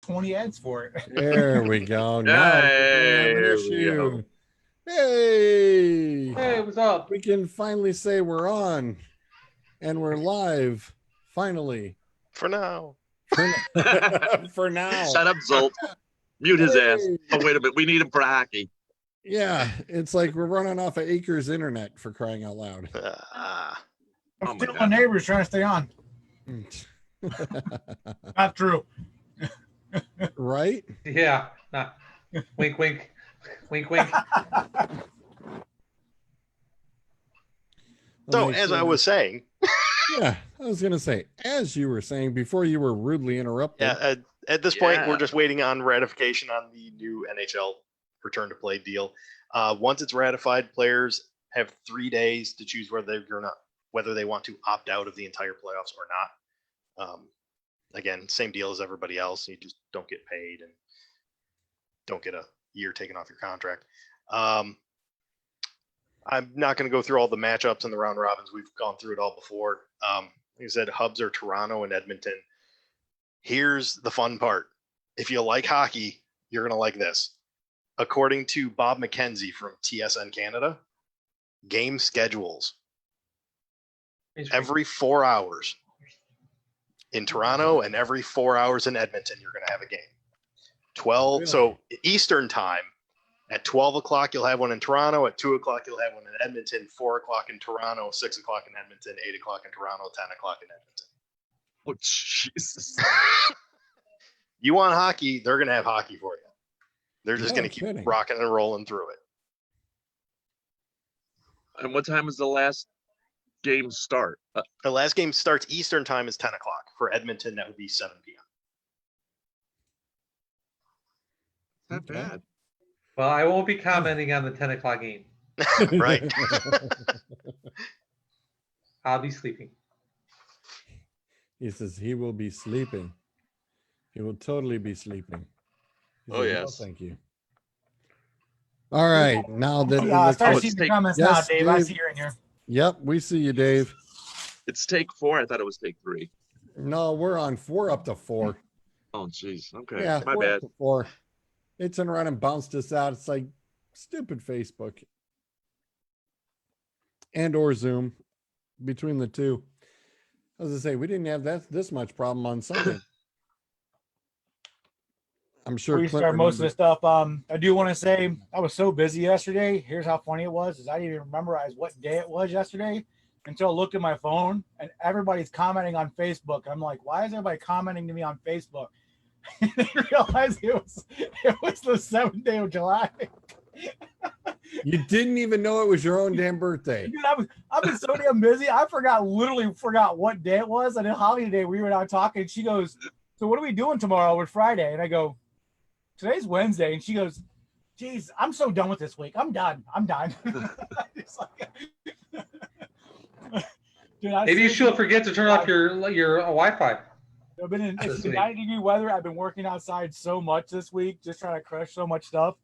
20 ads for it. There we go. Now we have an issue. Hey, Hey, what's up? we can finally say we're on and we're live. Finally. For now. For now. Shut up, Zolt. Mute his ass. Oh, wait a minute. We need him for hockey. Yeah, it's like we're running off of Acres internet for crying out loud. I'm still my neighbors trying to stay on. Not true. Right? Yeah. Nah. Wink, wink. Wink, wink. So, as I was saying. Yeah, I was going to say, as you were saying before you were rudely interrupted. Yeah, at this point, we're just waiting on ratification on the new NHL return to play deal. Once it's ratified, players have 3 days to choose whether they want to opt out of the entire playoffs or not. Again, same deal as everybody else. You just don't get paid and don't get a year taken off your contract. I'm not going to go through all the matchups and the round robins. We've gone through it all before. Like I said, hubs are Toronto and Edmonton. Here's the fun part. If you like hockey, you're going to like this. According to Bob McKenzie from TSN Canada, game schedules every 4 hours in Toronto and every 4 hours in Edmonton, you're going to have a game. 12. So Eastern time at 12 o'clock, you'll have one in Toronto. At 2 o'clock, you'll have one in Edmonton. 4 o'clock in Toronto, 6 o'clock in Edmonton, 8 o'clock in Toronto, 10 o'clock in Edmonton. Oh, Jesus. You want hockey, they're going to have hockey for you. They're just going to keep rocking and rolling through it. And what time does the last game start? The last game starts Eastern time is 10 o'clock. For Edmonton, that would be 7 p.m. Not bad. Well, I won't be commenting on the 10 o'clock game. Right. I'll be sleeping. He says he will be sleeping. He will totally be sleeping. Oh, yes. No, thank you. All right. Now that start seeing the comments now, Dave. I see you're in here. Yep, we see you, Dave. It's take 4. I thought it was take 3. No, we're on 4 up to 4. Oh, jeez. Okay. Yeah, My 4 bad. up to 4. They turned around and bounced us out. It's like stupid Facebook and or Zoom between the two. I was gonna say we didn't have this much problem on Sunday. I'm sure We start most of the stuff. I do want to say I was so busy yesterday. Here's how funny it was: is I didn't even memorize what day it was yesterday until I looked at my phone and everybody's commenting on Facebook. I'm like, why is everybody commenting to me on Facebook? And I realized it was the 7th day of July. You didn't even know it was your own damn birthday. Dude, I've been so damn busy. I literally forgot what day it was. And then holiday, we were out talking. She goes, "So what are we doing tomorrow with Friday?" And I go, "Today's Wednesday." And she goes, "Geez, I'm so done with this week. I'm done. Dude, maybe you should forget to turn off your Wi-Fi. It's been 90-degree weather. I've been working outside so much this week, just trying to crush so much stuff.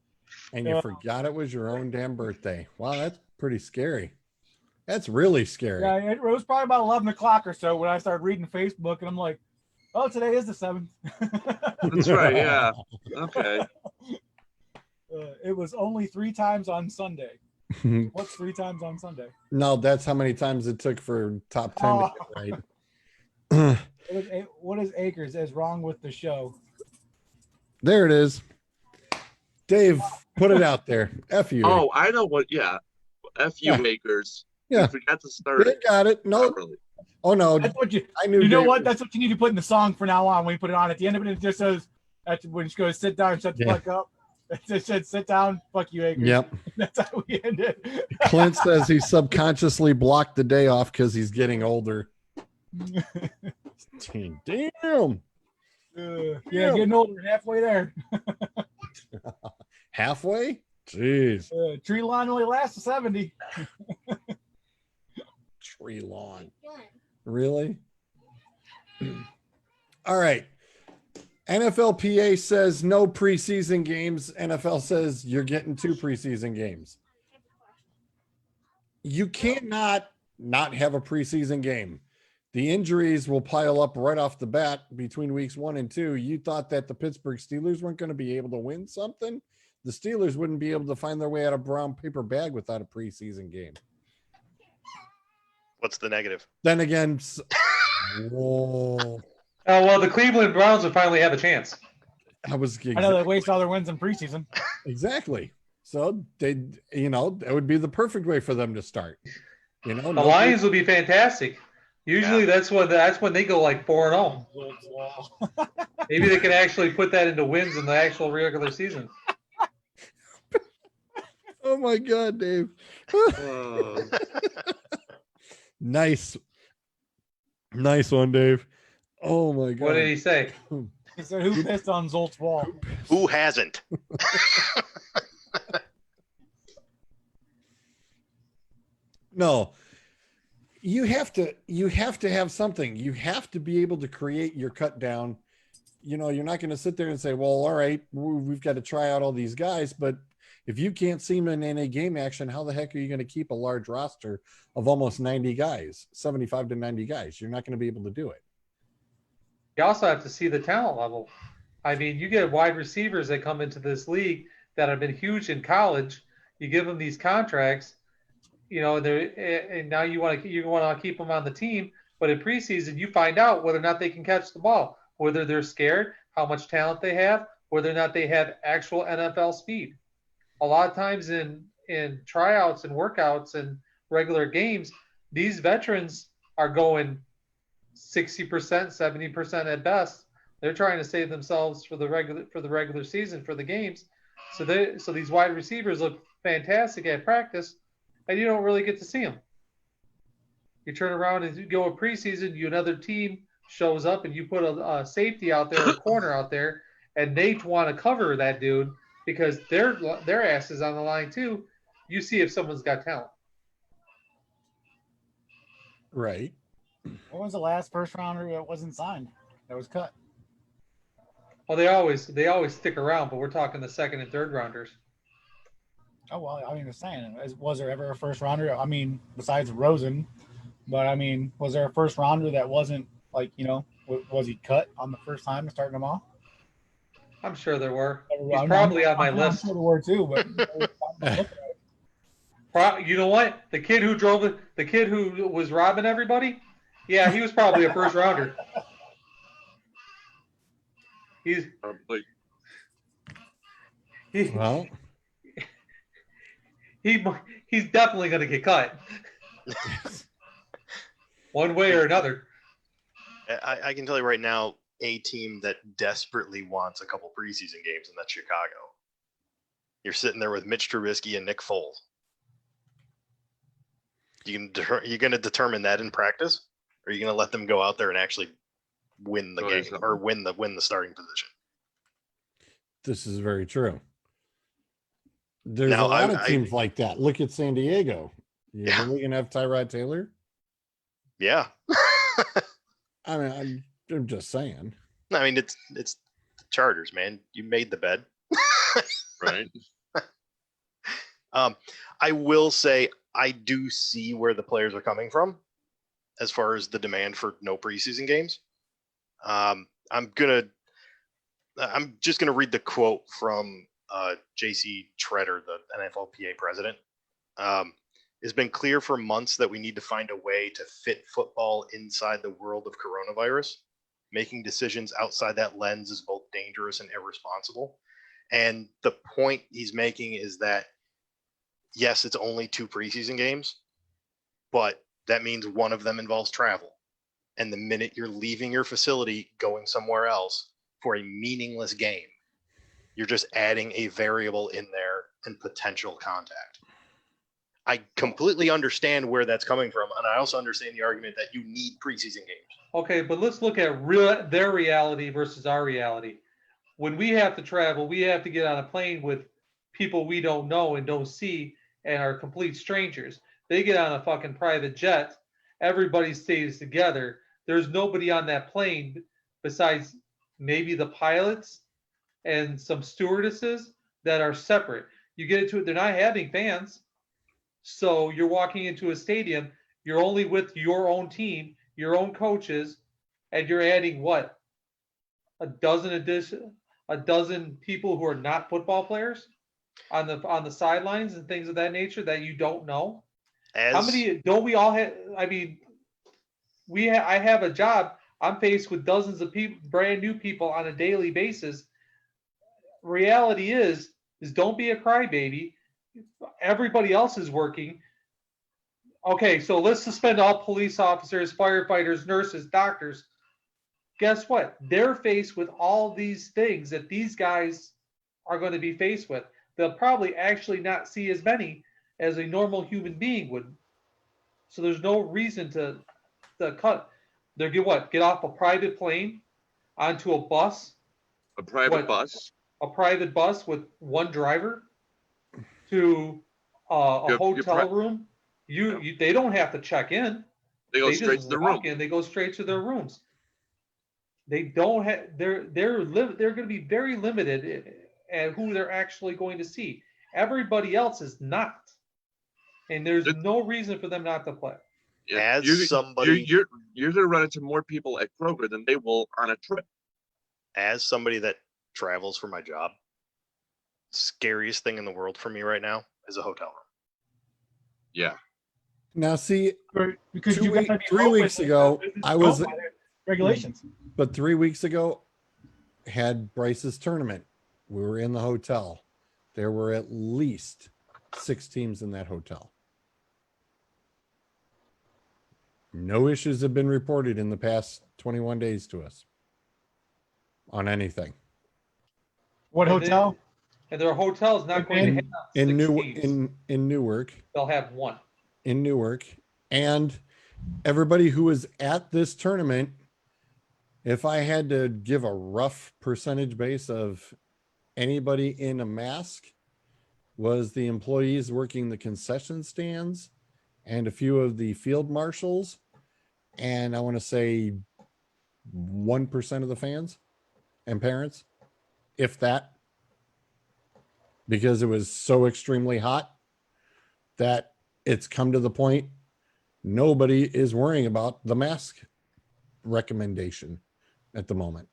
And you forgot it was your own damn birthday. Wow, that's pretty scary. That's really scary. Yeah, it was probably about 11 o'clock or so when I started reading Facebook, and I'm like, "Oh, today is the 7th." That's right. Yeah. Okay. It was only 3 times on Sunday. What's 3 times on Sunday? No, that's how many times it took for top 10 to get right. What is Acres is wrong with the show? There it is. Dave, put it out there. F you. Oh, I know what. Yeah. F you, Acres. Yeah. You forgot to start it. Got it. No. Properly. Oh, no. That's what I knew. You know what? That's what you need to put in the song for now on. When you put it on at the end of it, it just says, when she goes, "Sit down, shut the fuck up." It just said, "Sit down, fuck you, Acres." Yep. That's how we end it. Clint says he subconsciously blocked the day off because he's getting older. Damn. Yeah, getting older, halfway there. Halfway? Jeez. Tree lawn only lasts to 70. Tree lawn. Really? All right. NFLPA says no preseason games. NFL says you're getting 2 preseason games. You cannot not have a preseason game. the injuries will pile up right off the bat between weeks 1 and 2. You thought that the Pittsburgh Steelers weren't going to be able to win something? The Steelers wouldn't be able to find their way out of brown paper bag without a preseason game. What's the negative? Then again, whoa. Oh, well, the Cleveland Browns would finally have a chance. I was I know they waste all their wins in preseason. exactly. So they, that would be the perfect way for them to start. The Lions would be fantastic. Usually that's when they go like 4-0. Maybe they can actually put that into wins in the actual regular season. Oh my God, Dave. Nice one, Dave. Oh my God. What did he say? He said, "Who pissed on Zolt's wall?" Who hasn't? No. You have to have something. You have to be able to create your cut down. You're not going to sit there and say, well, all right, we've got to try out all these guys. But if you can't see them in any game action, how the heck are you going to keep a large roster of almost 90 guys, 75 to 90 guys? You're not going to be able to do it. You also have to see the talent level. I mean, you get wide receivers that come into this league that have been huge in college. You give them these contracts, and now you want to keep them on the team. But in preseason, you find out whether or not they can catch the ball, whether they're scared, how much talent they have, whether or not they have actual NFL speed. A lot of times in tryouts and workouts and regular games, these veterans are going 60%, 70% at best. They're trying to save themselves for the regular season for the games. So these wide receivers look fantastic at practice, and you don't really get to see them. You turn around and you go a preseason, another team shows up and you put a safety out there, a corner out there, and they want to cover that dude because their ass is on the line too. You see if someone's got talent. Right. What was the last first rounder that wasn't signed? That was cut. Well, they always stick around, but we're talking the second and third rounders. Oh, well, I mean, just saying, was there ever a first rounder? I mean, besides Rosen, but I mean, was there a first rounder that wasn't was he cut on the first time starting them off? I'm sure there were. He's probably on my list. I'm sure there were too, but you know what? The kid who drove it, the kid who was robbing everybody, yeah, he was probably a first rounder. He's Probably. He's definitely going to get cut one way or another. I can tell you right now, a team that desperately wants a couple preseason games, and that's Chicago. You're sitting there with Mitch Trubisky and Nick Foles. You're going to determine that in practice, or are you going to let them go out there and actually win the game or win the starting position? This is very true. There's a lot of teams like that. Look at San Diego. You really gonna have Tyrod Taylor? Yeah. I mean, I'm just saying. I mean, it's the Chargers, man. You made the bed. Right. I will say I do see where the players are coming from as far as the demand for no preseason games. I'm just gonna read the quote from JC Treader, the NFLPA president. It's been clear for months that we need to find a way to fit football inside the world of coronavirus. Making decisions outside that lens is both dangerous and irresponsible. And the point he's making is that, yes, it's only 2 preseason games, but that means one of them involves travel. And the minute you're leaving your facility, going somewhere else for a meaningless game, you're just adding a variable in there and potential contact. I completely understand where that's coming from, and I also understand the argument that you need preseason games. Okay, but let's look at their reality versus our reality. When we have to travel, we have to get on a plane with people we don't know and don't see and are complete strangers. They get on a fucking private jet. Everybody stays together. There's nobody on that plane besides maybe the pilots and some stewardesses that are separate. You get into it, they're not having fans. So you're walking into a stadium, you're only with your own team. your own coaches, and you're adding what? A dozen people who are not football players on the sidelines and things of that nature that you don't know. How many don't we all have? I mean, I have a job. I'm faced with dozens of people, brand new people on a daily basis. Reality is don't be a crybaby. Everybody else is working. Okay, so let's suspend all police officers, firefighters, nurses, doctors. Guess what? They're faced with all these things that these guys are going to be faced with. They'll probably actually not see as many as a normal human being would. So there's no reason to cut. They're get off a private plane onto a bus. A private bus. A private bus with one driver to a hotel room. They don't have to check in. They go straight to the room. They go straight to their rooms. They don't have. They're going to be very limited at who they're actually going to see. Everybody else is not, and there's no reason for them not to play. Yeah. You're going to run into more people at Kroger than they will on a trip. As somebody that travels for my job, scariest thing in the world for me right now is a hotel room. Yeah. Now, see, because 3 weeks ago, I was regulations. But 3 weeks ago, had Bryce's tournament. We were in the hotel. There were at least 6 teams in that hotel. No issues have been reported in the past 21 days to us on anything. What hotel? And their hotel is not going to have in Newark. They'll have one in Newark, and everybody who was at this tournament. If I had to give a rough percentage base of anybody in a mask, was the employees working the concession stands and a few of the field marshals. And I want to say 1% of the fans and parents, if that, because it was so extremely hot that it's come to the point nobody is worrying about the mask recommendation at the moment.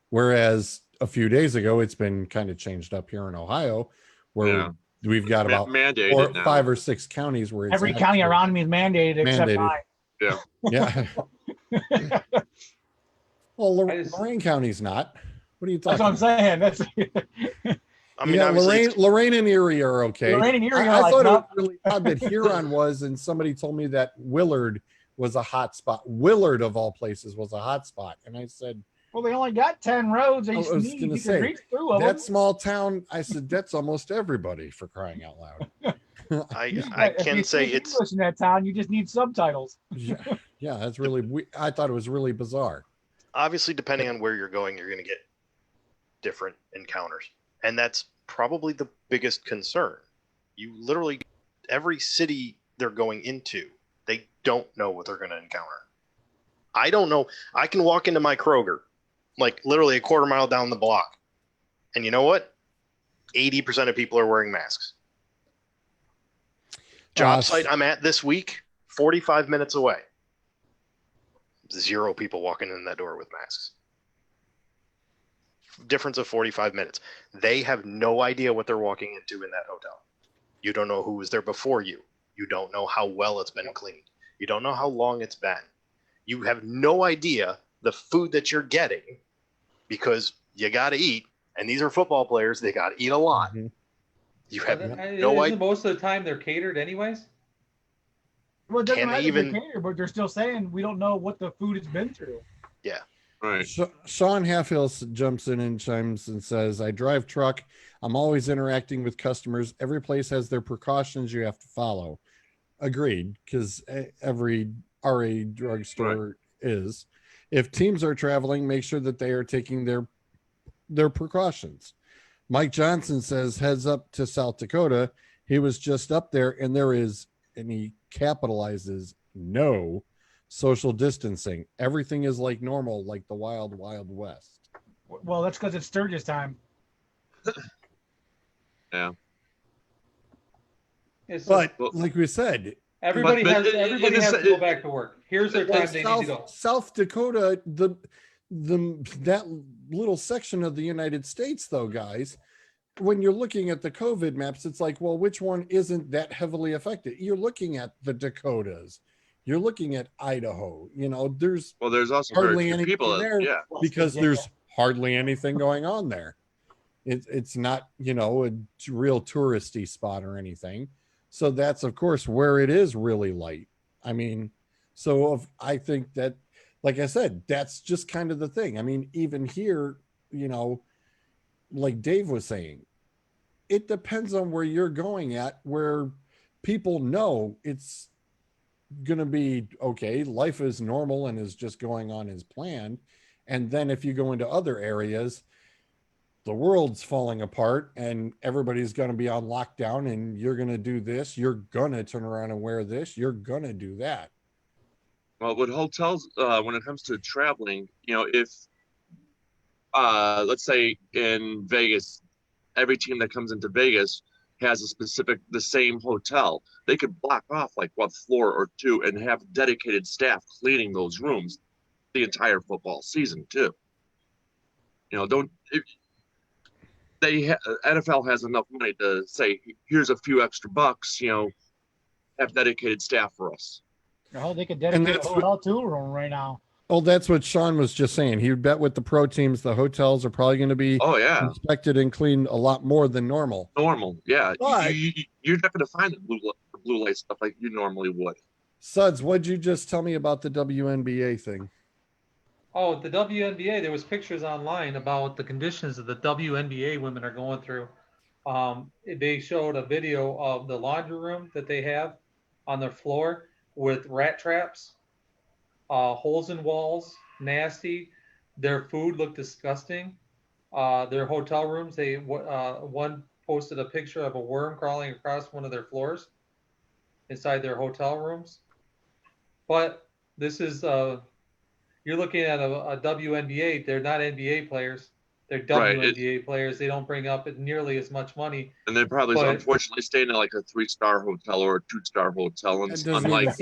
Whereas a few days ago, it's been kind of changed up here in Ohio, where we've got about mandated 5 or 6 counties where it's every county around me is mandated except mine. Yeah. Yeah. Well, Lorain County's not. What are you talking That's what I'm saying. That's I mean, Lorain and Erie are okay. Lorain and Erie I thought it was really odd that Huron was, and somebody told me that Willard was a hot spot. Willard, of all places, was a hot spot. And I said, well, they only got 10 roads. They I was going to say, that small town, I said, that's almost everybody, for crying out loud. I can say it's English in that town. You just need subtitles. Yeah, that's really. I thought it was really bizarre. Obviously, depending on where you're going, you're going to get different encounters, and that's probably the biggest concern. You literally, every city they're going into, they don't know what they're going to encounter. I don't know. I can walk into my Kroger, like literally a quarter mile down the block, and you know what? 80% of people are wearing masks. Job site I'm at this week, 45 minutes away. 0 people walking in that door with masks. Difference of 45 minutes. They have no idea what they're walking into in that hotel. You don't know who was there before you. You don't know how well it's been cleaned. You don't know how long it's been. You have no idea the food that you're getting, because you got to eat. And these are football players. They got to eat a lot. Mm-hmm. You have no idea. Most of the time they're catered anyways. Well, it doesn't matter if they're catered, but they're still saying we don't know what the food has been through. Yeah. Right. Sean Halfhill jumps in and chimes and says, I drive truck. I'm always interacting with customers. Every place has their precautions you have to follow. Agreed, because every RA drugstore is. If teams are traveling, make sure that they are taking their precautions. Mike Johnson says, heads up to South Dakota. He was just up there, and there is, and he capitalizes, no social distancing. Everything is like normal, like the wild, wild west. Well, that's because it's Sturgis time. Yeah. But like we said, Everybody But has to go back to work. Here's their time they need to go. South Dakota, that little section of the United States, though, guys, when you're looking at the COVID maps, it's like, well, which one isn't that heavily affected? You're looking at the Dakotas. You're looking at Idaho. There's also hardly very few anything people. there because there's hardly anything going on there. It's not, a real touristy spot or anything. So that's, of course, where it is really light. I mean, I think that, like I said, that's just kind of the thing. I mean, even here, like Dave was saying, it depends on where you're going at, where people know it's going to be okay. Life is normal and is just going on as planned. And then if you go into other areas, the world's falling apart and everybody's going to be on lockdown and you're going to do this. You're going to turn around and wear this. You're going to do that. Well, with hotels, when it comes to traveling, if let's say in Vegas, every team that comes into Vegas has the same hotel, they could block off like one floor or two and have dedicated staff cleaning those rooms the entire football season too. NFL has enough money to say, here's a few extra bucks, have dedicated staff for us. Oh, they could dedicate a hotel to room right now. Oh, that's what Sean was just saying. He would bet with the pro teams, the hotels are probably going to be inspected and cleaned a lot more than normal. Yeah. But, you're not going to find the blue light stuff like you normally would. Suds, what'd you just tell me about the WNBA thing? Oh, the WNBA, there was pictures online about the conditions that the WNBA women are going through. They showed a video of the laundry room that they have on their floor with rat traps, holes in walls, nasty. Their food looked disgusting. Their hotel rooms, one posted a picture of a worm crawling across one of their floors inside their hotel rooms. But this is you're looking at a WNBA. They're not NBA players. They're WNBA players. They don't bring up nearly as much money. And they're probably unfortunately staying in like a 3-star hotel or a 2-star hotel. And that doesn't even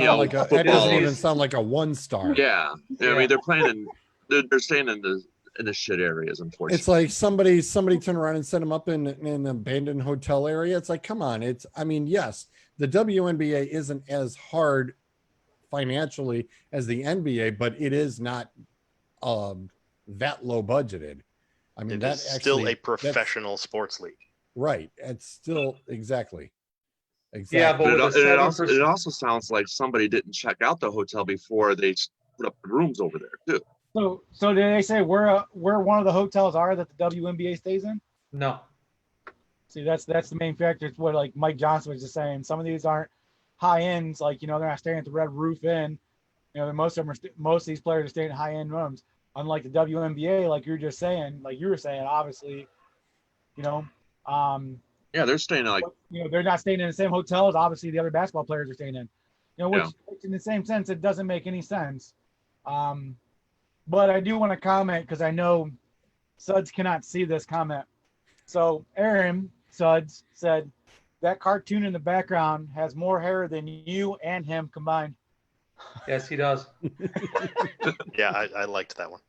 sound like a 1-star. Yeah. I mean, they're playing they're staying in the shit areas, unfortunately. It's like somebody turned around and set them up in an abandoned hotel area. It's like, come on. Yes, the WNBA isn't as hard financially as the NBA, but it is not that low budgeted. I mean, that's still a professional sports league. Right. It's still exactly. Yeah, but it also sounds like somebody didn't check out the hotel before they put up the rooms over there too. So did they say where one of the hotels are that the WNBA stays in? No. See, that's the main factor. It's what like Mike Johnson was just saying. Some of these aren't high ends, like they're not staying at the Red Roof Inn. Most of these players are staying in high end rooms. Unlike the WNBA, like you were saying, obviously, yeah, they're staying like they're not staying in the same hotels. Obviously, the other basketball players are staying in. Which in the same sense, it doesn't make any sense. But I do want to comment because I know Suds cannot see this comment. So Aaron Suds said that cartoon in the background has more hair than you and him combined. Yes, he does. Yeah, I liked that one.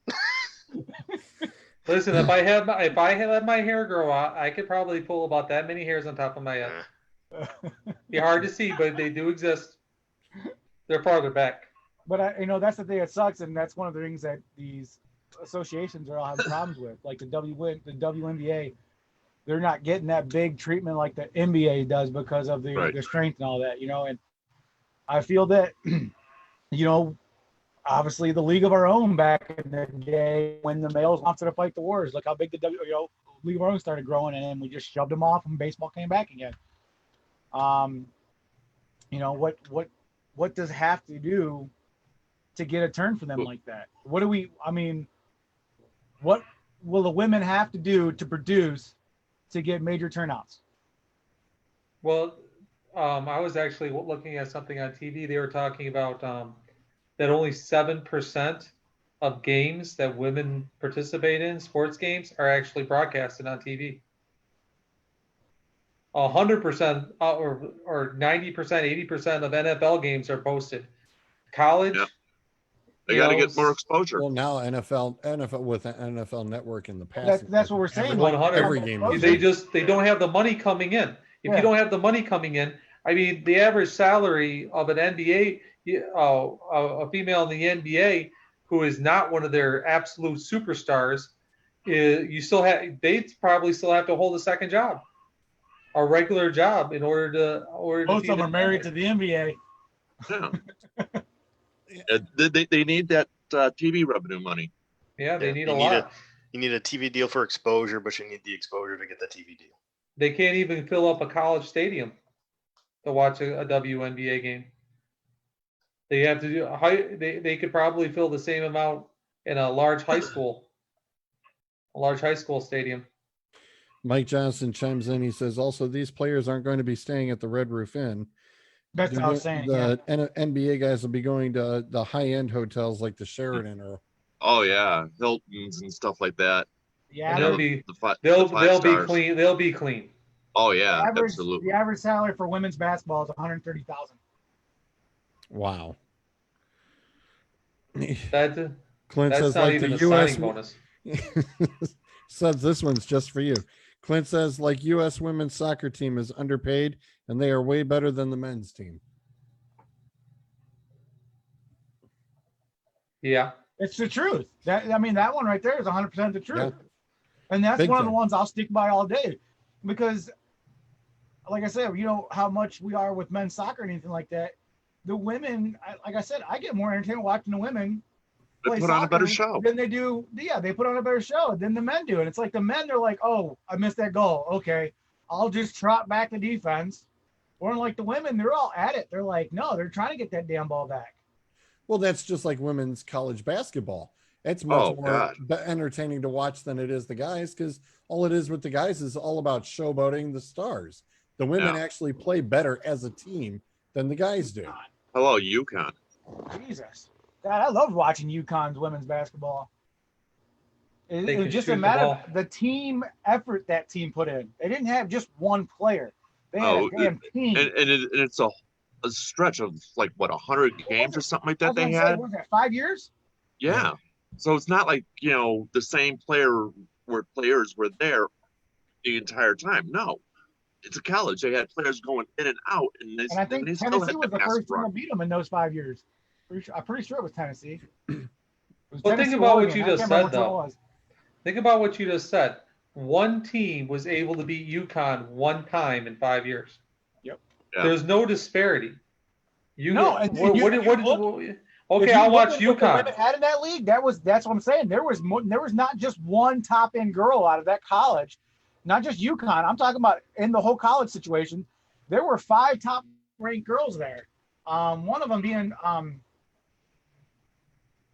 Listen, if I let my hair grow out, I could probably pull about that many hairs on top of my head. Be hard to see, but they do exist. They're farther back. But that's the thing that sucks, and that's one of the things that these associations are all having problems with. Like the WNBA, they're not getting that big treatment like the NBA does because of the strength and all that. And I feel that. Obviously the League of Our Own back in the day when the males wanted to fight the wars. Look how big the League of Our Own started growing, and then we just shoved them off, and baseball came back again. What does have to do to get a turn for them like that? What will the women have to do to produce to get major turnouts? Well, I was actually looking at something on TV. They were talking about that only 7% of games that women participate in, sports games, are actually broadcasted on TV. 100% or 90%, 80% of NFL games are posted. College, Yeah. They you got to know, get more exposure. Well, now NFL with the NFL Network in the past. That's what we're saying. Every, Like, 100. every game. exposure. They don't have the money coming in. If Yeah. you don't have the money coming in, I mean, the average salary of an NBA, a female in the NBA who is not one of their absolute superstars, they probably still have to hold a second job, a regular job, in order to Most feed of them are a married family. to the NBA. Yeah. They need that TV revenue money. Yeah, they need you a need lot. You need a TV deal for exposure, but you need the exposure to get the TV deal. They can't even fill up a college stadium to watch a WNBA game. They have to do they could probably fill the same amount in a large high school stadium. Mike Johnson chimes in. He says, also, these players aren't going to be staying at the Red Roof Inn. That's what I was saying. Yeah. The NBA guys will be going to the high-end hotels like the Sheraton or. Oh yeah, Hilton's and stuff like that. Yeah, And they'll be the five be stars. clean. They'll be clean. Oh yeah, the average salary for women's basketball is $130,000. Wow. Clint Clint that's says, not like even the a U.S. signing bonus. says this one's just for you. Clint says, like U.S. women's soccer team is underpaid, and they are way better than the men's team. Yeah. It's the truth. That one right there is 100% the truth. Yeah. And that's Big one of time. the ones I'll stick by all day, because, like I said, you know how much we are with men's soccer and anything like that. The women, like I said, I get more entertainment watching the women They play put on a better soccer show. than they do. Yeah, they put on a better show than the men do. And it's like the men, they're like, oh, I missed that goal. Okay, I'll just trot back the defense. Or like the women, they're all at it. They're like, no, they're trying to get that damn ball back. Well, that's just like women's college basketball. It's much more entertaining to watch than it is the guys, because all it is with the guys is all about showboating the stars. The women actually play better as a team than the guys do. Hello, UConn. Jesus. God, I love watching UConn's women's basketball. It was just a matter of the team effort that team put in. They didn't have just one player. They had a damn team. And it's a stretch of like, what, 100 games or something like that they had? What was that, 5 years? Yeah. So it's not like, you know, the same players were there the entire time. No. It's a college. They had players going in and out. And I think Tennessee was the first team to beat them in those 5 years. I'm pretty sure it was Tennessee. Well, think about what you just said, though. Think about what you just said. One team was able to beat UConn one time in 5 years. Yep. Yeah. There's no disparity. Okay, I'll watch UConn. What had in that league, that's what I'm saying. There was not just one top end girl out of that college, not just UConn. I'm talking about in the whole college situation. There were 5 top ranked girls there. One of them being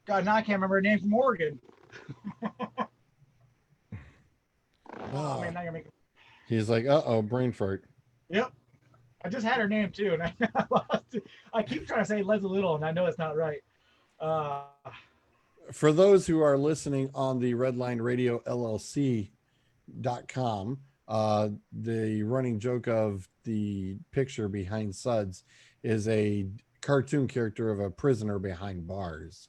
God, now I can't remember her name, from Oregon. Oh man, now you're making. He's like, brain fart. Yep. I just had her name too, and I lost it. I keep trying to say Leslie Little, and I know it's not right. For those who are listening on the Redline Radio LLC.com, the running joke of the picture behind Suds is a cartoon character of a prisoner behind bars.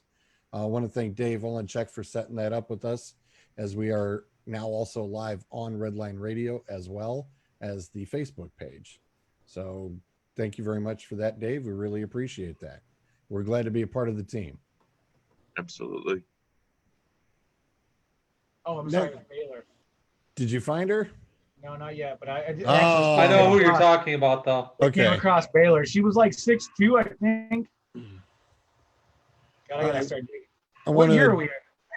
I want to thank Dave Olenchek for setting that up with us, as we are now also live on Redline Radio as well as the Facebook page. So thank you very much for that, Dave. We really appreciate that. We're glad to be a part of the team. Absolutely. Oh, I'm sorry, Baylor. Did you find her? No, not yet. But I know who you're talking about, though. Okay. Came across Baylor. She was like 6'2", I think. God, I gotta start digging. What year are we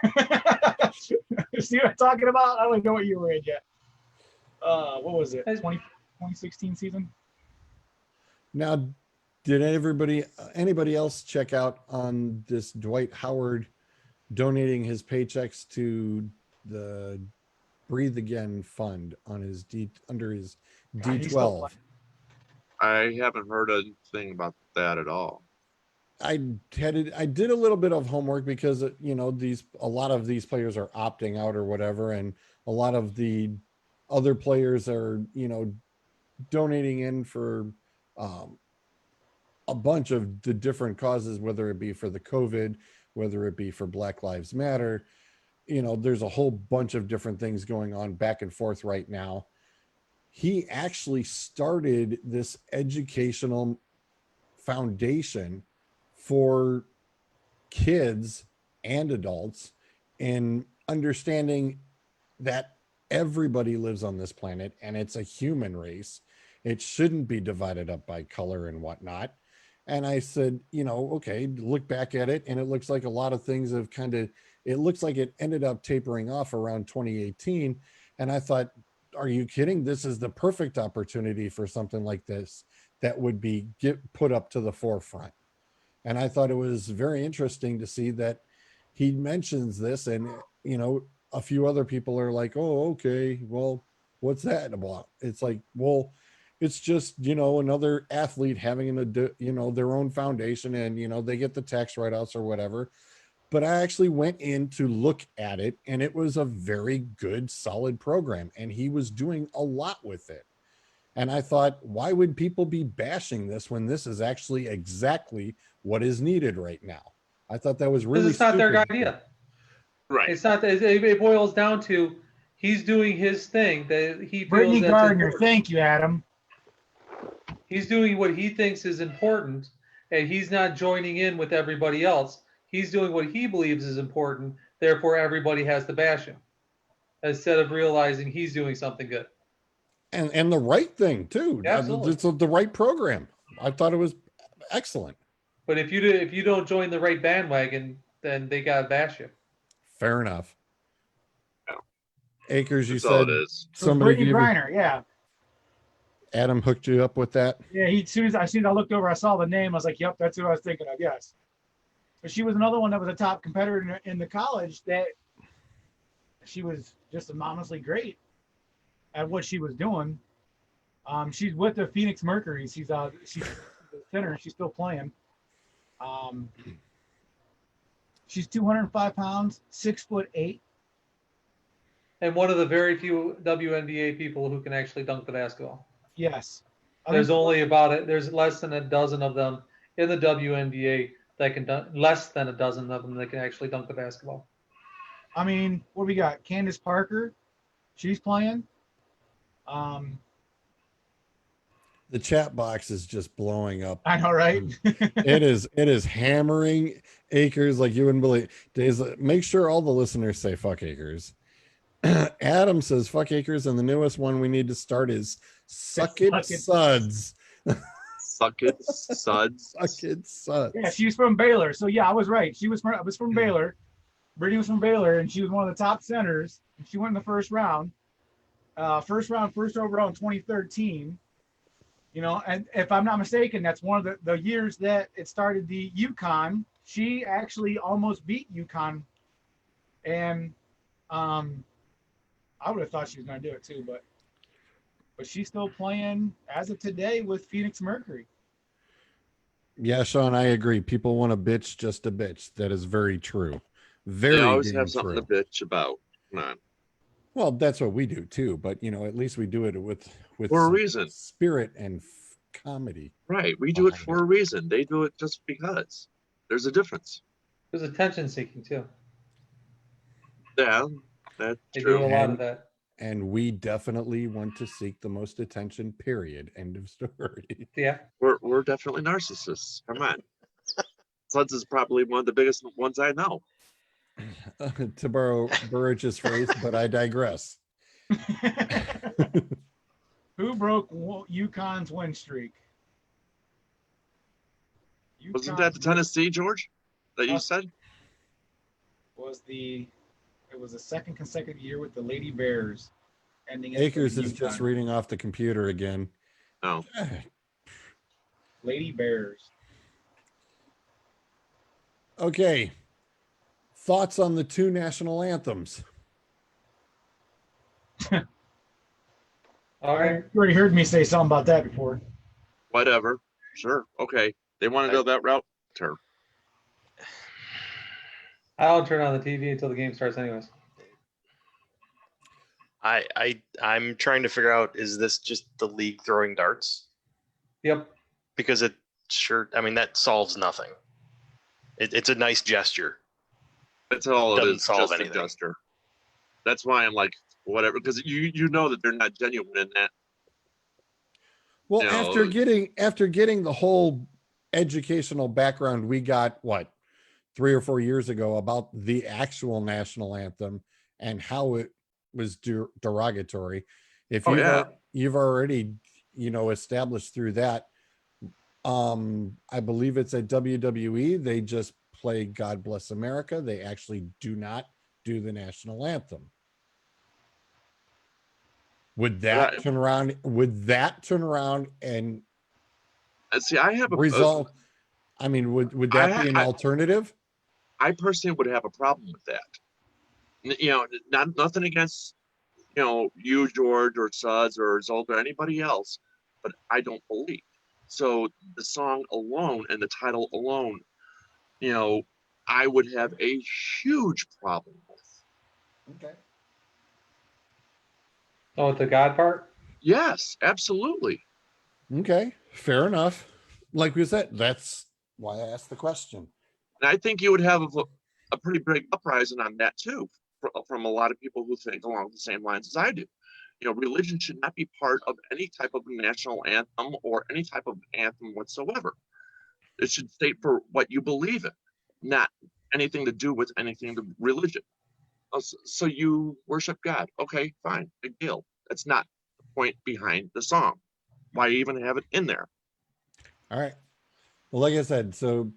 in? See what I'm talking about? I don't even know what year we're in yet. What was it? 2016 season? Now, did anybody else check out on this Dwight Howard donating his paychecks to the Breathe Again fund on his under his D12? I haven't heard anything about that at all. I did a little bit of homework, because a lot of these players are opting out or whatever, and a lot of the other players are donating in for a bunch of the different causes, whether it be for the COVID, whether it be for Black Lives Matter. You know, there's a whole bunch of different things going on back and forth right now. He actually started this educational foundation for kids and adults in understanding that everybody lives on this planet and it's a human race. It shouldn't be divided up by color and whatnot. And I said, you know, okay, look back at it, and it looks like a lot of things have kind of, it looks like it ended up tapering off around 2018. And I thought, are you kidding? This is the perfect opportunity for something like this that would be put up to the forefront. And I thought it was very interesting to see that he mentions this, and, you know, a few other people are like, oh, okay, well, what's that about? It's like, well, it's just, you know, another athlete having you know, their own foundation, and, you know, they get the tax write-offs or whatever. But I actually went in to look at it, and it was a very good, solid program, and he was doing a lot with it. And I thought, why would people be bashing this when this is actually exactly what is needed right now? I thought that was really It's not their stupid. idea. Right. It's not that it boils down to he's doing his thing that he feels Brittany that's Gardner, important. thank you, Adam. He's doing what he thinks is important, and he's not joining in with everybody else. He's doing what he believes is important. Therefore, everybody has to bash him instead of realizing he's doing something good. And the right thing too. Absolutely. It's the right program. I thought it was excellent. But if you don't join the right bandwagon, then they gotta bash you. Fair enough. Yeah. Acres, you That's all said it is. somebody Brittany gave Griner, yeah. Adam hooked you up with that. Yeah, as soon as I looked over, I saw the name. I was like, yep, that's who I was thinking of. Yes. But she was another one that was a top competitor in the college that she was just anonymously great at what she was doing. She's with the Phoenix Mercury. She's a center. She's still playing. She's 205 pounds, 6'8". And one of the very few WNBA people who can actually dunk the basketball. Yes. There's less than a dozen of them in the WNBA that can dunk, less than a dozen of them that can actually dunk the basketball. I mean, what we got? Candace Parker, she's playing. The chat box is just blowing up. I know, right? It is hammering Acres like you wouldn't believe. Make sure all the listeners say fuck Acres. Adam says fuck Acres, and the newest one we need to start is Suck It Suds. Suck it, suds. Suck It Suds. Yeah, she's from Baylor. So yeah, I was right. I was from Baylor. Brittany was from Baylor, and she was one of the top centers. She went in the first round. First overall in 2013. You know, and if I'm not mistaken, that's one of the years that it started the UConn. She actually almost beat UConn, and I would have thought she was going to do it too, but she's still playing as of today with Phoenix Mercury. Yeah, Sean, I agree. People want to bitch just a bitch. That is very true. Very. They always damn have something true. to bitch about. Come on. Well, that's what we do too. But you know, at least we do it with For a reason. spirit and comedy. Right. We do it for a reason. They do it just because. There's a difference. There's attention seeking too. Yeah, that's They true. do a lot of that. And we definitely want to seek the most attention, period. End of story. Yeah. We're definitely narcissists. Come on. Suds is probably one of the biggest ones I know. To borrow Burridge's phrase, but I digress. Who broke UConn's win streak? Wasn't that the Tennessee, George, that you said? It was the second consecutive year with the Lady Bears. Ending Acres is just reading off the computer again. Oh. Lady Bears. Okay. Thoughts on the two national anthems? All right. You already heard me say something about that before. Whatever. Sure. Okay. They want to go that route. Sure. I don't turn on the TV until the game starts anyways. I'm trying to figure out, is this just the league throwing darts? Yep. Because it sure, I mean, that solves nothing. It's a nice gesture. That's all it Doesn't is. solve Just a anything. gesture. That's why I'm like, whatever, because you know that they're not genuine in that. Well, You after know, getting the whole educational background we got, what, 3 or 4 years ago about the actual national anthem and how it was derogatory. If Oh, yeah. you've already, established through that, I believe it's at WWE, they just play God Bless America. They actually do not do the national anthem. Would that turn around? Would that turn around and see, I have result? I mean, would that be an alternative? I personally would have a problem with that. You know, nothing against you, George, or Suds, or Zolta, or anybody else, but I don't believe. So the song alone and the title alone, I would have a huge problem with. Okay. Oh, with the God part? Yes, absolutely. Okay, fair enough. Like we said, that's why I asked the question. And I think you would have a pretty big uprising on that too, from a lot of people who think along the same lines as I do. Religion should not be part of any type of national anthem or any type of anthem whatsoever. It should state for what you believe in, not anything to do with anything to religion. So you worship God. Okay, fine, big deal. That's not the point behind the song. Why even have it in there? All right. Well, like I said, so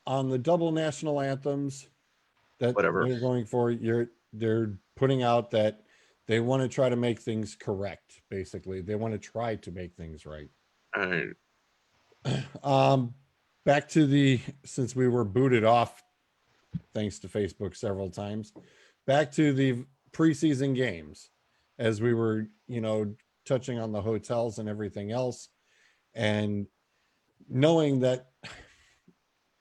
on the double national anthems that Whatever. they're going for, they're putting out that they want to try to make things correct. Basically, they want to try to make things right. Back to since we were booted off, thanks to Facebook several times, back to the preseason games, as we were, touching on the hotels and everything else, and knowing that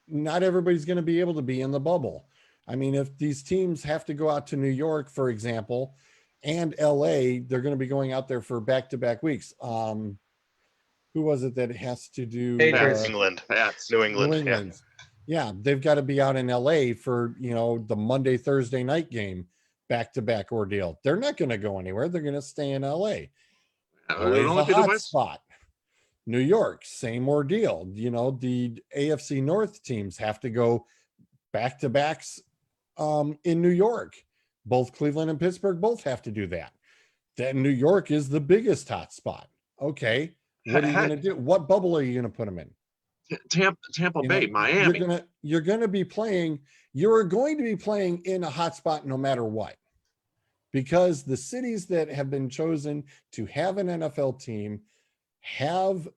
not everybody's going to be able to be in the bubble. I mean, if these teams have to go out to New York, for example, and LA, they're going to be going out there for back-to-back weeks. Who was it that has to do England? New England. Yeah, they've got to be out in LA for, the Monday, Thursday night game, back-to-back ordeal. They're not going to go anywhere. They're going to stay in LA. LA's a hot spot. New York, same ordeal. The AFC North teams have to go back-to-backs in New York. Both Cleveland and Pittsburgh both have to do that. Then New York is the biggest hot spot. Okay, what are you going to do? What bubble are you going to put them in? Tampa Bay, Miami. You're going to be playing in a hot spot no matter what. Because the cities that have been chosen to have an NFL team have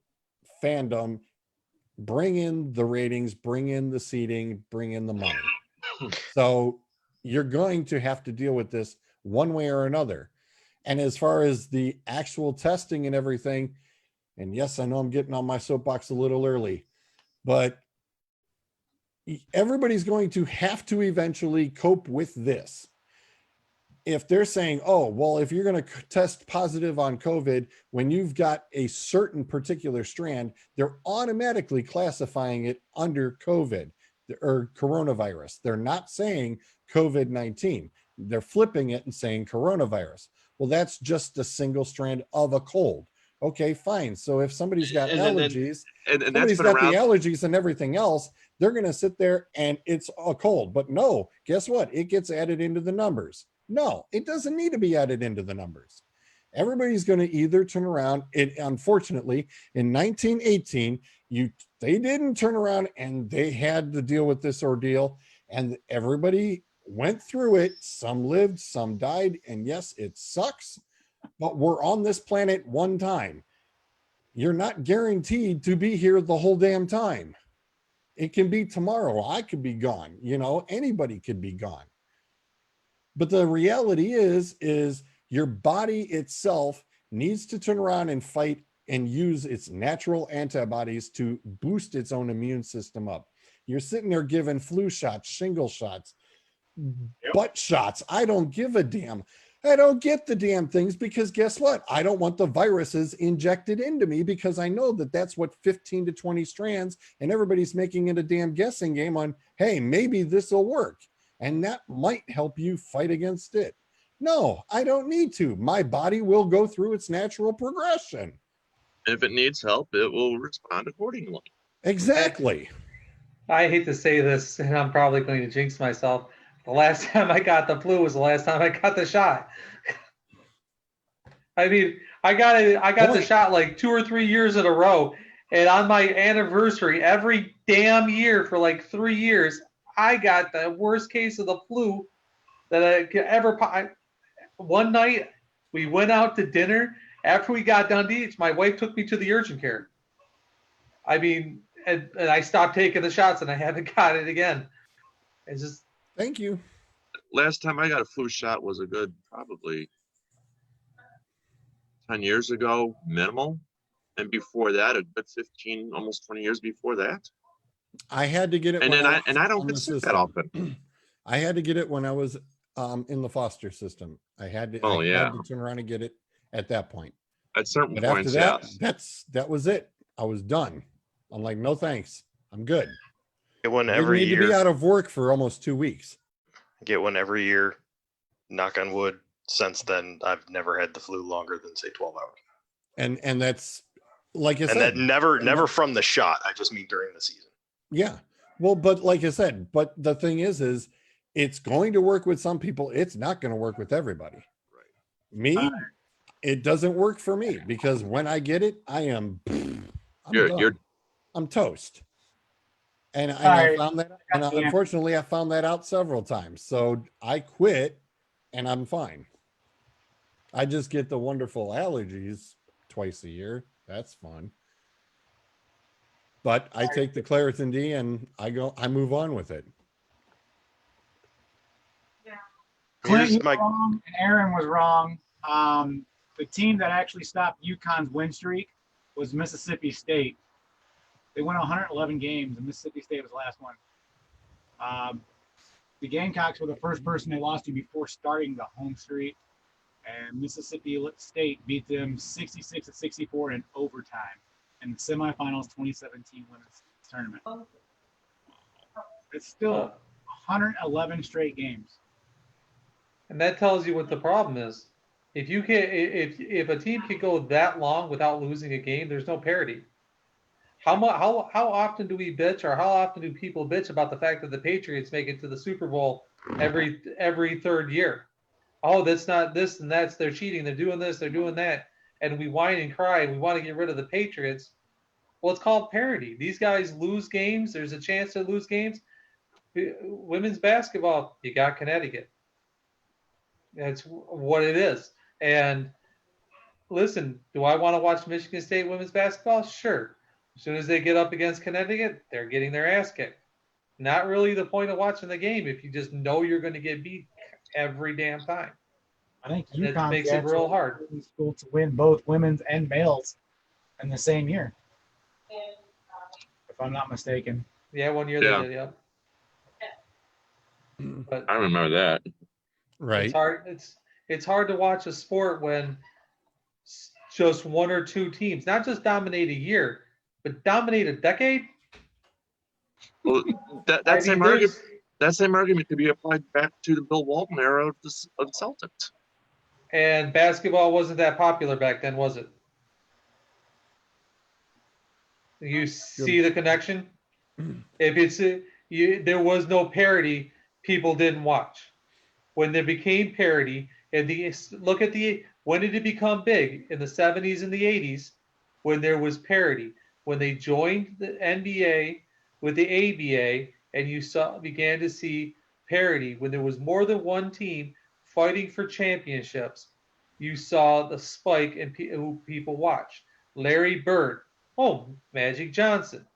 fandom, bring in the ratings, bring in the seating, bring in the money. So you're going to have to deal with this one way or another. And as far as the actual testing and everything, and yes, I know I'm getting on my soapbox a little early, but everybody's going to have to eventually cope with this. If they're saying, oh, well, if you're going to test positive on COVID, when you've got a certain particular strand, they're automatically classifying it under COVID or coronavirus. They're not saying COVID-19. They're flipping it and saying coronavirus. Well, that's just a single strand of a cold. Okay, fine. So if somebody's got allergies, and somebody's got the allergies and everything else, they're going to sit there and it's a cold. But no, guess what? It gets added into the numbers. No, it doesn't need to be added into the numbers. Everybody's going to either turn around. Unfortunately, in 1918, they didn't turn around and they had to deal with this ordeal, and everybody went through it. Some lived, some died, and yes, it sucks, but we're on this planet one time. You're not guaranteed to be here the whole damn time. It can be tomorrow. I could be gone. Anybody could be gone. But the reality is your body itself needs to turn around and fight and use its natural antibodies to boost its own immune system up. You're sitting there giving flu shots, shingle shots, butt shots. I don't give a damn. I don't get the damn things because guess what? I don't want the viruses injected into me because I know that that's what 15 to 20 strands, and everybody's making it a damn guessing game on, hey, maybe this will work. And that might help you fight against it. No, I don't need to. My body will go through its natural progression. If it needs help, it will respond accordingly. Exactly. I hate to say this, and I'm probably going to jinx myself. The last time I got the flu was the last time I got the shot. I mean, I got the shot like 2 or 3 years in a row, and on my anniversary, every damn year for like 3 years, I got the worst case of the flu that I could ever. One night, we went out to dinner. After we got done to eat, my wife took me to the urgent care. I mean, and I stopped taking the shots, and I haven't got it again. It's just. Thank you. Last time I got a flu shot was a good probably 10 years ago, minimal. And before that, a good 15, almost 20 years before that. I had to get it. And when then I don't on get the sick system. that often. I had to get it when I was in the foster system. I had to turn around and get it at that point. At certain But points, after that, yes. that was it. I was done. I'm like, no thanks. I'm good. Get one I every didn't need to be year. out of work for almost 2 weeks. Get one every year. Knock on wood. Since then, I've never had the flu longer than say 12 hours. And that's like I And said. that never from the shot. I just mean during the season. Yeah. Well, but like I said, but the thing is it's going to work with some people. It's not going to work with everybody. Right. Me, it doesn't work for me because when I get it, I'm toast. And I found that, and unfortunately, I found that out several times. So I quit, and I'm fine. I just get the wonderful allergies twice a year. That's fun. But I take the Claritin D and I move on with it. Clint, you were wrong, and Aaron was wrong. The team that actually stopped UConn's win streak was Mississippi State. They won 111 games, and Mississippi State was the last one. The Gamecocks were the first person they lost to before starting the home streak, and Mississippi State beat them 66-64 in overtime in the semifinals 2017 women's tournament. It's still 111 straight games. And that tells you what the problem is. If a team can go that long without losing a game, there's no parity. How often do we bitch, or how often do people bitch about the fact that the Patriots make it to the Super Bowl every third year? Oh, that's not this and that's, they're cheating, they're doing this, they're doing that, and we whine and cry and we want to get rid of the Patriots. Well, it's called parity. These guys lose games. There's a chance to lose games. Women's basketball, you got Connecticut. That's what it is. And listen, do I want to watch Michigan State women's basketball? Sure. As soon as they get up against Connecticut, they're getting their ass kicked. Not really the point of watching the game if you just know you're going to get beat every damn time. I think UConn makes it real hard. School to win both women's and males in the same year, if I'm not mistaken. Yeah, 1 year they did. Yeah. But I remember that. Right. It's hard to watch a sport when just one or two teams not just dominate a year, but dominate a decade. Well, that same argument could be applied back to the Bill Walton era of the Celtics. And basketball wasn't that popular back then, was it? You see the connection? If there was no parity, people didn't watch. When there became parity, when did it become big? In the 70s and the 80s, when there was parity. When they joined the NBA with the ABA, and you began to see parity, when there was more than one team fighting for championships, you saw the spike in who people watched. Larry Bird, Magic Johnson,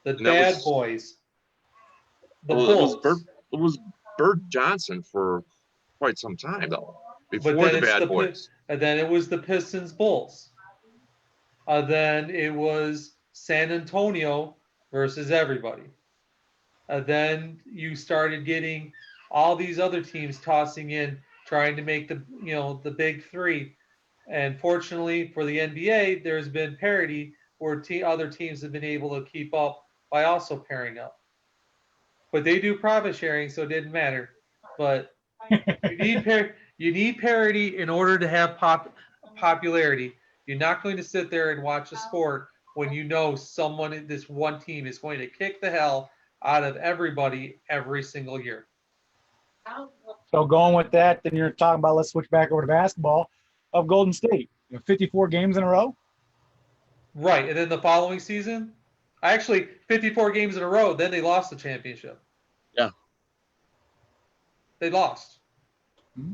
the Bad Boys, the Bulls. It was Bird Johnson for quite some time, though, before the Bad Boys. And then it was the Pistons Bulls. Then it was San Antonio versus everybody. Then you started getting all these other teams tossing in trying to make the the big three. And fortunately for the NBA, there's been parity where other teams have been able to keep up by also pairing up. But they do profit sharing, so it didn't matter. But you need parity in order to have popularity. You're not going to sit there and watch a sport when you know someone in this one team is going to kick the hell out of everybody every single year. So going with that, then you're talking about, let's switch back over to basketball, of Golden State. 54 games in a row. Right, and then the following season, actually 54 games in a row, then they lost the championship. Yeah. They lost. Mm-hmm.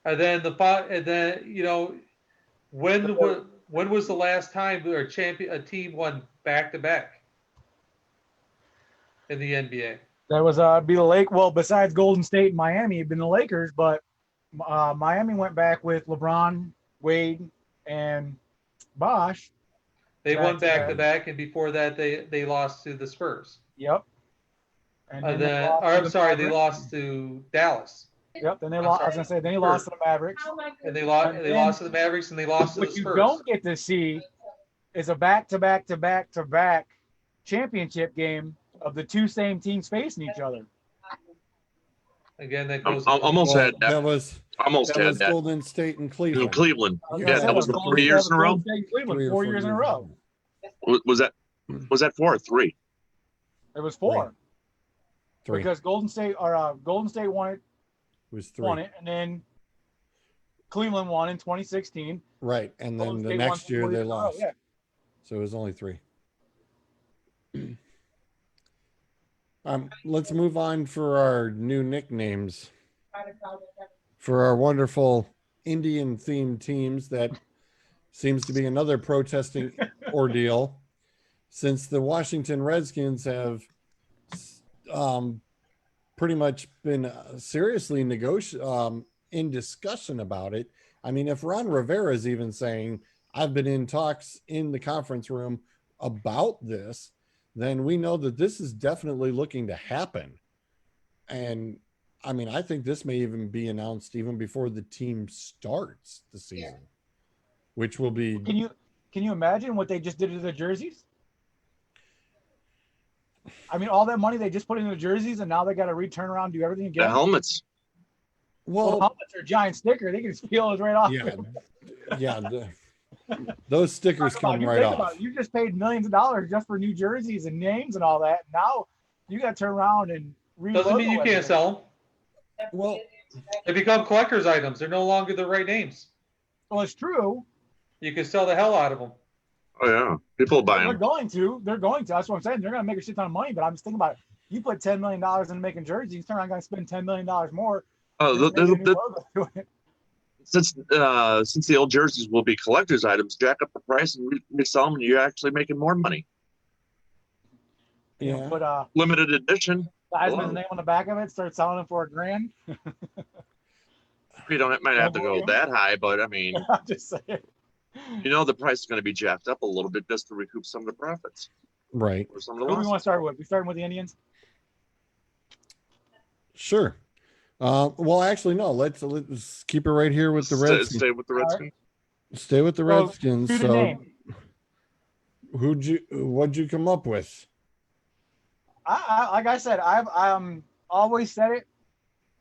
And then when was the last time a team won back to back in the NBA? That was be the Lake. Well, besides Golden State and Miami, it'd been the Lakers, but Miami went back with LeBron, Wade, and Bosh. They won back to back, and before that, they lost to the Spurs. Yep. And then, they lost to Dallas. Yep. Then they lost. I was gonna say then they lost to the Mavericks. And they lost to the Mavericks, and they lost to the Spurs. What you don't get to see is a back-to-back championship game of the two same teams facing each other. Again, that goes. Almost had that. That was Golden State and Cleveland. Cleveland. Yeah, that was 3 years in a row. Cleveland, 4 years in a row. Was that 4 or 3? It was 4. Three. Because Golden State won it. It was 3. Won it, and then Cleveland won in 2016. Right, and then Golden the State next year won 4 they years in a row, lost. yeah. So it was only 3. Let's move on for our new nicknames. For our wonderful Indian-themed teams, that seems to be another protesting ordeal, since the Washington Redskins have pretty much been seriously in discussion about it. I mean, if Ron Rivera is even saying, I've been in talks in the conference room about this, then we know that this is definitely looking to happen. And I mean, I think this may even be announced even before the team starts the season, which will be. Can you imagine what they just did to the jerseys? I mean, all that money they just put into the jerseys, and now they got to return around, do everything again. The helmets. Well, the helmets are a giant sticker. They can just peel it right off. Yeah. Those stickers come right off. You just paid millions of dollars just for new jerseys and names and all that. Now you got to turn around and doesn't mean you can't sell them. Well, they become collector's items. They're no longer the right names. Well, it's true. You can sell the hell out of them. Oh yeah, people buy them. They're going to. That's what I'm saying. They're going to make a shit ton of money. But I'm just thinking about it. You put $10 million into making jerseys. Turn around, going to spend $10 million more. Since the old jerseys will be collector's items, jack up the price and resell them, and you're actually making more money. Yeah. But limited edition. Heisman's name on the back of it. Start selling them for $1,000. You might have to go that high, but I mean, I'm just saying. The price is going to be jacked up a little bit just to recoup some of the profits. Right. Or some of Who the do we want to start with? We starting with the Indians? Sure. Well, actually, no. Let's keep it right here with the Redskins. Stay with the Redskins. Right. Stay with the Redskins. So, name. what'd you come up with? I like I said, I've always said it.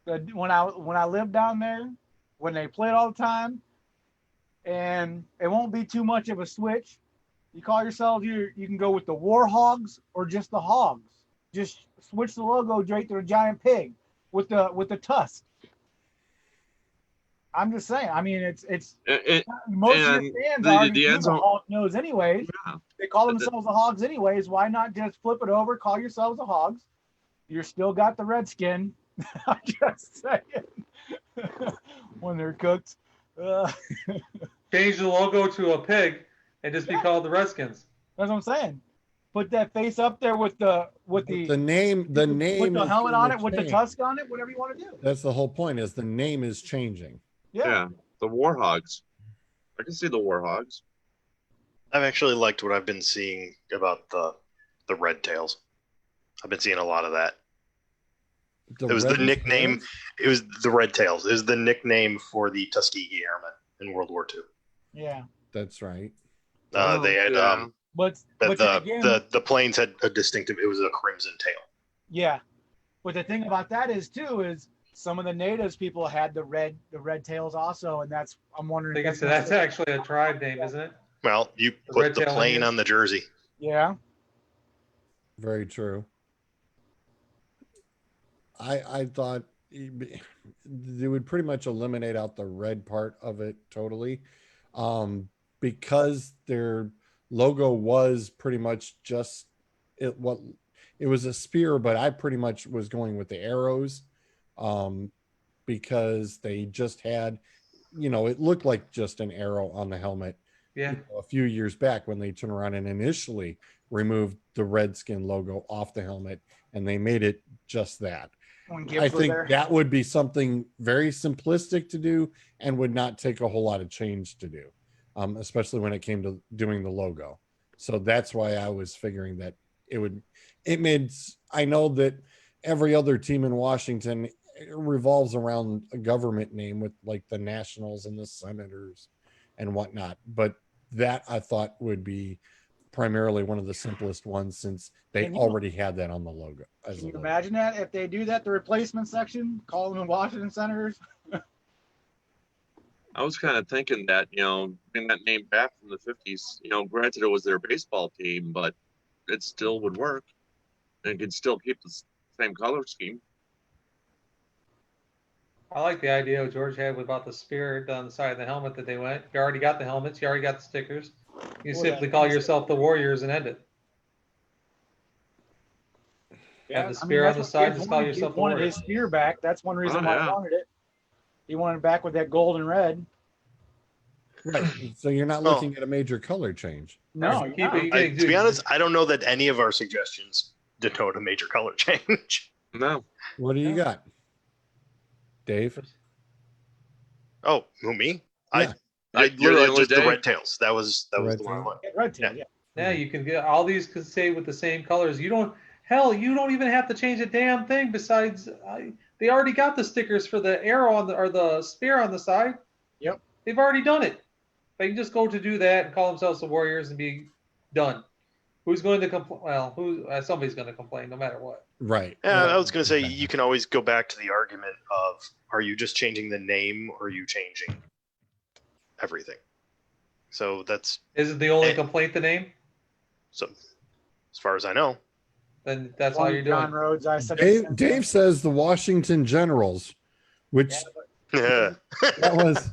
That when I lived down there, when they played all the time, and it won't be too much of a switch. You call yourselves you can go with the War Hogs or just the Hogs. Just switch the logo straight to the giant pig with the tusk. I'm just saying. I mean, it's most of your fans already the Hog nose anyways. Yeah. They call themselves the Hogs anyways. Why not just flip it over? Call yourselves the Hogs. You're still got the Redskin. I'm just saying. When they're cooked. Change the logo to a pig and just be called the Redskins. That's what I'm saying. Put that face up there with the name, with the helmet on it, with the tusk on it, whatever you want to do. That's the whole point. Is the name is changing. Yeah, the Warhogs. I can see the Warhogs. I've actually liked what I've been seeing about the Red Tails. I've been seeing a lot of that. It was the Red nickname. Tails? It was the Red Tails. It was the nickname for the Tuskegee Airmen in World War II. Yeah. That's right. They had Yeah. But then again, the planes had a distinctive. It was a crimson tail. yeah. But the thing about that is some of the natives people had the red tails also, and I'm wondering. Like I if said, that's actually a tribe name, isn't it? Well, you The put red the tail plane Indians? on the jersey. Yeah. Very true. I thought they would pretty much eliminate out the red part of it totally, because their logo was pretty much just it was a spear, but I pretty much was going with the arrows, because they just had, it looked like just an arrow on the helmet. Yeah. A few years back when they turned around and initially removed the Redskin logo off the helmet and they made it just that. When I Gibbs was think there. that would be something very simplistic to do and would not take a whole lot of change to do, especially when it came to doing the logo. So that's why I was figuring that I know that every other team in Washington revolves around a government name with like the Nationals and the Senators and whatnot. But that I thought would be primarily one of the simplest ones since they already had that on the logo. Can you imagine that if they do that, the replacement section, call them Washington Senators? I was kind of thinking that, bring that name back from the 50s. Granted, it was their baseball team, but it still would work. And it could still keep the same color scheme. I like the idea what George had about the spirit on the side of the helmet that they went. You already got the helmets. You already got the stickers. You simply call yourself the Warriors and end it. Have the spear on the side. Just call yourself the He wanted Warriors. his spear back. That's one reason why yeah. he wanted it. He wanted it back with that gold and red. Right. So you're not looking at a major color change. No, To be honest, I don't know that any of our suggestions denote a major color change. No. What do you got, Dave? Oh, who, me? Yeah. I You're the literally only just the Dave? Red Tails. That was the Red one I tail? went. Red tail, yeah. Yeah, you can get all these could say with the same colors. You don't even have to change a damn thing. Besides, they already got the stickers for the arrow or the spear on the side. Yep. They've already done it. They can just go to do that and call themselves the Warriors and be done. Who's going to complain? Well, somebody's going to complain no matter what. Right. Yeah, I was going to say you can always go back to the argument of: are you just changing the name, or are you changing everything? So that's Isn't the only complaint the name? so, as far as I know. Then that's all you're doing. John Rhodes, I said Dave says the Washington Generals, which Yeah. that was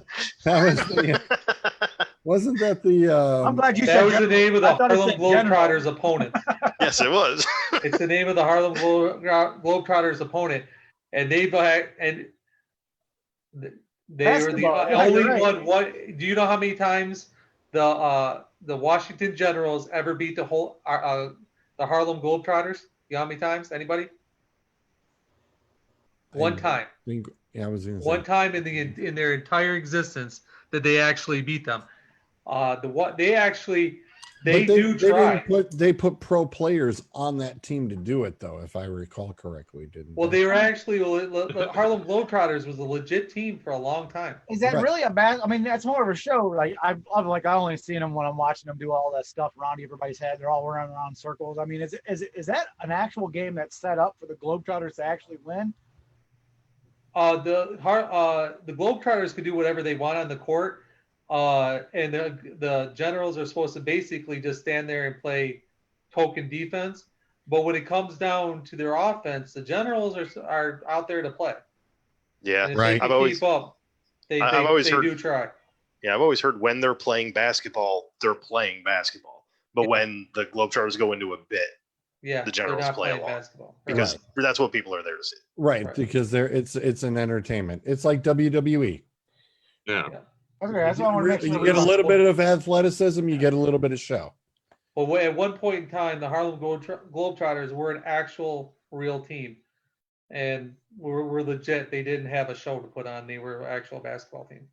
wasn't that the I'm glad you That said was the name of the I thought it Harlem said general. Globetrotters opponent. Yes, it was. It's the name of the Harlem Globetrotters opponent, and they were the Basketball, yeah, only you're right. one. What do you know how many times the Washington Generals ever beat the Harlem Globetrotters? You know how many times? Anybody? One time. I was going to say One time in their entire existence that they actually beat them. They try. They put pro players on that team to do it though, if I recall correctly, didn't Well, they? they were actually the Harlem Globetrotters was a legit team for a long time. Is that Right. really a bad? I mean, that's more of a show. Like I only seen them when I'm watching them do all that stuff around everybody's head. They're all running around circles. I mean, is that an actual game that's set up for the Globetrotters to actually win? The Globetrotters could do whatever they want on the court, and the Generals are supposed to basically just stand there and play token defense. But when it comes down to their offense, the Generals are out there to play. Yeah, And if Right. they can keep up, they do try. Yeah, I've always heard when they're playing basketball, they're playing basketball. But Yeah. when the Globetrotters go into a bit, Yeah, the Generals they're not play playing along. basketball. because that's what people are there to see. Right, Right. because it's an entertainment. It's like WWE. Yeah. Okay, that's what I want to make sure. You get a little bit of athleticism, you get a little bit of show. Well, at one point in time, the Harlem Globetrotters were an actual real team, and were legit. They didn't have a show to put on. They were an actual basketball team.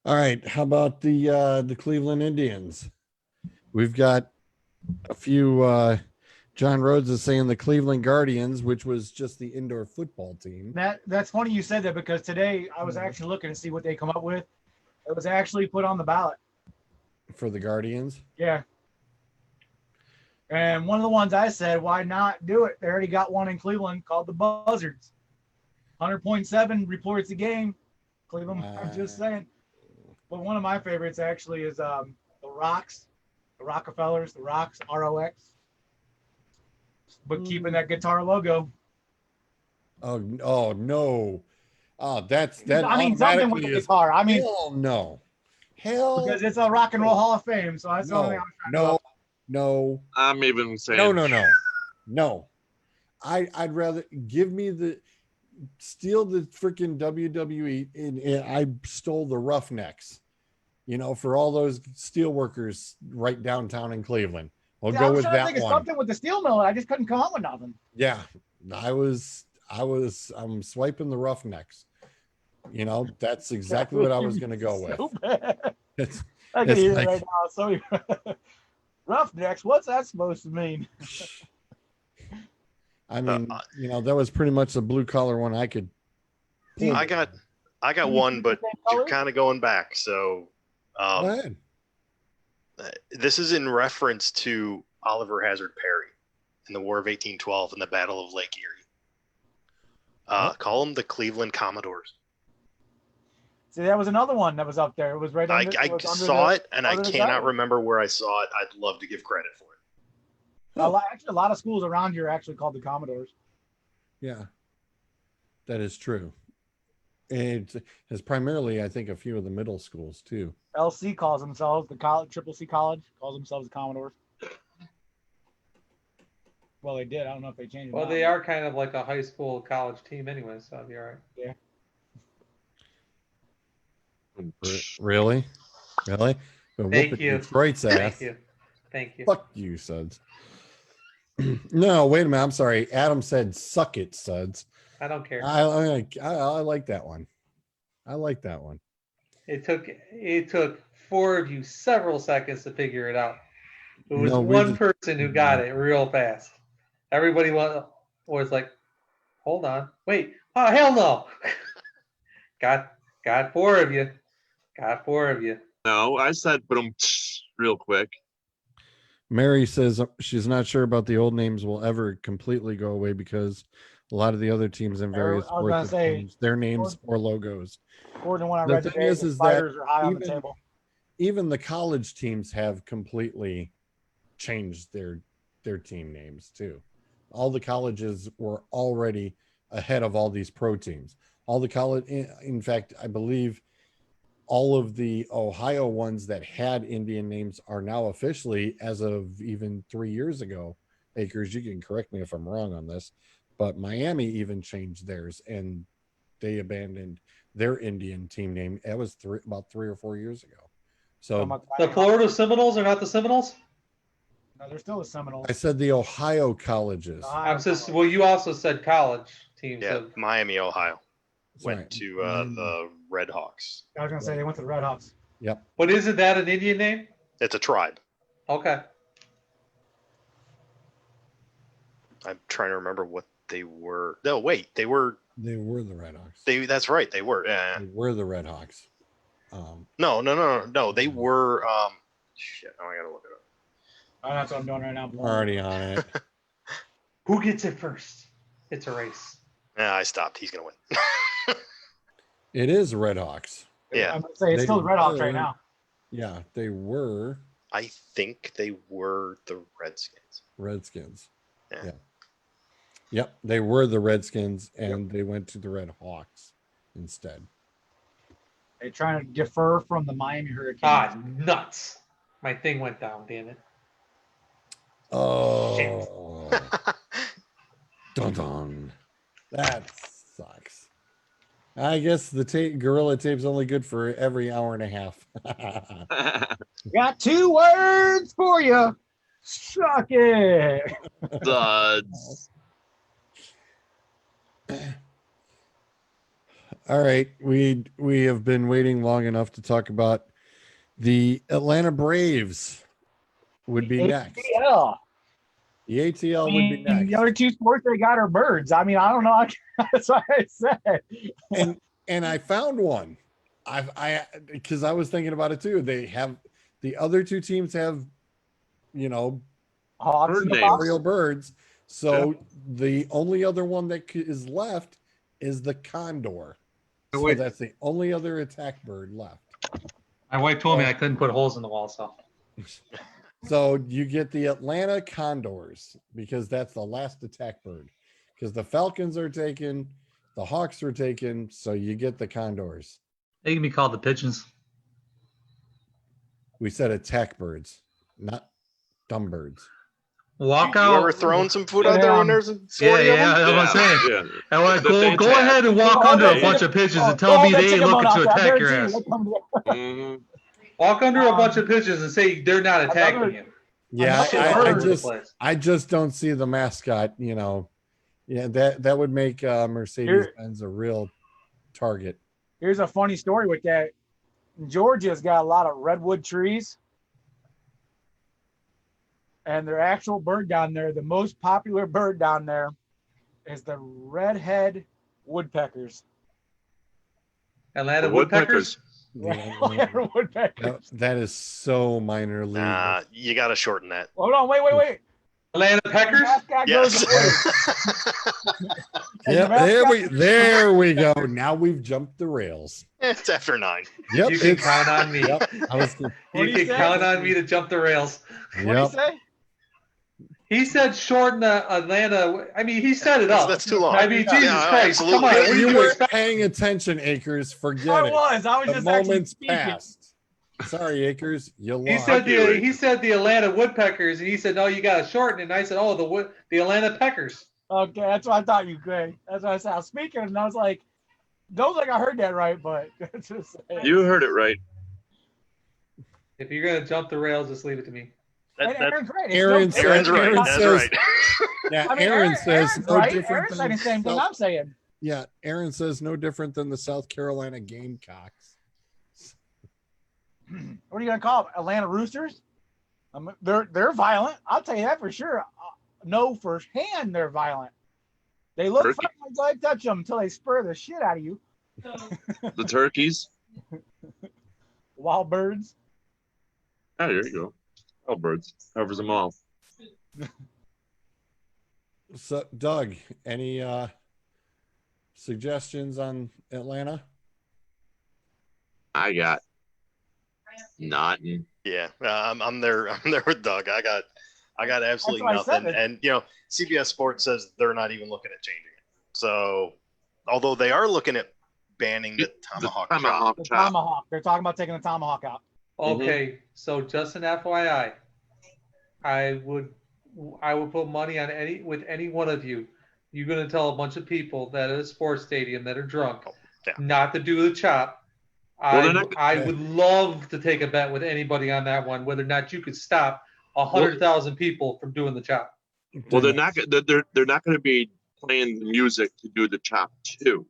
All right, how about the Cleveland Indians? We've got a few John Rhodes is saying the Cleveland Guardians, which was just the indoor football team. That's funny you said that, because today I was actually looking to see what they come up with. It was actually put on the ballot. For the Guardians? Yeah. And one of the ones I said, why not do it? They already got one in Cleveland called the Buzzards. 100.7 reports a game. Cleveland, I'm just saying. But one of my favorites actually is the Rocks, the Rockefellers, the Rocks, ROX. But keeping that guitar logo. Oh no. Oh, that's that. I mean, something with the guitar. I mean, hell no. Hell, because it's a Rock and Roll Hall of Fame. So that's the only thing I was trying to do. No. I'm even saying No. I'd rather steal the freaking WWE and I stole the Roughnecks, for all those steel workers right downtown in Cleveland. We'll go with that one. Something with the steel mill. I just couldn't come up with nothing. Yeah, I'm swiping the Roughnecks. That's exactly what I was going to go with. So bad. It's, I can hear like- it right now. So Roughnecks, what's that supposed to mean? I mean, that was pretty much the blue collar one I could. I got one, but you're kind of going back. So Go ahead. this is in reference to Oliver Hazard Perry in the War of 1812 and the Battle of Lake Erie. Call them the Cleveland Commodores. See, that was another one that was up there. It was right under. I saw it, and I cannot remember where I saw it. I'd love to give credit for it. Actually, a lot of schools around here are actually called the Commodores. Yeah, that is true. And it's primarily, I think, a few of the middle schools too. LC calls themselves the college, Triple C College calls themselves the Commodores. Well, they did. I don't know if they changed it. Well, they are kind of like a high school college team anyway, so I'll be all right. Yeah. Really? But Thank you. Detroit's ass. Thank you. Fuck you, Suds. No, wait a minute. I'm sorry. Adam said, "Suck it, Suds." I don't care. I like that one. I like that one. It took four of you several seconds to figure it out. It was No, one person who got it real fast. Everybody was like, "Hold on, wait, oh hell no!" got four of you. Got four of you. No, I said, but real quick. Mary says she's not sure about the old names will ever completely go away because a lot of the other teams in various sports have changed their names or logos. According to when I The read thing today, is the that spiders are high on the table. Even the college teams have completely changed their team names too. All the colleges were already ahead of all these pro teams. All the college, in fact, I believe all of the Ohio ones that had Indian names are now officially, as of even 3 years ago. Akers, you can correct me if I'm wrong on this, but Miami even changed theirs and they abandoned their Indian team name. That was about 3 or 4 years ago. So the Florida Seminoles are not the Seminoles? No, they're still the Seminoles. I said the Ohio colleges. Well, you also said college teams. Yeah, Miami, Ohio. Sorry. Went to the Red Hawks. I was going to say they went to the Red Hawks. Yep. But isn't that an Indian name? It's a tribe. Okay. I'm trying to remember what they were. No, wait, they were the Red Hawks. That's right, they were. Yeah. They were the Red Hawks. No. They were. Shit. Oh, I gotta look it up. Oh, that's what I'm doing right now. Already on it. Who gets it first? It's a race. Yeah, I stopped. He's gonna win. It is Red Hawks. Yeah. I'm going to say it's still the Red Hawks right now. Yeah, they were I think they were the Redskins. Redskins. Yeah. Yep, they were the Redskins, and they went to the Red Hawks instead. They're trying to defer from the Miami Hurricanes. Ah, nuts. My thing went down, damn it. Oh. Dun dun. That sucks. I guess the Gorilla Tape's only good for every hour and a half. Got 2 words for you. Suck it. Duds. All right, we have been waiting long enough to talk about the Atlanta Braves. Would be next. ATL. The ATL would be next. The other two sports they got are birds. I mean, I don't know. That's what I said. And I found one. Because I was thinking about it too. They have the other two teams have, Hawks Bird and the names. Fox. real birds. So the only other one that is left is the condor. So Wait. that's the only other attack bird left. My wife told me I couldn't put holes in the wall, so. So you get the Atlanta Condors because that's the last attack bird. Because the Falcons are taken, the Hawks are taken, so you get the Condors. They can be called the pigeons. We said attack birds, not dumb birds. Walk You out. ever thrown some food out there when there's 40 Yeah, of them? yeah, that's what I'm saying. Yeah. And when I The go fantastic. ahead and walk Oh, under a yeah. bunch of pigeons and Oh, tell me that they ain't chicken looking bone to out there, attack your too. ass. They come to- Mhm. Walk under a bunch Um, of pigeons and say they're not attacking another- you. Yeah, Another All bird. over the place. I just don't see the mascot. Yeah, that would make Mercedes Benz a real target. Here's a funny story with that. Georgia's got a lot of redwood trees. And their actual bird down there, the most popular bird down there is the redhead woodpeckers. Atlanta The woodpeckers. Redhead woodpeckers. That is so minor league. Nah, you got to shorten that. Hold on, wait. Atlanta The peckers. mascot Yes. goes and Yep, the mascot- there we go. Now we've jumped the rails. It's after 9. Yep, You can count on me. Yep, I was. What You do can you say? count on me to jump the rails. What do you Yep. say? He said shorten the Atlanta. I mean, he set it up. That's too long. I mean, Jesus Yeah, Christ, come on. absolutely. What do You you were expect? paying attention, Akers. Forget I it. was The just actually moment's speaking. passed. Sorry, Akers. You He lost. said you. he said the Atlanta woodpeckers, and he said no, you got to shorten it. And I said, oh, the Atlanta peckers. Okay, that's what I thought you could. That's what I said. I was speaking, and I was like, don't think I heard that right, but just You heard it right. If you're gonna jump the rails, just leave it to me. And That, Aaron's right. It's Aaron no said- Aaron's right. Aaron That's says- right. Yeah, I mean, Aaron says Aaron's no right. different Aaron's than saying the same thing South- I'm saying. Yeah, Aaron says no different than the South Carolina Gamecocks. What are you gonna call them? Atlanta Roosters? They're violent. I'll tell you that for sure. No, firsthand they're violent. They look Turkey. fun until I touch them until they spur the shit out of you. The turkeys. Wild birds. Oh, there you go. Oh, birds. Covers them all. So, Doug, any suggestions on Atlanta? I got nothing. Yeah, I'm there. I'm there with Doug. I got absolutely That's why I said nothing. it. And CBS Sports says they're not even looking at changing it. So, although they are looking at banning the tomahawk. chop. Tomahawk The chop. tomahawk. They're talking about taking the tomahawk out. Okay, so just an FYI, I would put money on any one of you. You're gonna tell a bunch of people that at a sports stadium that are drunk Yeah. not to do the chop. Well, they're not- I would love to take a bet with anybody on that one, whether or not you could stop 100,000 people from doing the chop. Well, they're not going to be playing the music to do the chop too.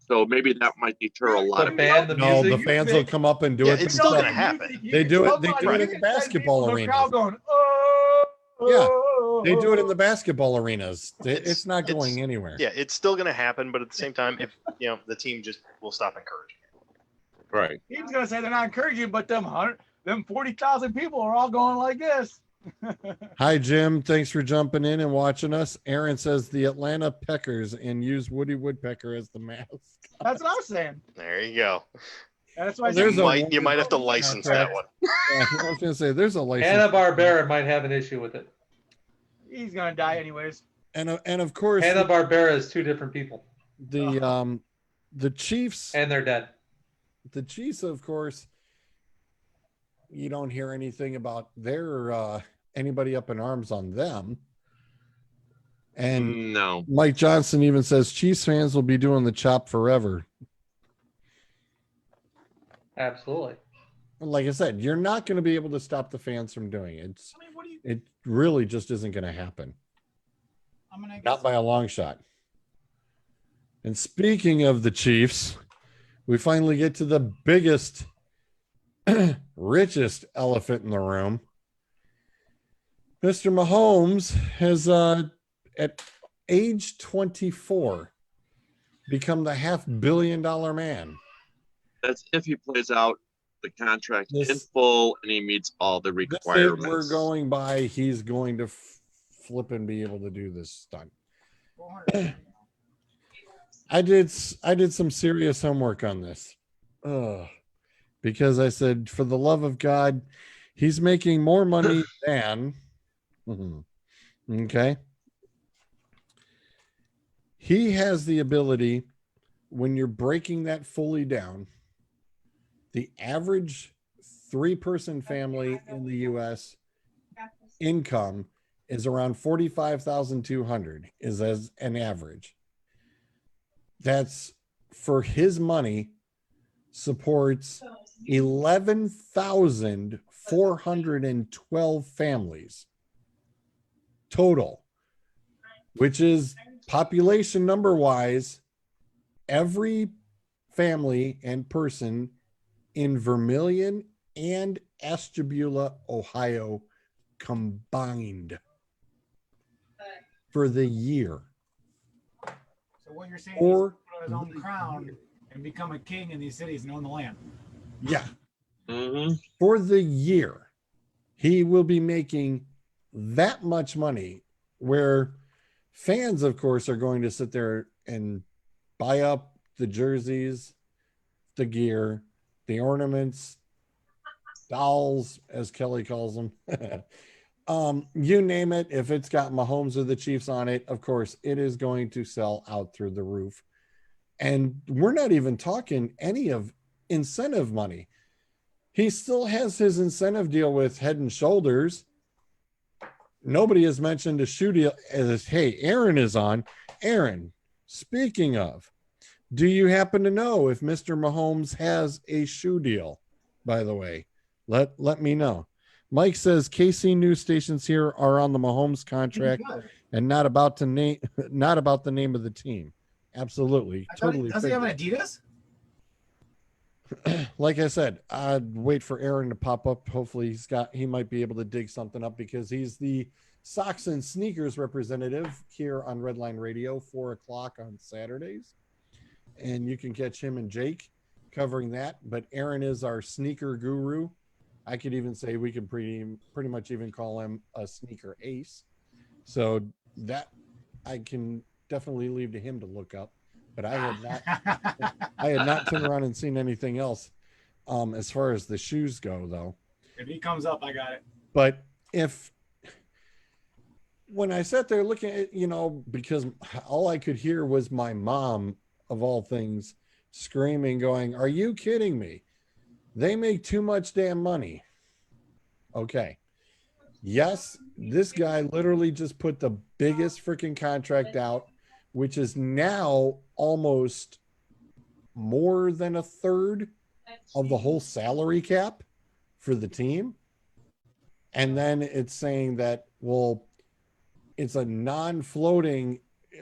So maybe that might deter a lot But of ban the No, music. the fans will come up and do Yeah, it it's still themselves. gonna happen. They do it. Hold They on, do you it in can the send basketball people in the arenas. crowd going, oh, They do it in the basketball arenas. It's not It's- going anywhere. Yeah, it's still going to happen, but at the same time, if the team just will stop encouraging it. right. He's gonna say they're not encouraging, but them 40,000 people are all going like this. Hi, Jim. Thanks for jumping in and watching us. Aaron says the Atlanta Peckers and use Woody Woodpecker as the mask. That's what I was saying. There you go. That's why I There's said You might have to license that one. Yeah, I was going to say there's a license. Hanna-Barbera might have an issue with it. he's gonna die anyways. And of course, Hanna-Barbera is two different people, the Chiefs. and they're dead. The Chiefs, of course, you don't hear anything about their anybody up in arms on them. And No. Mike Johnson even says Chiefs fans will be doing the chop forever. Absolutely. And like I said, you're not going to be able to stop the fans from doing it. I mean, what do you? It really just isn't going to happen. I'm gonna Not by a long shot. And speaking of the Chiefs, we finally get to the biggest, richest elephant in the room. Mr. Mahomes has at age 24 become the $500 million man. That's if he plays out the contract in This- full and he meets all the This age requirements. we're going by, he's going to flip and be able to do this stunt. I did some serious homework on this. Because I said, for the love of God, he's making more money than okay. He has the ability, when you're breaking that fully down, the average 3-person family in the US income is around 45,200 is as an average. That's for his money supports 11,412 families total, which is population number wise, every family and person in Vermilion and Ashtabula, Ohio combined for the year. So what you're saying Or is put on his own crown and become a king in these cities and own the land. yeah. Mm-hmm. For the year, he will be making that much money, where fans, of course, are going to sit there and buy up the jerseys, the gear, the ornaments, dolls, as Kelly calls them. You name it. If it's got Mahomes or the Chiefs on it, of course, it is going to sell out through the roof. And we're not even talking any of incentive money. He still has his incentive deal with Head and Shoulders. Nobody has mentioned a shoe deal. As hey, Aaron is on. Aaron, speaking of, do you happen to know if Mr. Mahomes has a shoe deal? By the way, let me know. Mike says KC news stations here are on the Mahomes contract and not about the name of the team. Absolutely, totally. Does he have an Adidas? Like I said, I'd wait for Aaron to pop up. Hopefully he might be able to dig something up, because he's the socks and sneakers representative here on Redline Radio, 4:00 on Saturdays. And you can catch him and Jake covering that. But Aaron is our sneaker guru. I could even say we could pretty much even call him a sneaker ace. So that I can definitely leave to him to look up. But I had not turned around and seen anything else as far as the shoes go, though. If he comes up, I got it. But when I sat there looking at, because all I could hear was my mom, of all things, screaming, going, "Are you kidding me? They make too much damn money." Okay. Yes, this guy literally just put the biggest freaking contract out, which is now almost more than a third of the whole salary cap for the team. And then it's saying that, well, it's a non-floating.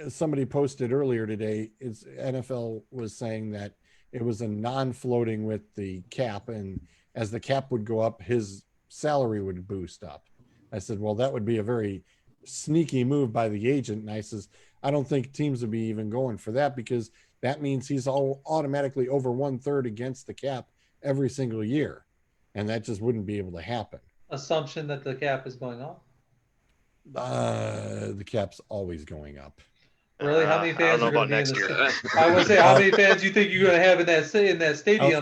Somebody posted earlier today, NFL was saying that it was a non-floating with the cap, and as the cap would go up, his salary would boost up. I said, well, that would be a very sneaky move by the agent. And I says, I don't think teams would be even going for that, because that means he's all automatically over 1/3 against the cap every single year. And that just wouldn't be able to happen. Assumption that the cap is going up. The cap's always going up. Really? How many fans are going to be in next year? I would say, how many fans do you think you're going to have in that stadium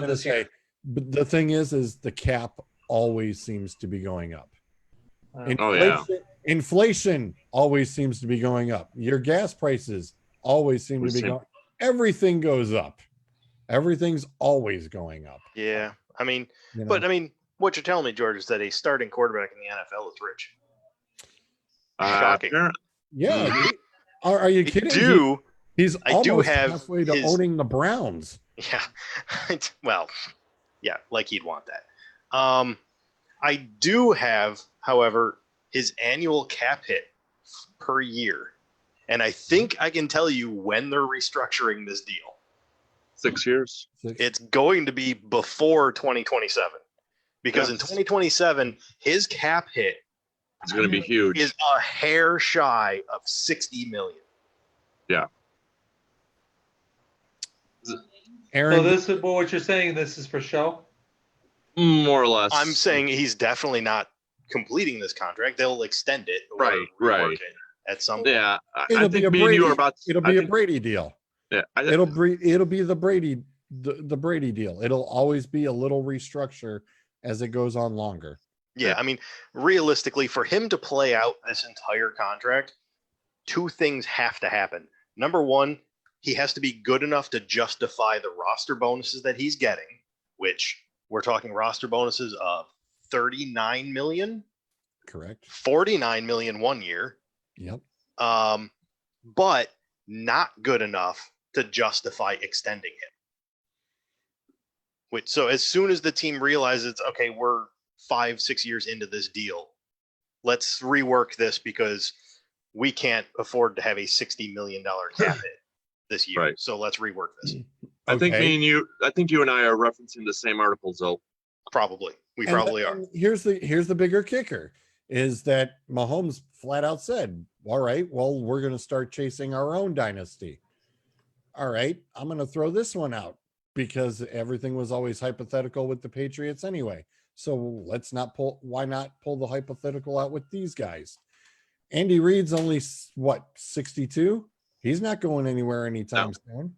this year? But the thing is the cap always seems to be going up. Inflation always seems to be going up. Your gas prices always seem to be going. Everything goes up. Everything's always going up. Yeah, I mean, but I mean, what you're telling me, George, is that a starting quarterback in the NFL is rich. Shocking. Yeah. Are you kidding? He's almost halfway to owning the Browns. Yeah. Well, yeah, like he'd want that. I do have, however, his annual cap hit per year. And I think I can tell you when they're restructuring this deal. 6 years. It's going to be before 2027. Because in 2027, his cap hit It's going to be huge. is a hair shy of 60 million. Aaron, So this is what you're saying. This is for show. More or less. I'm saying he's definitely not completing this contract. They'll extend it or Right, rework right. it at some point. Yeah, it'll I be think a me and you Brady. are about. It'll I be a think- Brady deal. Yeah, It'll be the Brady the Brady deal. It'll always be a little restructure as it goes on longer. Yeah, I mean, realistically, for him to play out this entire contract, two things have to happen. Number one, he has to be good enough to justify the roster bonuses that he's getting, which we're talking roster bonuses of 39 million, Correct. 49 million 1 year, Yep. but not good enough to justify extending him. Which, so as soon as the team realizes, okay, we're 5-6 years into this deal, let's rework this because we can't afford to have a $60 million cap hit this year. Right. So let's rework this. I think Okay. me and you. I think you and I are referencing the same articles, though. Probably. We And- probably are. and here's the bigger kicker is that Mahomes flat out said, all right, well, we're going to start chasing our own dynasty. All right, I'm going to throw this one out because everything was always hypothetical with the Patriots anyway. So why not pull the hypothetical out with these guys? Andy Reid's only what, 62? He's not going anywhere anytime soon.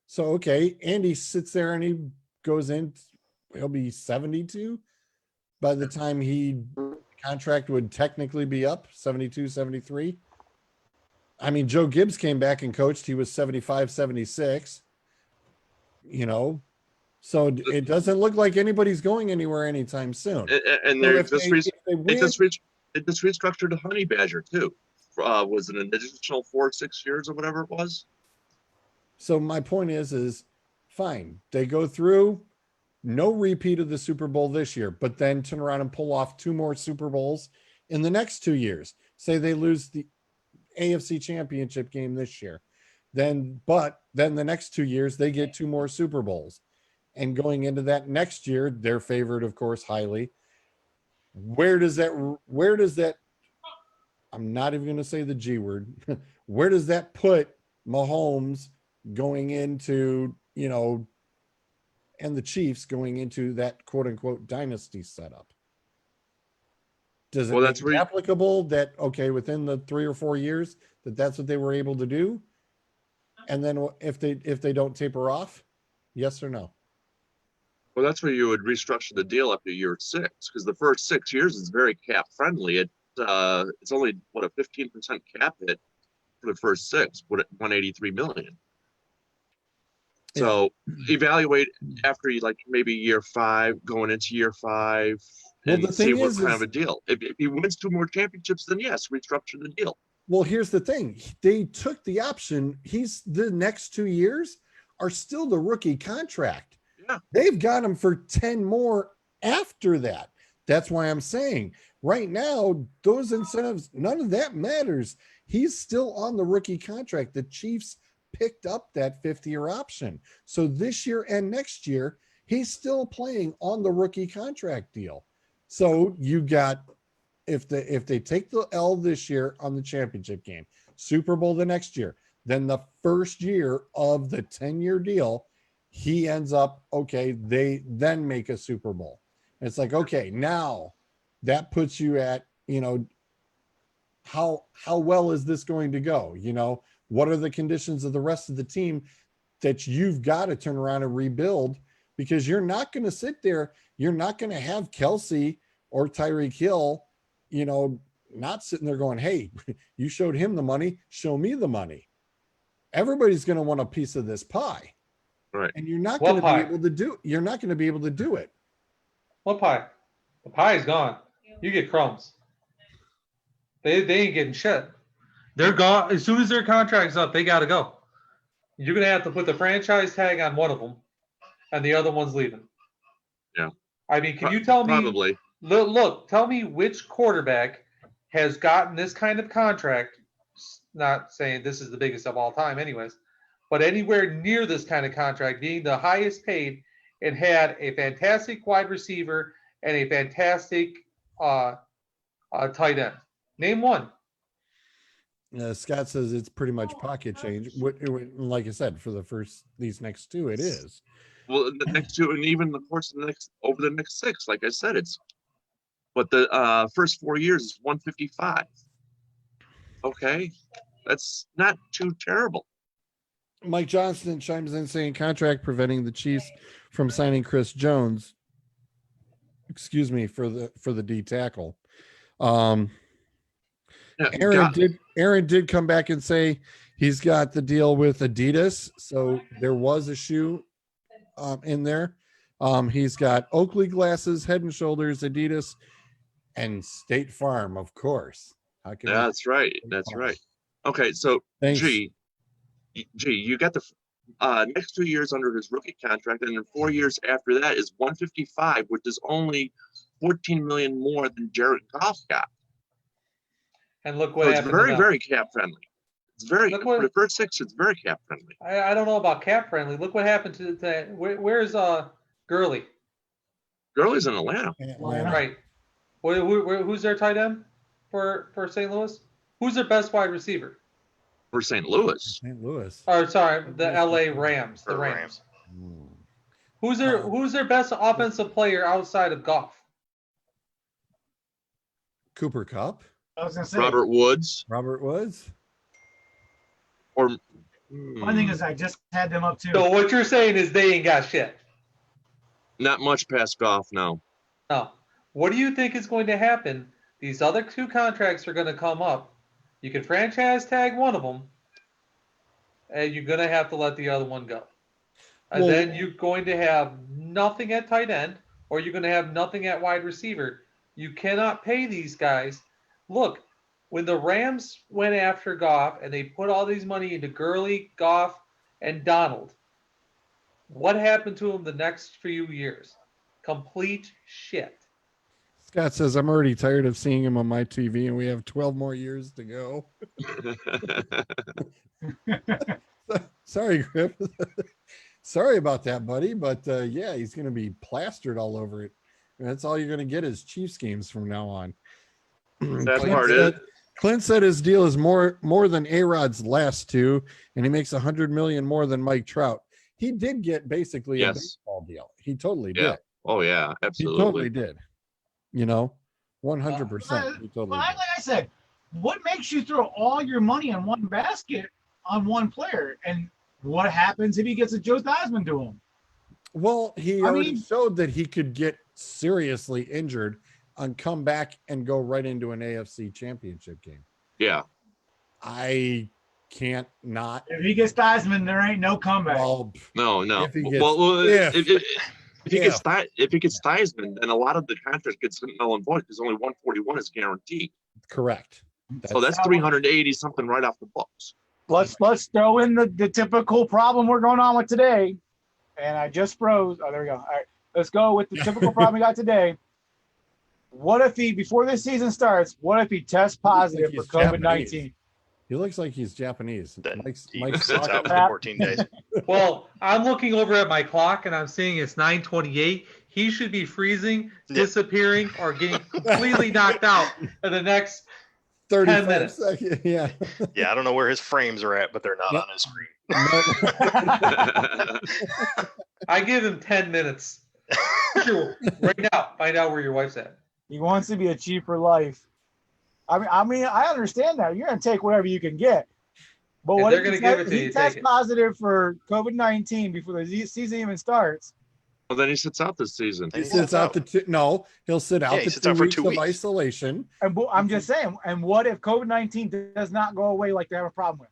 So, okay, Andy sits there and he goes in, he'll be 72 by the time contract would technically be up, 72, 73. I mean, Joe Gibbs came back and coached. He was 75, 76, so it doesn't look like anybody's going anywhere anytime soon. And So they're if just they win, they just restructured the Honey Badger too. Was it an additional 4 or 6 years or whatever it was? so my point is fine. They go through, no repeat of the Super Bowl this year, but then turn around and pull off 2 more Super Bowls in the next 2 years. Say they lose the AFC Championship game this year. Then the next 2 years, they get 2 more Super Bowls. And going into that next year, they're favored, of course, highly. Where does that, I'm not even going to say the G word. Where does that put Mahomes going into, and the Chiefs going into that quote unquote dynasty setup? Does it Well, that's make it applicable that, okay, within the 3 or 4 years that's what they were able to do? And then if they don't taper off, yes or no? Well, that's where you would restructure the deal after year 6, because the first 6 years is very cap friendly. It's only a 15% cap hit for the first 6, what, 183 million. So evaluate after maybe year 5, going into year 5, and the see thing what is kind of a deal. If he wins 2 more championships, then yes, restructure the deal. Well, here's the thing. They took the option. The next 2 years are still the rookie contract. Yeah. They've got him for 10 more after that. That's why I'm saying right now, those incentives, none of that matters. He's still on the rookie contract. The Chiefs picked up that 5th-year option. So this year and next year, he's still playing on the rookie contract deal. So you got, if they take the L this year on the championship game, Super Bowl the next year, then the first year of the 10-year deal, he ends up, okay, they then make a Super Bowl. And it's like, okay, now that puts you at, how well is this going to go? What are the conditions of the rest of the team that you've got to turn around and rebuild? Because you're not going to sit there. You're not going to have Kelsey or Tyreek Hill, not sitting there going, hey, you showed him the money, show me the money. Everybody's going to want a piece of this pie. Right. And you're not going to be able to do it. What pie? The pie is gone. You get crumbs. They ain't getting shit. They're gone. As soon as their contract's up, they got to go. You're going to have to put the franchise tag on one of them, and the other one's leaving. Yeah. I mean, can you tell me? Probably. Look, tell me which quarterback has gotten this kind of contract, not saying this is the biggest of all time anyways, but anywhere near this kind of contract, being the highest paid, and had a fantastic wide receiver and a fantastic tight end. Name one. Scott says it's pretty much pocket change. Like I said, for these next two, it is. Well, the next two, and even the course of over the next 6, like I said, but the first 4 years is 155. Okay, that's not too terrible. Mike Johnston chimes in saying contract preventing the Chiefs from signing Chris Jones. Excuse me for the D tackle. Aaron did come back and say he's got the deal with Adidas, so there was a shoe in there. He's got Oakley glasses, Head and Shoulders, Adidas, and State Farm, of course. That's right. That's right. Okay, so Thanks. G, you got the next 2 years under his rookie contract, and then 4 years after that is 155, which is only 14 million more than Jared Goff got. And look what So it's happened. very, very cap friendly. It's very Look for the first 6. It's very cap friendly. I don't know about cap friendly. Look what happened to where's Gurley? Gurley's in Atlanta. Right. Who's their tight end for St. Louis? Who's their best wide receiver? For St. Louis. St. Louis. Or sorry, the LA Rams. The Rams. Who's their best offensive player outside of Goff? Cooper Kupp. I was gonna say. Robert Woods. Or One thing is, I just had them up too. So what you're saying is they ain't got shit. not much past Goff, no. No. What do you think is going to happen? These other 2 contracts are going to come up. You can franchise tag one of them, and you're going to have to let the other one go. And then you're going to have nothing at tight end, or you're going to have nothing at wide receiver. You cannot pay these guys. Look, when the Rams went after Goff and they put all these money into Gurley, Goff, and Donald, what happened to them the next few years? Complete shit. Scott says, I'm already tired of seeing him on my TV, and we have 12 more years to go. Sorry, Griff. Sorry about that, buddy. But yeah, he's going to be plastered all over it. And that's all you're going to get is Chiefs games from now on. Clint said his deal is more than A-Rod's last 2, and he makes $100 million more than Mike Trout. He did get basically a baseball deal. He totally did. Oh yeah, absolutely. He totally did. 100%. Like I said, what makes you throw all your money in one basket on one player? And what happens if he gets a Joe Theismann to him? Well, he already showed that he could get seriously injured and come back and go right into an AFC championship game. Yeah. I can't not. If he gets Theismann, there ain't no comeback. Well, no. If he gets, if he gets Theismann, then a lot of the contract gets null and void because only 141 is guaranteed. Correct. So that's 380 something right off the books. Let's throw in the typical problem we're going on with today. And I just froze. Oh, there we go. All right. Let's go with the typical problem we got today. What if before this season starts, what if he tests positive for COVID-19? He looks like he's Japanese. Mike's sits out for 14 days. Well, I'm looking over at my clock and I'm seeing it's 9:28. He should be freezing, disappearing, or getting completely knocked out in the next 10 minutes. Seconds. Yeah. Yeah, I don't know where his frames are at, but they're not on his screen. I give him 10 minutes. Sure. Right now, find out where your wife's at. He wants to be a Chief for life. I mean, I understand that. You're going to take whatever you can get. But what they're going to give it to you? He tests positive for COVID-19 before the season even starts. Well, then he sits out this season. He sits out he'll sit out the 2 weeks of isolation. And I'm just saying. And what if COVID-19 does not go away like they have a problem with?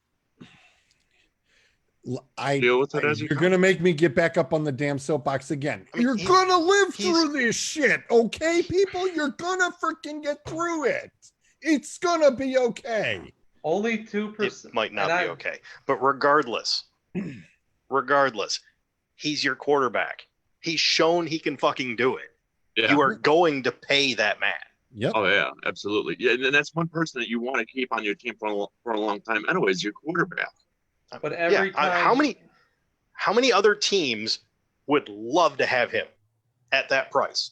Deal with it as you're going to make me get back up on the damn soapbox again. You're going to live through this shit, okay, people? You're going to freaking get through it. It's going to be okay. Only 2%. It might not be okay. But regardless, he's your quarterback. He's shown he can fucking do it. Yeah. You are going to pay that man. Yep. Oh, yeah, absolutely. Yeah, and that's one person that you want to keep on your team for a long time anyways, your quarterback. But every time, how many other teams would love to have him at that price?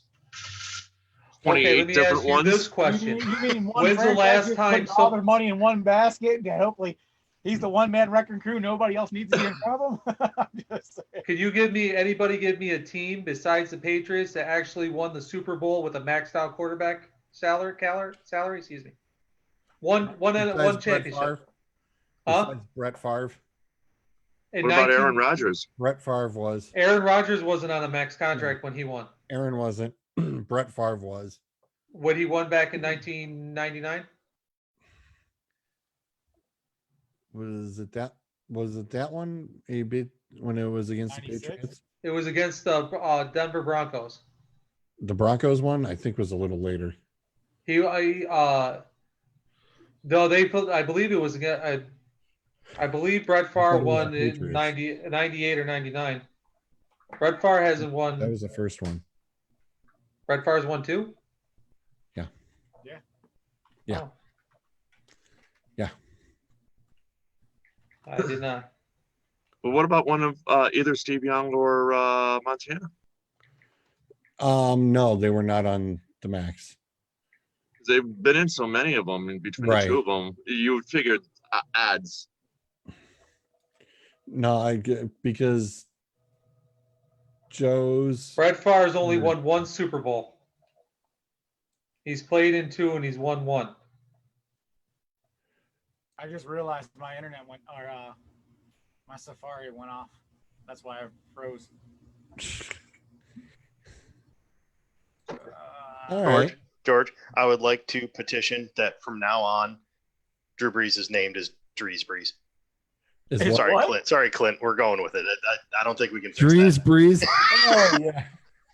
Okay, 28 let me different ask you ones. this question. You mean one When's the franchise last just time puts all some- their money in one basket and hopefully he's the one-man wrecking crew? Nobody else needs to be in front of him. I'm just saying. Could you anybody give me a team besides the Patriots that actually won the Super Bowl with a maxed out quarterback salary, excuse me. One Besides Brett championship. Favre? Huh? Besides Brett Favre? In What about 19 Aaron Rodgers? Brett Favre was. Aaron Rodgers wasn't on a max contract when he won. Aaron wasn't. Brett Favre was. What he won back in 1999? Was it that one? A bit when it was against the 96? Patriots? It was against the Denver Broncos. The Broncos one, I think, was a little later. No, they put. I believe it was against. I believe Brett Favre it was won the in Patriots. 98 or 99. Brett Favre hasn't won. That was the first one. Brett Favre's won too? Yeah. Yeah. Yeah. Oh. Yeah. I did not. But what about one of either Steve Young or Montana? No, they were not on the max. They've been in so many of them, and between Right. the two of them, you would figure ads. No, I get because Joe's Brett Favre's only Yeah. won one Super Bowl. He's played in two and he's won one. I just realized my internet went, or my Safari went off. That's why I froze. all George, right. George, I would like to petition that from now on, Drew Brees is named as Drees Brees. Is Is what? Sorry, What? Clint. Sorry, Clint. We're going with it. I don't think we can fix Drees that. Breeze. Oh yeah.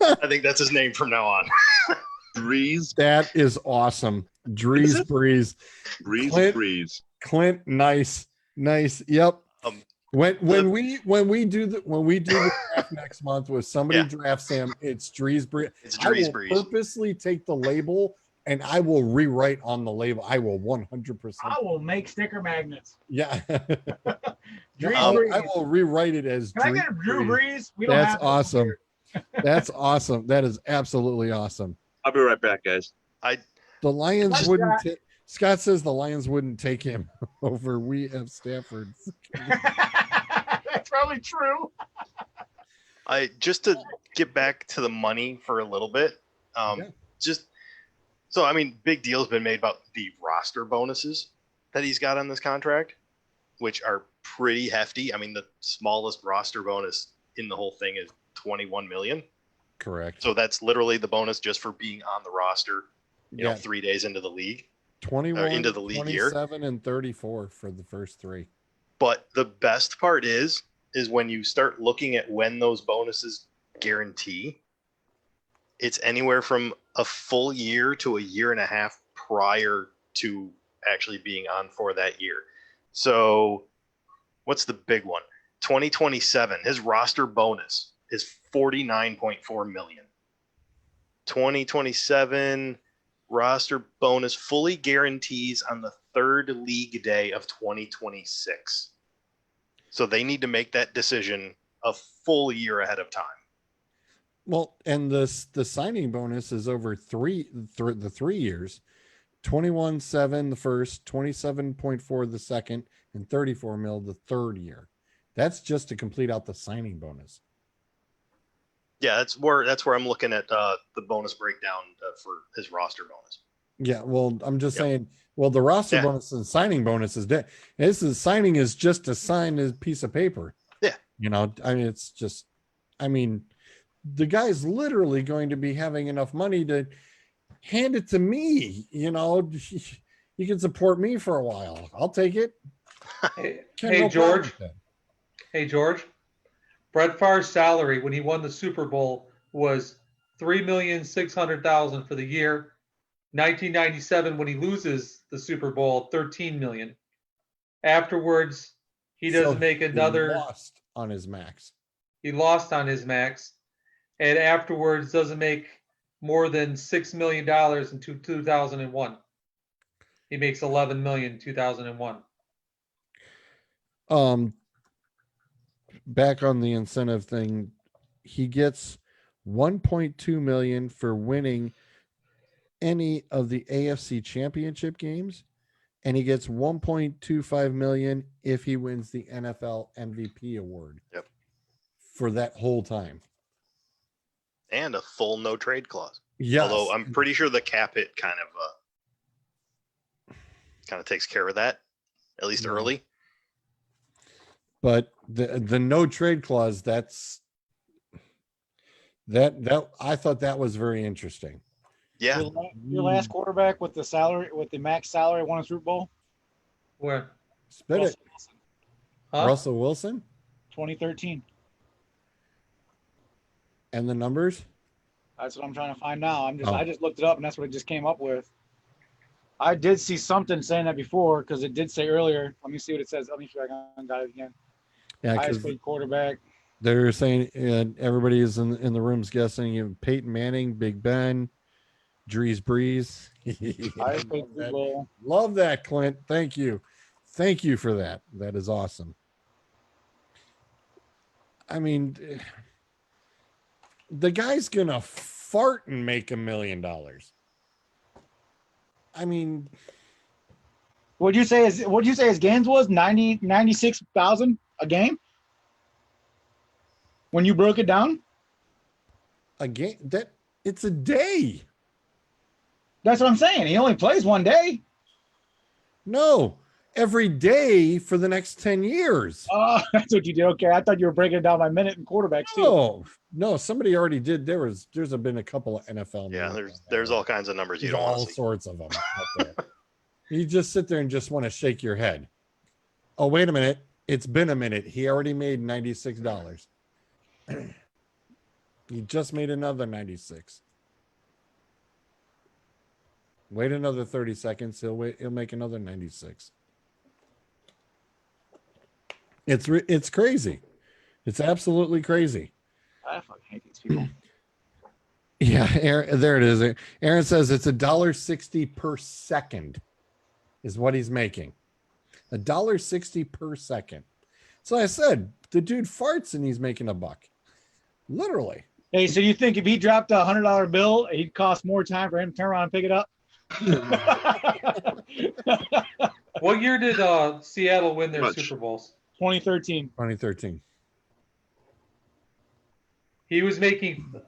I think that's his name from now on. Breeze, That is awesome. Drees it? Breeze. Breeze, Clint- Breeze. Clint, nice. Yep. When we do the draft next month with somebody Yeah. drafts him, it's Drees Breeze. It's I Drees will Breeze. purposely take the label and I will rewrite on the label. I will 100%. I will make sticker magnets. Yeah. Drew I Brees. will rewrite it as Can I Drees get a Drew Breeze. Brees? We don't That's have those awesome. here. That's awesome. That is absolutely awesome. I'll be right back, guys. The Lions Like wouldn't that. Scott says the Lions wouldn't take him over we have Stafford. That's probably true. I just to get back to the money for a little bit. Yeah. Just so I mean, big deal's been made about the roster bonuses that he's got on this contract, which are pretty hefty. I mean, the smallest roster bonus in the whole thing is 21 million. Correct. So that's literally the bonus just for being on the roster. You know, Yeah, 3 days into the league. 21 into the league year. 27 and 34 for the first three. But the best part is when you start looking at when those bonuses guarantee, it's anywhere from a full year to a year and a half prior to actually being on for that year. So what's the big one? 2027, his roster bonus is 49.4 million. 2027 roster bonus fully guarantees on the third league day of 2026. So they need to make that decision a full year ahead of time. Well, and the signing bonus is over the 3 years. 21.7 the first, 27.4 the second, and 34 mil the third year. That's just to complete out the signing bonus. Yeah, that's where I'm looking at the bonus breakdown for his roster bonus. Yeah, well, I'm just Yep. saying. Well, the roster Yeah. bonus and signing bonus is dead. Signing is just to sign a piece of paper. Yeah. You know, I mean, it's just, I mean, the guy's literally going to be having enough money to hand it to me. You know, you can support me for a while. I'll take it. Hey, Can't hey no problem George. with that. Hey, George. Brett Favre's salary when he won the Super Bowl was $3,600,000 for the year. 1997, when he loses the Super Bowl, $13 million. Afterwards, he doesn't So make he another. lost on his max. He lost on his max, and afterwards doesn't make more than $6 million in 2001. He makes $11 million in 2001. Back on the incentive thing, he gets 1.2 million for winning any of the AFC Championship games, and he gets 1.25 million if he wins the NFL MVP award. Yep. For that whole time. And a full no trade clause. Yes. Although I'm pretty sure the cap hit kind of takes care of that, at least early. But the no trade clause, that I thought that was very interesting. Yeah. Your last quarterback with the max salary won a Super Bowl. Where? Spit it. Huh? Russell Wilson 2013. and the numbers. That's what I'm trying to find now. I just looked it up and that's what it just came up with. I did see something saying that before because it did say earlier. Let me see what it says. Let me see if I can got it again. Yeah, Highest because paid quarterback. they're saying everybody is in the rooms guessing. You have Peyton Manning, Big Ben, Drees Brees. Highest paid Super Bowl. Love that, Clint. Thank you for that. That is awesome. I mean, the guy's gonna fart and make $1 million. I mean, What'd you say his games was? 96,000 a game? When you broke it down? again, it's a day. That's what I'm saying. He only plays one day. No, every day for the next 10 years. Oh, that's what you did. Okay. I thought you were breaking it down by minute and quarterbacks too. No, somebody already did. There's been a couple of NFL. Yeah, names there's all kinds of numbers you There's don't want all to see. sorts of them out there. You just sit there and just want to shake your head. Oh, wait a minute. It's been a minute. He already made $96. He just made another 96. Wait another 30 seconds. He'll make another 96. It's crazy. It's absolutely crazy. I fucking hate these people. Yeah, Aaron, there it is. Aaron says it's $1.60 per second is what he's making. $1.60 per second. So I said, the dude farts and he's making $1. Literally. Hey, so you think if he dropped a $100 bill, he'd cost more time for him to turn around and pick it up? What year did Seattle win their Much. Super Bowls? 2013. 2013.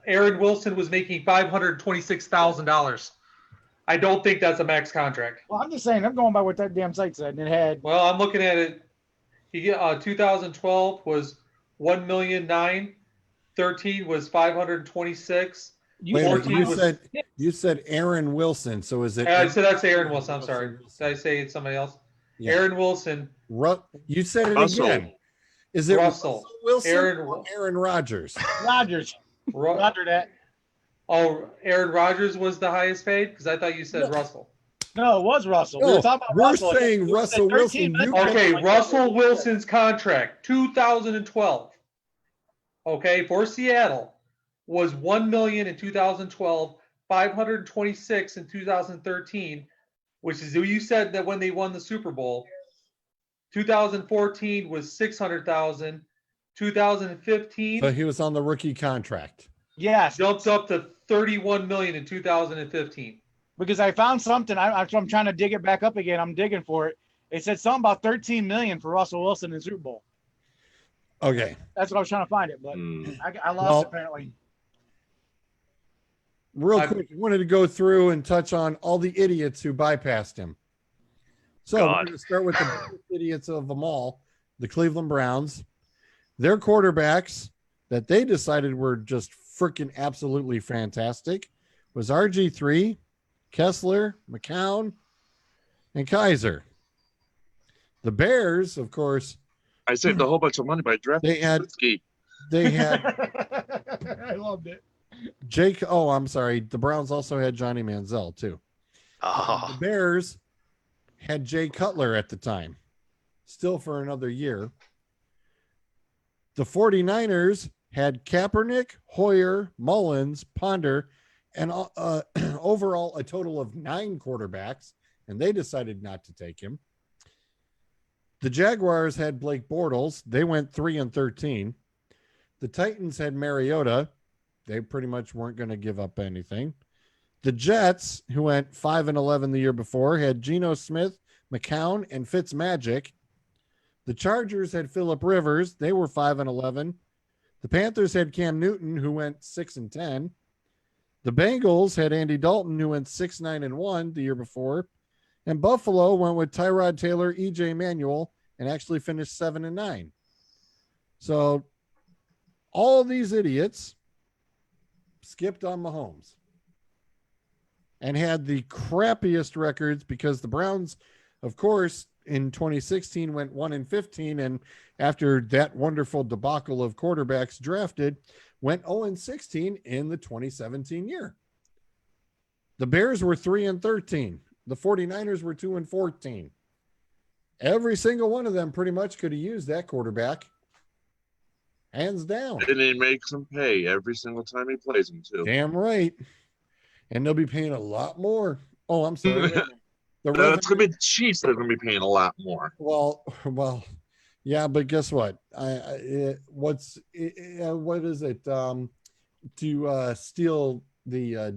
Aaron Wilson was making $526,000. I don't think that's a max contract. Well, I'm just saying, I'm going by what that damn site said. And it had, Well, I'm looking at it. 2012 was 1,000,009. 13 was 526. Wait a minute, 14 was. you said Aaron Wilson. So is it? I said that's Aaron Wilson. I'm sorry. Did I say it's somebody else? Yeah. Aaron Wilson. You said it Russell. again. Is it Russell. Wilson Aaron- or Aaron Rodgers? Rodgers. Roger that. Oh, Aaron Rodgers was the highest paid? Because I thought you said Russell. No, it was Russell. No, we were talking about we're Russell. saying You Russell said 13 Wilson. minutes. Okay, Russell Wilson's contract, 2012. Okay, for Seattle was 1 million in 2012, 526 in 2013, which is who you said that when they won the Super Bowl. 2014 was 600,000. 2015 So he was on the rookie contract. Yes, jumped up to 31 million in 2015. because I found something. I'm trying to dig it back up again. I'm digging for it. It said something about 13 million for Russell Wilson in the Super Bowl. Okay. That's what I was trying to find it, but I lost Well, it apparently. Real quick, I wanted to go through and touch on all the idiots who bypassed him. So we're God. going to start with the biggest idiots of them all, the Cleveland Browns. Their quarterbacks that they decided were just freaking absolutely fantastic was RG3, Kessler, McCown, and Kaiser. The Bears, of course, I saved a whole bunch of money by drafting They had- Trubisky. they had I loved it. Jake. Oh, I'm sorry. The Browns also had Johnny Manziel too. The Oh, Bears had Jay Cutler at the time, still for another year. The 49ers had Kaepernick, Hoyer, Mullins, Ponder, and overall a total of 9 quarterbacks, and they decided not to take him. The Jaguars had Blake Bortles. They went 3-13. The Titans had Mariota. They pretty much weren't going to give up anything. The Jets, who went 5-11 the year before, had Geno Smith, McCown, and Fitzmagic. The Chargers had Phillip Rivers. They were 5-11. The Panthers had Cam Newton, who went 6-10. The Bengals had Andy Dalton, who went 6-9-1 the year before. And Buffalo went with Tyrod Taylor, EJ Manuel, and actually finished 7-9. So all of these idiots skipped on Mahomes and had the crappiest records because the Browns, of course, in 2016 went 1-15, and after that wonderful debacle of quarterbacks drafted, went 0-16 in the 2017 year. The Bears were 3-13. The 49ers were 2-14. Every single one of them pretty much could have used that quarterback. Hands down. And he makes him pay every single time he plays them too. Damn right. And they'll be paying a lot more. Oh, I'm sorry. It's gonna be the Chiefs that are gonna be paying a lot more. Well, yeah, but guess what? What is it? To steal the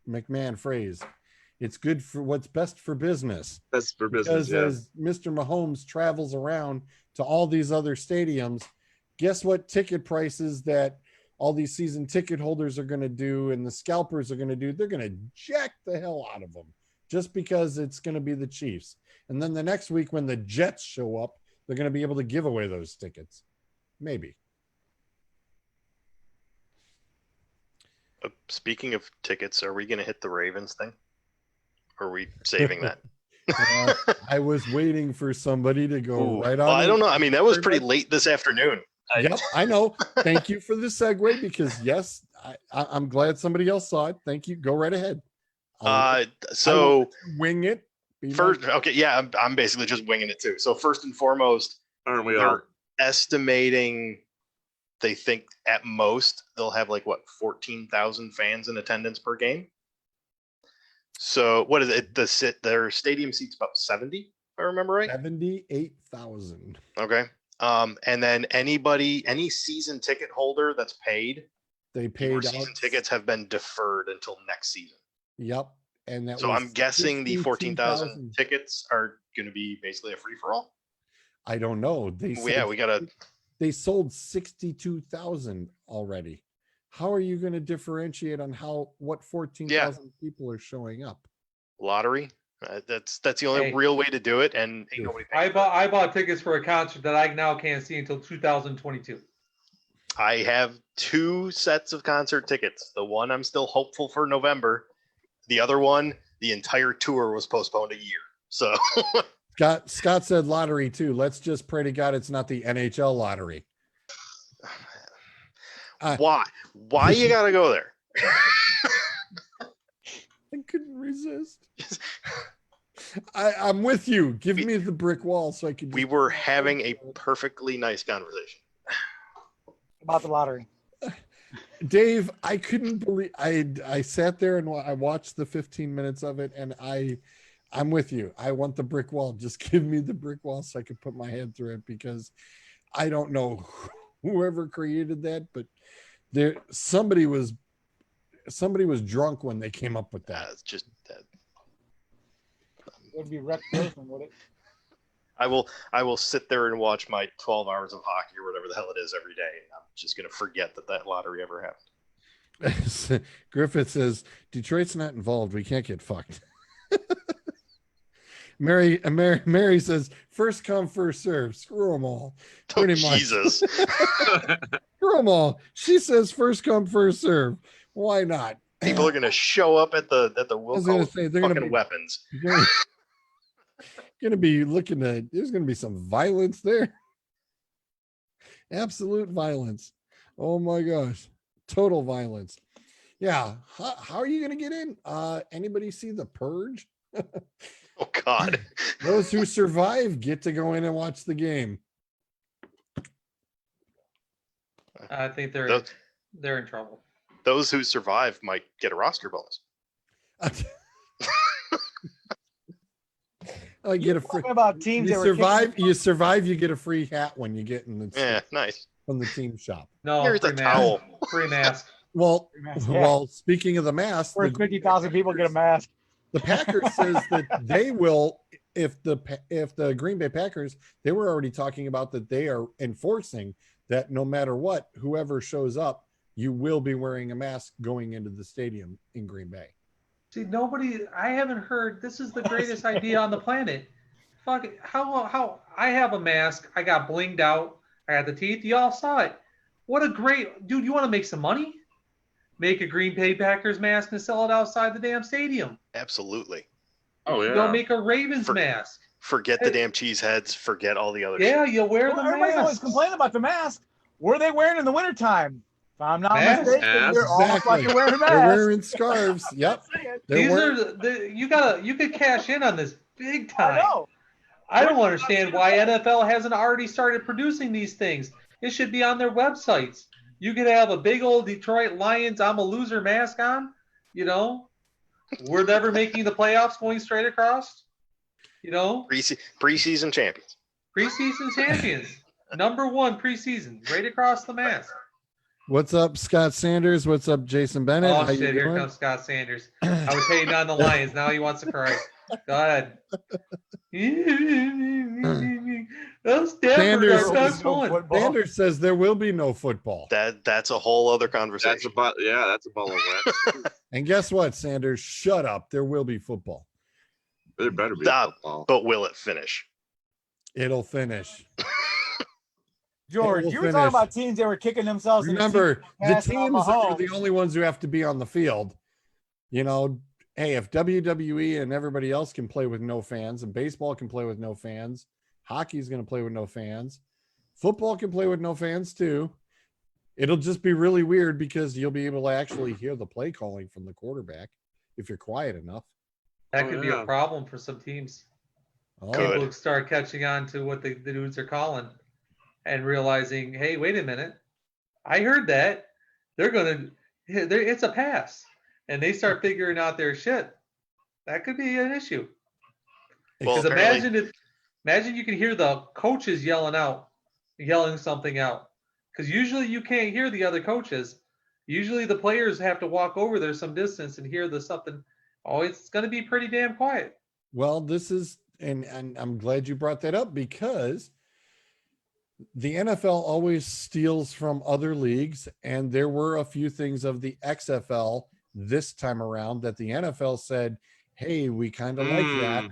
McMahon phrase, it's good for what's best for business. Best for business. Because Yeah. as Mr. Mahomes travels around to all these other stadiums, guess what ticket prices that all these season ticket holders are going to do and the scalpers are going to do? They're going to jack the hell out of them just because it's going to be the Chiefs. And then the next week when the Jets show up, they're going to be able to give away those tickets. Maybe. Speaking of tickets, are we going to hit the Ravens thing? Or are we saving that? I was waiting for somebody to go right on. Well, I don't know. I mean, that was pretty late this afternoon. Yep, I know. Thank you for the segue because yes, I'm glad somebody else saw it. Thank you. Go right ahead. So wing it. First, okay, yeah, I'm basically just winging it too. So first and foremost, Aren't we they're all? estimating they think at most they'll have like what 14,000 fans in attendance per game. So what is it? Their stadium seats about 70, if I remember right. 78,000. Okay. And then any season ticket holder that's paid, They paid your out. season tickets have been deferred until next season. Yep. And that So was I'm guessing the 14,000 62,000. tickets are going to be basically a free for all. I don't know. They sold 62,000 already. How are you going to differentiate on what 14,000 people are showing up? Lottery. That's the only real way to do it, and ain't nobody I paying. I bought tickets for a concert that I now can't see until 2022. I have 2 sets of concert tickets. The one I'm still hopeful for November. The other one, the entire tour was postponed a year. So Scott said lottery too. Let's just pray to God it's not the NHL lottery. why you gotta go there? I couldn't resist. I'm with you. Give me the brick wall so I can. We were having a perfectly nice conversation About the lottery. Dave, I couldn't believe I sat there and I watched the 15 minutes of it, and I'm with you. I want the brick wall. Just give me the brick wall so I can put my head through it, because I don't know whoever created that, but somebody was drunk when they came up with that. it's just that It would be Rex Grossman, would it? I will sit there and watch my 12 hours of hockey or whatever the hell it is every day, and I'm just gonna forget that lottery ever happened. Griffith says Detroit's not involved. We can't get fucked. Mary says first come first serve. Screw them all. Oh, Pretty much. Jesus. Screw them all. She says first come first serve. Why not? People are gonna show up at the was gonna say, they're gonna fucking be- weapons. Gonna be looking at. There's gonna be some violence there. Absolute violence. Oh my gosh, total violence. Yeah. How are you gonna get in? Anybody see The Purge? Oh God. Those who survive get to go in and watch the game. I think they're in trouble. Those who survive might get a roster bonus. I get a free. Talking about teams You that were survive. You survive. You get a free hat when you get in the Yeah, nice. from the team shop. No, Here's free a mask. towel. Free mask. Well, Yeah. well, speaking of the mask, Where 50,000 people get a mask. the Packers says that they will, if the Green Bay Packers, they were already talking about that they are enforcing that no matter what, whoever shows up, you will be wearing a mask going into the stadium in Green Bay. See, I haven't heard, this is the greatest idea on the planet. Fuck it. How, I have a mask. I got blinged out. I got the teeth. Y'all saw it. What a great, dude, you want to make some money? Make a Green Bay Packers mask and sell it outside the damn stadium. Absolutely. Oh yeah. Go make a Ravens mask. Forget the damn cheese heads. Forget all the other Yeah, shit. you wear the Everybody's always mask. complaining about the mask. What are they wearing in the wintertime? If I'm not Masks. mistaken, they're all Exactly. fucking wearing They're masks. wearing scarves. Yep. They're These wearing, are you could cash in on this big I time. know. I don't understand why NFL hasn't already started producing these things. It should be on their websites. You could have a big old Detroit Lions "I'm a loser" mask on. You know, we're never making the playoffs, going straight across. You know, Preseason champions. preseason champions, #1 preseason, right across the mask. what's up, Scott Sanders? What's up, Jason Bennett? Oh How you shit! Here doing? comes Scott Sanders. I was hating on the Lions. Now he wants to cry. Go ahead. Those Denver Sanders- are best one. Football. Sanders says there will be no football. That's a whole other conversation. That's a ball of wax. And guess what, Sanders? Shut up. There will be football. There better be Stop. football. But will it finish? It'll finish. George, We'll you were finish. talking about teams that were kicking themselves. Remember, the passing on teams are the Mahomes. only ones who have to be on the field. You know, hey, if WWE and everybody else can play with no fans, and baseball can play with no fans, hockey's going to play with no fans, football can play with no fans too. It'll just be really weird because you'll be able to actually hear the play calling from the quarterback if you're quiet enough. That could be yeah. a problem for some teams. Oh, Good. People start catching on to what the dudes are calling and realizing, hey, wait a minute. I heard that. It's a pass. And they start figuring out their shit. That could be an issue. Well, Because imagine you can hear the coaches yelling something out. Because usually you can't hear the other coaches. Usually the players have to walk over there some distance and hear the something. Oh, it's going to be pretty damn quiet. Well, this is, and I'm glad you brought that up because the NFL always steals from other leagues, and there were a few things of the XFL this time around that the NFL said, hey, we kind of like that.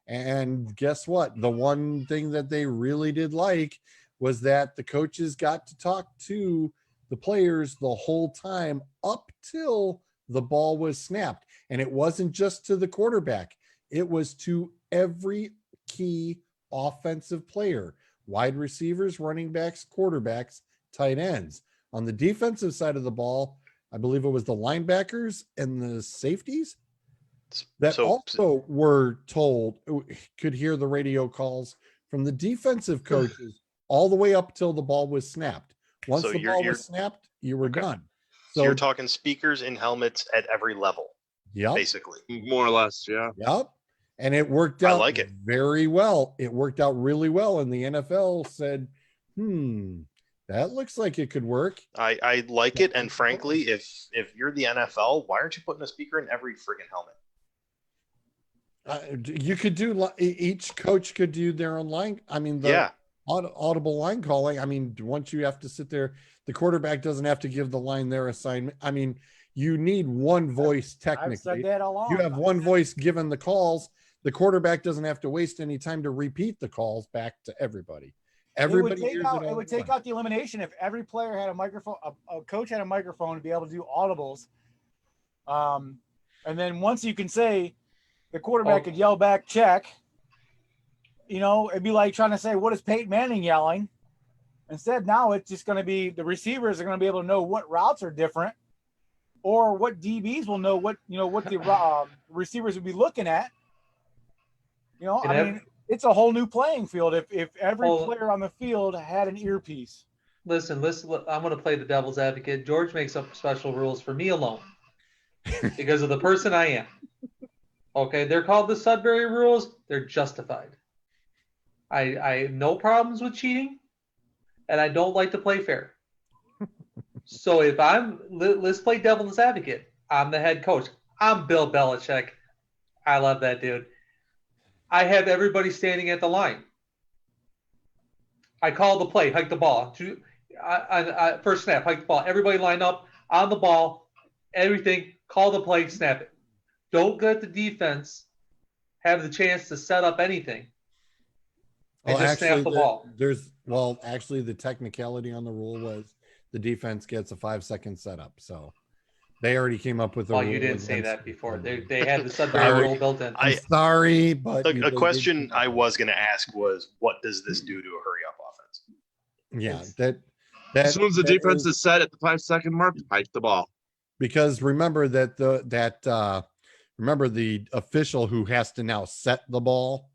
And guess what? The one thing that they really did like was that the coaches got to talk to the players the whole time up till the ball was snapped. And it wasn't just to the quarterback. It was to every key offensive player, wide receivers, running backs, quarterbacks, tight ends. On the defensive side of the ball, I believe it was the linebackers and the safeties that also were told, could hear the radio calls from the defensive coaches all the way up till the ball was snapped. Once So the ball was snapped, you were done. So you're talking speakers and helmets at every level, basically. More or less, yeah. Yep. And it worked out I like it. very well. It worked out really well. And the NFL said, that looks like it could work. I like it. And frankly, if you're the NFL, why aren't you putting a speaker in every friggin' helmet? You could do, each coach could do their own line. I mean, audible line calling. I mean, once you have to sit there, the quarterback doesn't have to give the line their assignment. I mean, you need one voice technically. I've said that all along. You have one voice given the calls. The quarterback doesn't have to waste any time to repeat the calls back to everybody. Everybody it would take out the elimination if every player had a microphone, a coach had a microphone to be able to do audibles. And then once you can say the quarterback could yell back, check, you know, it'd be like trying to say, what is Peyton Manning yelling? Instead, now it's just going to be the receivers are going to be able to know what routes are different, or what DBs will know what the receivers would be looking at. You know, I mean, it's a whole new playing field if every player on the field had an earpiece. Listen, I'm going to play the devil's advocate. George makes up special rules for me alone because of the person I am. Okay, they're called the Sudbury rules. They're justified. I have no problems with cheating, and I don't like to play fair. So if let's play devil's advocate. I'm the head coach. I'm Bill Belichick. I love that dude. I have everybody standing at the line. I call the play, hike the ball. First snap, hike the ball. Everybody line up on the ball. Everything. Call the play, snap it. Don't let the defense have the chance to set up anything. And just snap the ball. Actually, the technicality on the rule was the defense gets a 5-second setup. So they already came up with a rule. You didn't say that before. They had the subject rule built in. I'm sorry, but a question I was going to ask was, what does this do to a hurry up offense? Yeah, as soon as the defense is set at the 5-second mark, hike the ball. Because remember remember the official who has to now set the ball,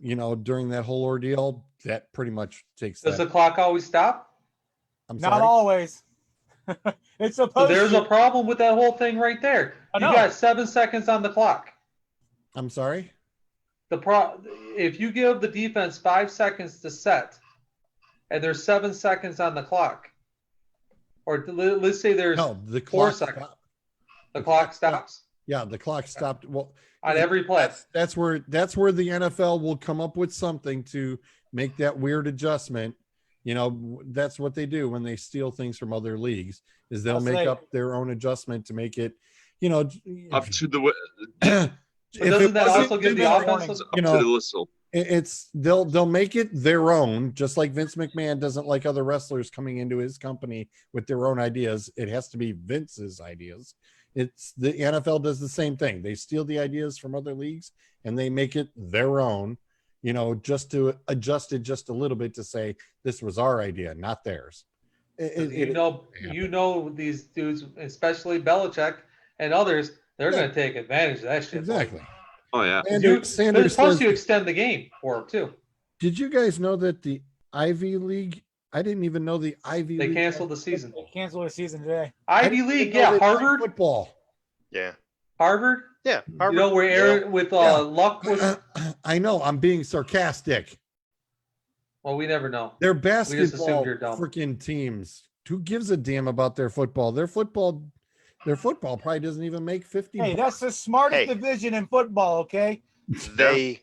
during that whole ordeal, that pretty much takes. Does the clock always stop? Not always. It's supposed So there's to. a problem with that whole thing right there. You got 7 seconds on the clock. I'm sorry? If you give the defense 5 seconds to set, and there's 7 seconds on the clock, or let's say there's the 4 seconds, the clock stops. Yeah, the clock stopped. Well, on every play. That's where the NFL will come up with something to make that weird adjustment. That's what they do when they steal things from other leagues, is they'll make up their own adjustment to make it, up to the. Doesn't that also give the offense up to the whistle? They'll make it their own, just like Vince McMahon doesn't like other wrestlers coming into his company with their own ideas. It has to be Vince's ideas. It's the NFL does the same thing. They steal the ideas from other leagues and they make it their own, just to adjust it just a little bit to say this was our idea, not theirs. You know these dudes, especially Belichick and others, they're going to take advantage of that shit. Exactly. Oh yeah. Sanders plus you extend the game for them too. Did you guys know that the Ivy League? I didn't even know the Ivy League. They canceled the season. They canceled the season today. Ivy League, yeah. Harvard football. Yeah. Harvard. Yeah. Harvard. Where Aaron with Luck was. I know. I'm being sarcastic. Well, we never know. Their basketball freaking teams. Who gives a damn about their football? Their football probably doesn't even make 50. Hey, that's the smartest division in football. Okay. They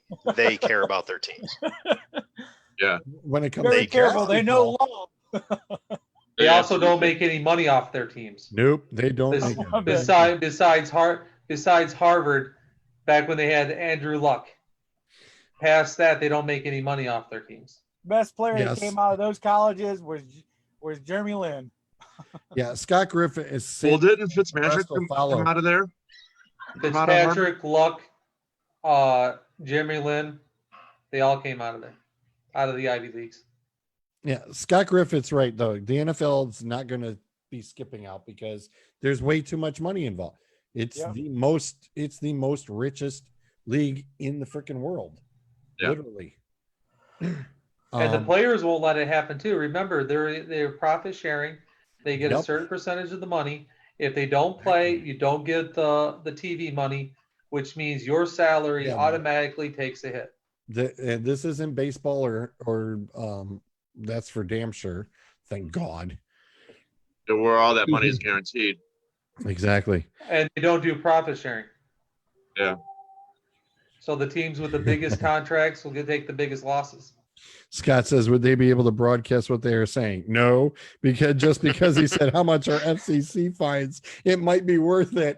care about their teams. Yeah. When it comes very to careful, they know law. They also don't make any money off their teams. Nope, they don't. Besides Harvard, back when they had Andrew Luck. Past that, they don't make any money off their teams. Best player that came out of those colleges was Jeremy Lin. Yeah, Scott Griffin is. Well, didn't Fitzmagic come out of there? Fitzpatrick, Luck, Jeremy Lin, they all came out of there, out of the Ivy Leagues. Yeah, Scott Griffith's right though. The NFL is not going to be skipping out because there's way too much money involved. It's the most richest league in the freaking world, literally. And the players won't let it happen too. Remember, they're profit sharing. They get a certain percentage of the money. If they don't play, you don't get the TV money, which means your salary automatically takes a hit. And this isn't baseball or that's for damn sure. Thank God. Where all that money is guaranteed. Exactly. And they don't do profit sharing. Yeah. So the teams with the biggest contracts will take the biggest losses. Scott says, would they be able to broadcast what they are saying? No, because he said how much our FCC fines, it might be worth it.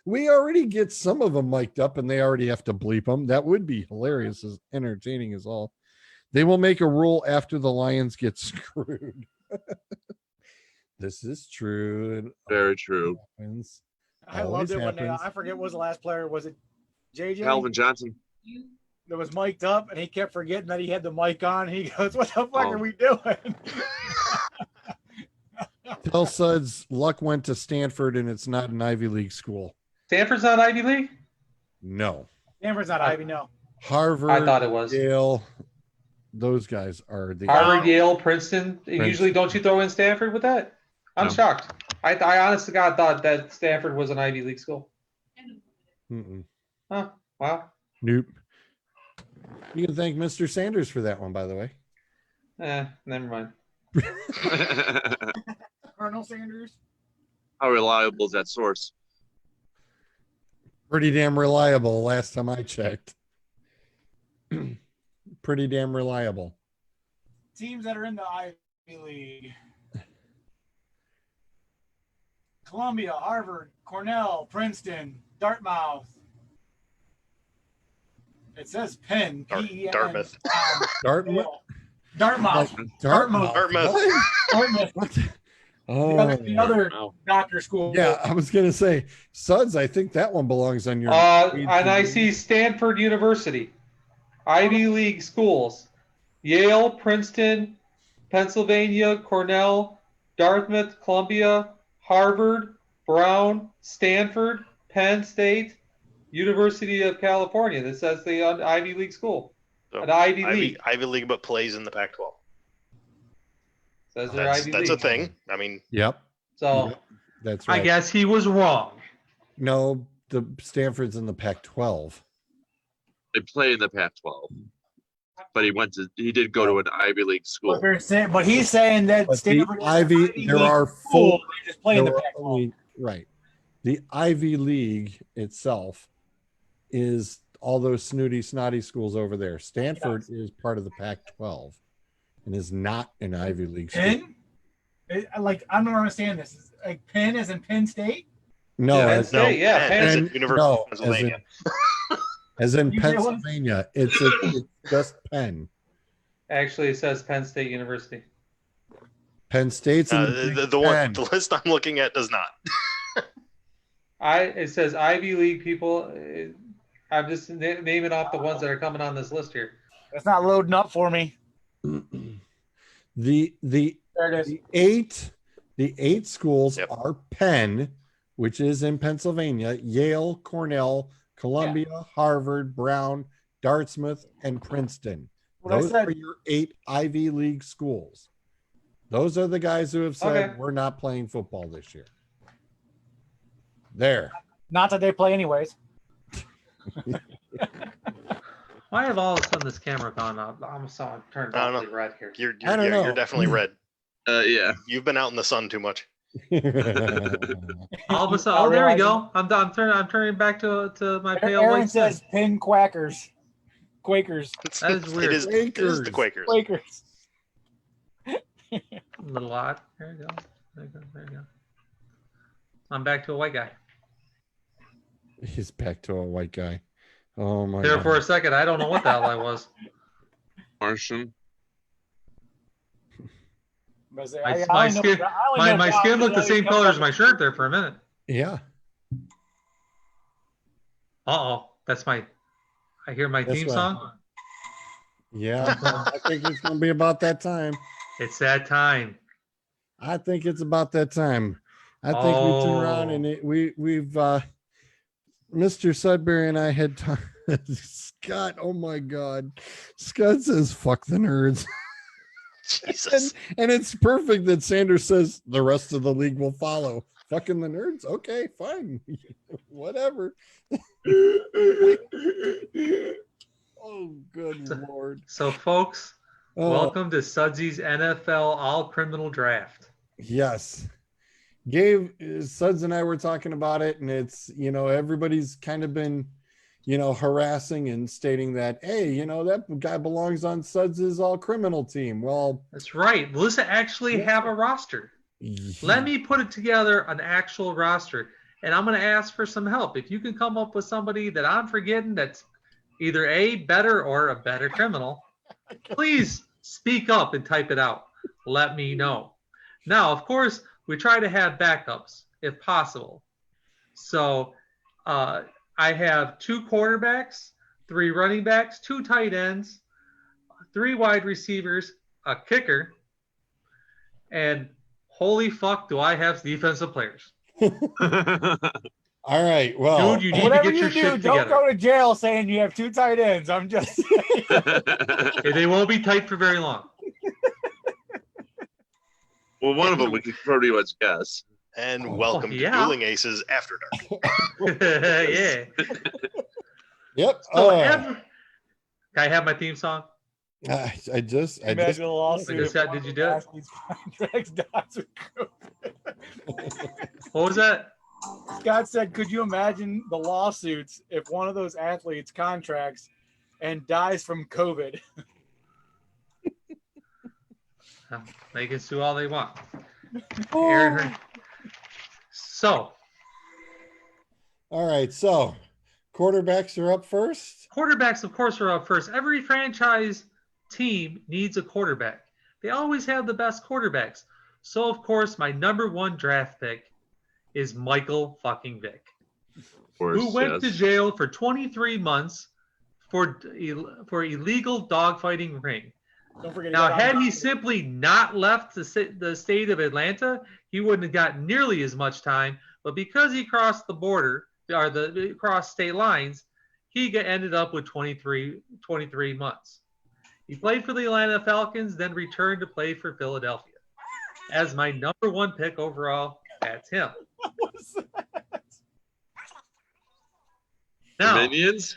We already get some of them mic'd up and they already have to bleep them. That would be hilarious, as entertaining as all. They will make a rule after the Lions get screwed. This is true. Very true. I loved it when I forget what was the last player. Was it JJ? Calvin Johnson. That was mic'd up and he kept forgetting that he had the mic on. He goes, what the fuck are we doing? Tell Suds Luck went to Stanford and it's not an Ivy League school. Stanford's not Ivy League? No. Stanford's not Ivy, no. Harvard. I thought it was. Yale. Those guys are the Harvard, Yale, Princeton. Usually don't you throw in Stanford with that? I'm shocked. I honest to God thought that Stanford was an Ivy League school. Huh. Wow. Nope. You can thank Mr. Sanders for that one, by the way. Never mind. Colonel Sanders. How reliable is that source? Pretty damn reliable last time I checked. Pretty damn reliable. Teams that are in the Ivy League. Columbia, Harvard, Cornell, Princeton, Dartmouth. It says Penn. P-E-N. Dartmouth. Dartmouth. Dartmouth. Dartmouth. Dartmouth. What? Dartmouth. What? The Oh, other doctor school. yeah. I was gonna say, Suds. I think that one belongs on your. And I see Stanford University, Ivy League schools, Yale, Princeton, Pennsylvania, Cornell, Dartmouth, Columbia, Harvard, Brown, Stanford, Penn State, University of California. That says the Ivy League school, So, an Ivy League. Ivy League, but plays in the Pac-12. Says they're That's, Ivy that's League. a thing. I mean, Yep. So Yep, that's I right. guess he was wrong. No, the Stanford's in the Pac-12. They play in the Pac-12, but he did go to an Ivy League school. But, they're saying, but he's saying that But the Stanford is an Ivy, there League are school, full. they just play in the there are Pac-12. only- right. The Ivy League itself is all those snotty schools over there. Stanford is part of the Pac-12 and is not an Ivy League school. Penn? I don't understand this. Is like Penn as in Penn State? No, Penn as, State, yeah, Penn is Penn. at University no, of Pennsylvania. as in You say what? Pennsylvania. It's just Penn. Actually, it says Penn State University. Penn State's in the the Big one, Ten. the list I'm looking at does not. It says Ivy League people. I'm just naming off the ones that are coming on this list here. It's not loading up for me. The There it is. the eight schools Yep. are Penn, which is in Pennsylvania, Yale, Cornell, Columbia, Harvard, Brown, Dartmouth, and Princeton. What I Those said. are your 8 Ivy League schools. Those are the guys who have said Okay. we're not playing football this year. There. Not that they play anyways. Why have all of a sudden this camera gone up? I'm sorry, turned I don't awfully red here. I don't know. You're definitely red. Yeah. You've been out in the sun too much. All of a sudden, oh, there we go. I'm done. I'm turning back to my pale Aaron white skin. says Penn Quackers. Quakers. That is weird. It is the Quakers. Quakers. A little odd. There you go. There you go. I'm back to a white guy. He's back to a white guy. Oh my There God. for a second, I don't know what the hell I was. Martian. My skin looked the same color as my shirt there for a minute. Yeah. Uh-oh. I hear my That's theme right. song. Yeah. I think it's gonna be about that time. It's that time. I think it's about that time. I think we turn around and we've Mr. Sudbury and I had Scott. Oh my God, Scott says "fuck the nerds," Jesus. and it's perfect that Sanders says the rest of the league will follow. Fucking the nerds. Okay, fine, whatever. Oh, good Lord. So, folks, Oh, welcome to Sudsy's NFL All Criminal Draft. yes. Gabe, Suds and I were talking about it, and it's, everybody's kind of been, harassing and stating that, hey, that guy belongs on Suds' all criminal team. Well, That's right. Melissa actually have a roster. Let me put it together, an actual roster, and I'm going to ask for some help. If you can come up with somebody that I'm forgetting that's either a better or a better criminal, please speak up and type it out. Let me know. Now, of course, we try to have backups if possible. So I have 2 quarterbacks, 3 running backs, 2 tight ends, 3 wide receivers, a kicker, and holy fuck, do I have defensive players. All right. Well, Dude, you need Whatever to get your you do, shit don't together. go to jail saying you have 2 tight ends. I'm just They won't be tight for very long. Well, one of them we could pretty much guess. And welcome yeah. to Dueling Aces After Dark. Yeah. yep. So can I have my theme song? I just Imagine a lawsuit. just got- did you do it? Athletes' contracts dies with COVID. What was that? Scott said, could you imagine the lawsuits if one of those athletes contracts and dies from COVID? They can sue all they want. Aaron, so all right. So quarterbacks are up first. quarterbacks, of course, are up first. Every franchise team needs a quarterback. They always have the best quarterbacks. So, of course, my number one draft pick is Michael fucking Vick, who went to jail for 23 months for illegal dogfighting ring. Don't forget. Now, had he simply not left the state of Atlanta, he wouldn't have gotten nearly as much time. But because he crossed the border, or crossed state lines, he ended up with 23 months. He played for the Atlanta Falcons, then returned to play for Philadelphia. As my number one pick overall, that's him. What was that? Now, Minions?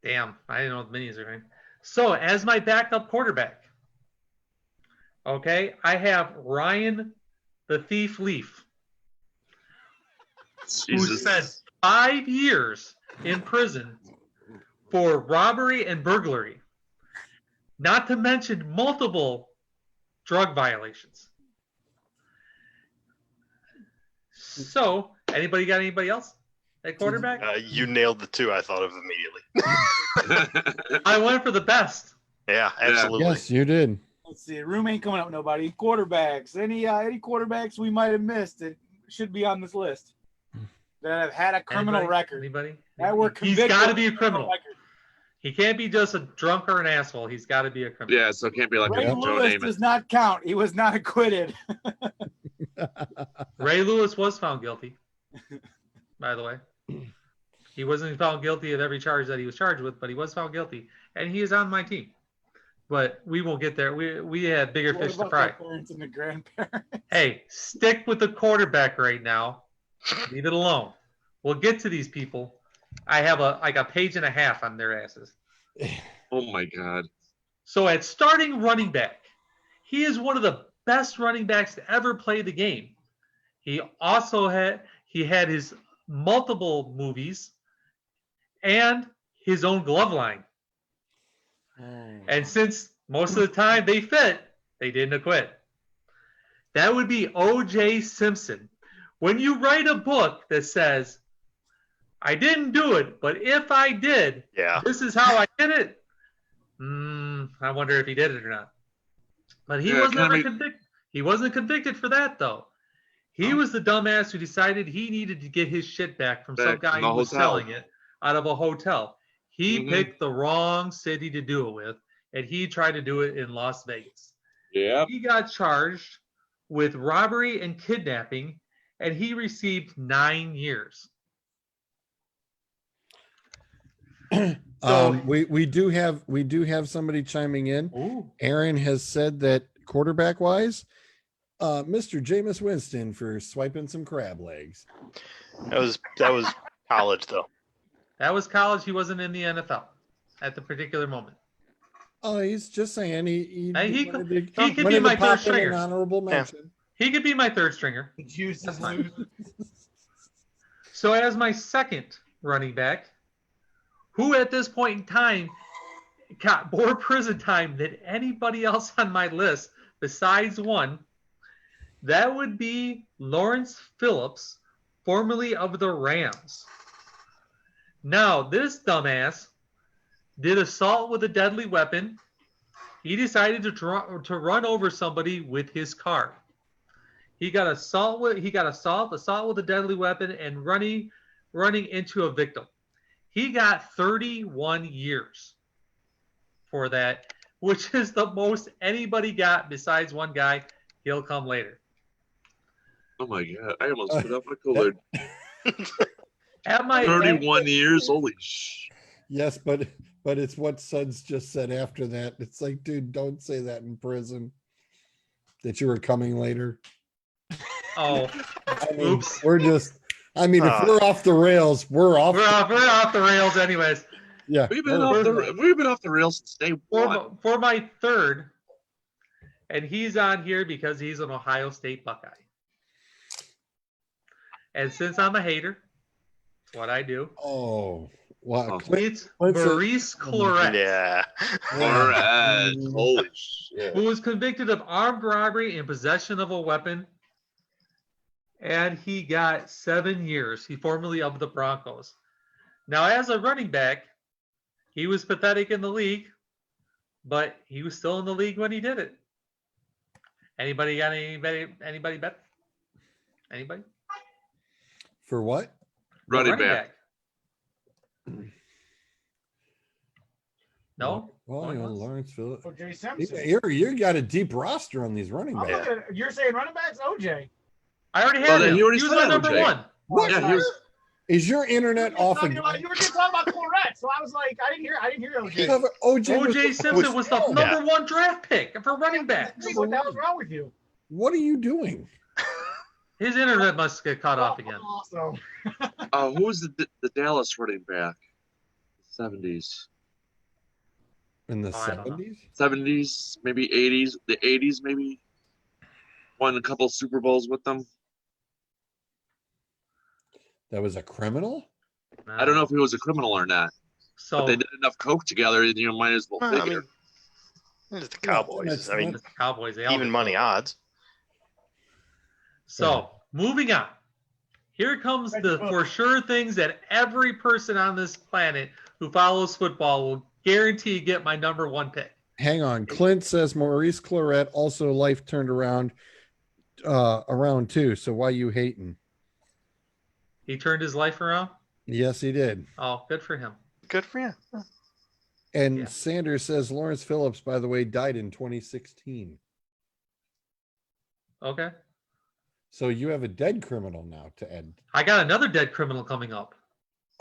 damn, I didn't know what the Minions are. So, as my backup quarterback, okay, I have Ryan the Thief Leaf, who spent 5 years in prison for robbery and burglary, not to mention multiple drug violations. So, anybody got anybody else at quarterback? You nailed the two I thought of immediately. I went for the best. Yeah, absolutely. Yes, you did. Let's see. Room ain't coming up. Nobody. Quarterbacks. Any quarterbacks we might have missed that should be on this list that have had a criminal Anybody? record? Anybody? That were He's convicted got to of be a criminal criminal. record. He can't be just a drunk or an asshole. He's got to be a criminal. Yeah, so it can't be like Ray a Joe Lewis Namath. does not count. He was not acquitted. Ray Lewis was found guilty, by the way. He wasn't found guilty of every charge that he was charged with, but he was found guilty, and he is on my team. But we won't get there. We had bigger What fish to about fry. the parents and the grandparents? Hey, stick with the quarterback right now. Leave it alone. We'll get to these people. I have a page and a half on their asses. Oh my God. So at starting running back, he is one of the best running backs to ever play the game. He also had his multiple movies and his own glove line. And since most of the time they fit, they didn't acquit. That would be O.J. Simpson. When you write a book that says, I didn't do it, but if I did, Yeah. this is how I did it. I wonder if he did it or not. But he was never convicted. He wasn't convicted for that, though. He was the dumbass who decided he needed to get his shit back from some guy who was selling it out of a hotel. He picked the wrong city to do it with, and he tried to do it in Las Vegas. Yeah. He got charged with robbery and kidnapping, and he received 9 years. We do have somebody chiming in. Ooh. Aaron has said that quarterback wise, Mr. Jameis Winston for swiping some crab legs. That was college though. That was college. He wasn't in the NFL at the particular moment. Oh, he's just saying he could be wanted my to pop third in an stringer. honorable mention. He could be my third stringer. The juice That's is fine. loose. So as my second running back, who at this point in time got more prison time than anybody else on my list besides one, that would be Lawrence Phillips, formerly of the Rams. Now, this dumbass did assault with a deadly weapon. He decided to run over somebody with his car. He got assault with a deadly weapon, and running into a victim. He got 31 years for that, which is the most anybody got besides one guy. He'll come later. Oh my God. I almost put up my cooler. At my 31 years. Holy sh. Yes, but it's what Suds just said after that. It's like, dude, don't say that in prison. That you were coming later. Oh, I mean, oops. if we're off the rails, we're off. We're off the rails anyways. Yeah. We've been off the rails since day one. For my third, and he's on here because he's an Ohio State Buckeye. And since I'm a hater, it's what I do. Oh, wow. Oh. It's Maurice Claret, Yeah. Alright. Holy shit. who was convicted of armed robbery and possession of a weapon. And he got 7 years. He formerly of the Broncos. Now, as a running back, he was pathetic in the league, but he was still in the league when he did it. Anybody got anybody bet? Anybody? For what? Running back. No? Well, Going you know, once? Lawrence Phillips. OJ Simpson. You got a deep roster on these running I'm backs. looking at- You're saying running backs, OJ. I already had Well, then him. he already was said my number OJ. one. What? Yeah, he was. Is your internet You were off talking again? about- you were just talking about Claret, so I was like, I didn't hear OJ. OJ, OJ Simpson was the Oh, number one draft pick for running back. What the hell's wrong with you? What are you doing? His internet must get cut off again. Also, Who was the Dallas running back? 70s. In the Oh, I don't know. 70s? 70s, maybe 80s. The 80s, maybe. Won a couple Super Bowls with them. That was a criminal? I don't know if he was a criminal or not. So But they did enough coke together, and you might as well Well, I figure. mean, it's the Cowboys. that's- I mean, the Cowboys, they all even did. money odds. So moving on. Here comes the for sure things that every person on this planet who follows football will guarantee get my number one pick. Hang on. Clint says Maurice Claret also life turned around too. So why you hating? He turned his life around. Yes, he did. Oh, good for him. Good for you. And Yeah. Sanders says Lawrence Phillips, by the way, died in 2016. Okay. So you have a dead criminal now to add. I got another dead criminal coming up.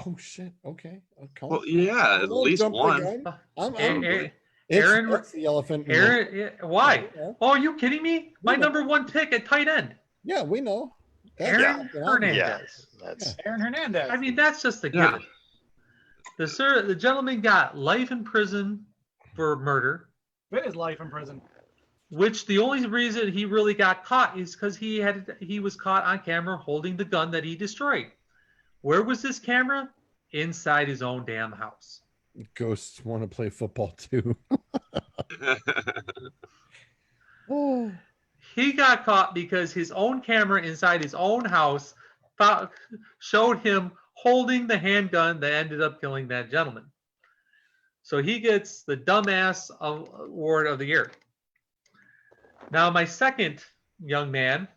Oh shit. Okay. Well, yeah, at Don't least jump the one. gun. I'm Aaron, Aaron, Aaron- that's the elephant. in the- Aaron, why? Yeah. Oh, are you kidding me? My Yeah. number one pick at tight end, Yeah, we know. That's Aaron fucking Hernandez. obvious. Yeah, that's Aaron Hernandez. I mean, that's just a Yeah. given. The gentleman got life in prison for murder, Spent his life in prison. which the only reason he really got caught is because he was caught on camera holding the gun that he destroyed. Where was this camera? Inside his own damn house. Ghosts want to play football too. Oh. He got caught because his own camera inside his own house showed him holding the handgun that ended up killing that gentleman. So he gets the dumbass award of the year. Now, my second young man,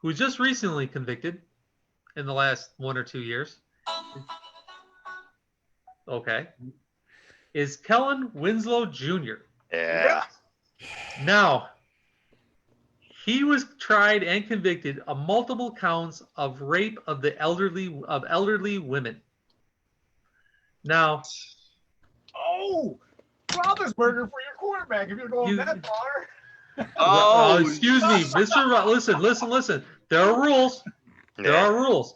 who was just recently convicted in the last 1 or 2 years, okay, is Kellen Winslow Jr. yeah. Now, he was tried and convicted of multiple counts of rape of elderly women. Now, Oh, Roethlisberger for your quarterback if you're going You- that far. excuse me, Mr. Listen. There are rules. There Yeah. are rules.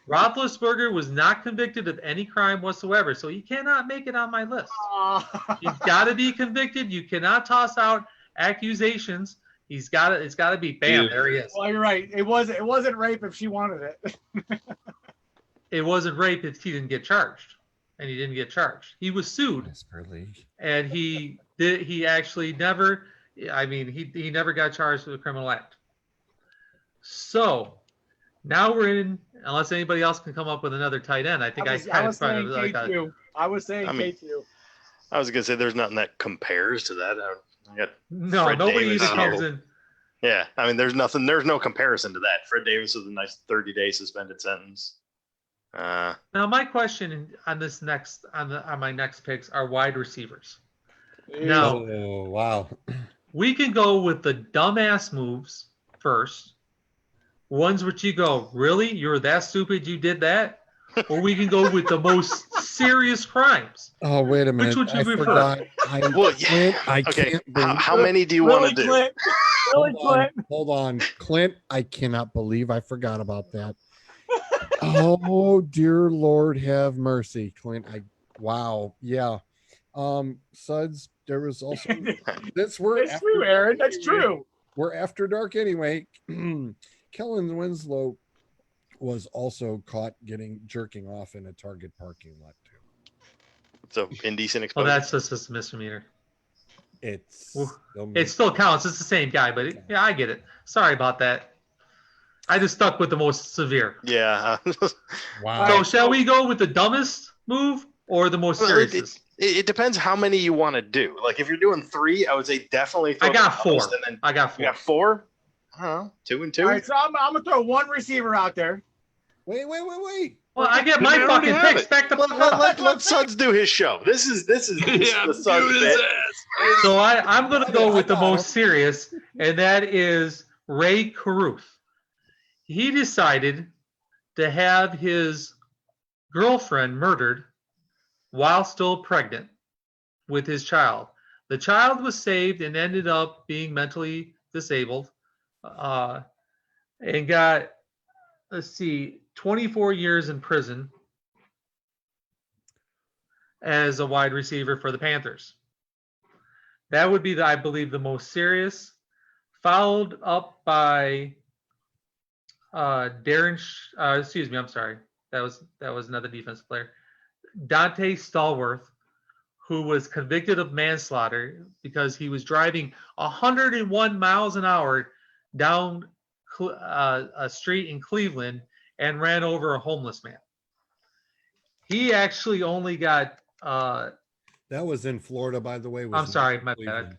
Roethlisberger was not convicted of any crime whatsoever, so he cannot make it on my list. He's got to be convicted. You cannot toss out accusations. It's got to be bam. Yeah. There he is. Well, you're right. It wasn't rape if she wanted it. It wasn't rape if he didn't get charged, and he didn't get charged. He was sued, Whisper League. and he actually never. I mean, he never got charged with a criminal act. So now we're in. Unless anybody else can come up with another tight end, I think I I was saying like K2. I was saying I mean, K2. I was gonna say there's nothing that compares to that. I got, no, Fred nobody Davis. even comes in. yeah, I mean, there's no comparison to that. Fred Davis was a nice 30-day suspended sentence. Now, my question on my next picks are wide receivers. Now, Oh wow. we can go with the dumbass moves first. Ones which you go, really? You're that stupid you did that? Or we can go with the most serious crimes. Oh wait a minute. would you I prefer? forgot. Well, yeah. I Okay, can't believe. how many do you Really, want to do? Clint? Really, Hold on, Clint? hold on, Clint. I cannot believe I forgot about that. Oh dear Lord, have mercy, Clint. Wow. Yeah. Suds, there was also That's true, Aaron. That's true. We're after dark anyway. Kellen Winslow was also caught jerking off in a Target parking lot too. So indecent Well, exposure. that's just a misdemeanor. It Still counts. It's the same guy, but yeah, I get it. Sorry about that. I just stuck with the most severe. Yeah. Wow. So shall we go with the dumbest move or the most Well, serious? it depends how many you want to do. Like if you're doing 3, I would say definitely. I got the 4. dumbest, and then I got 4. you got 4. I don't know, 2 and 2. All right, so I'm gonna throw one receiver out there. Wait. Well, I get my Didn't we already fucking have picks it? back to Let Suds do his show. This is Yeah, the Suds dude, his bit. ass. So I'm going to go with the I got most serious, and that is Ray Caruth. He decided to have his girlfriend murdered while still pregnant with his child. The child was saved and ended up being mentally disabled and got, 24 years in prison as a wide receiver for the Panthers. That would be, I believe, the most serious, followed up by Darren. Excuse me, I'm sorry. That was another defensive player, Dante Stallworth, who was convicted of manslaughter because he was driving 101 miles an hour down a street in Cleveland and ran over a homeless man. He actually only got. That was in Florida, by the way. I'm sorry, my bad.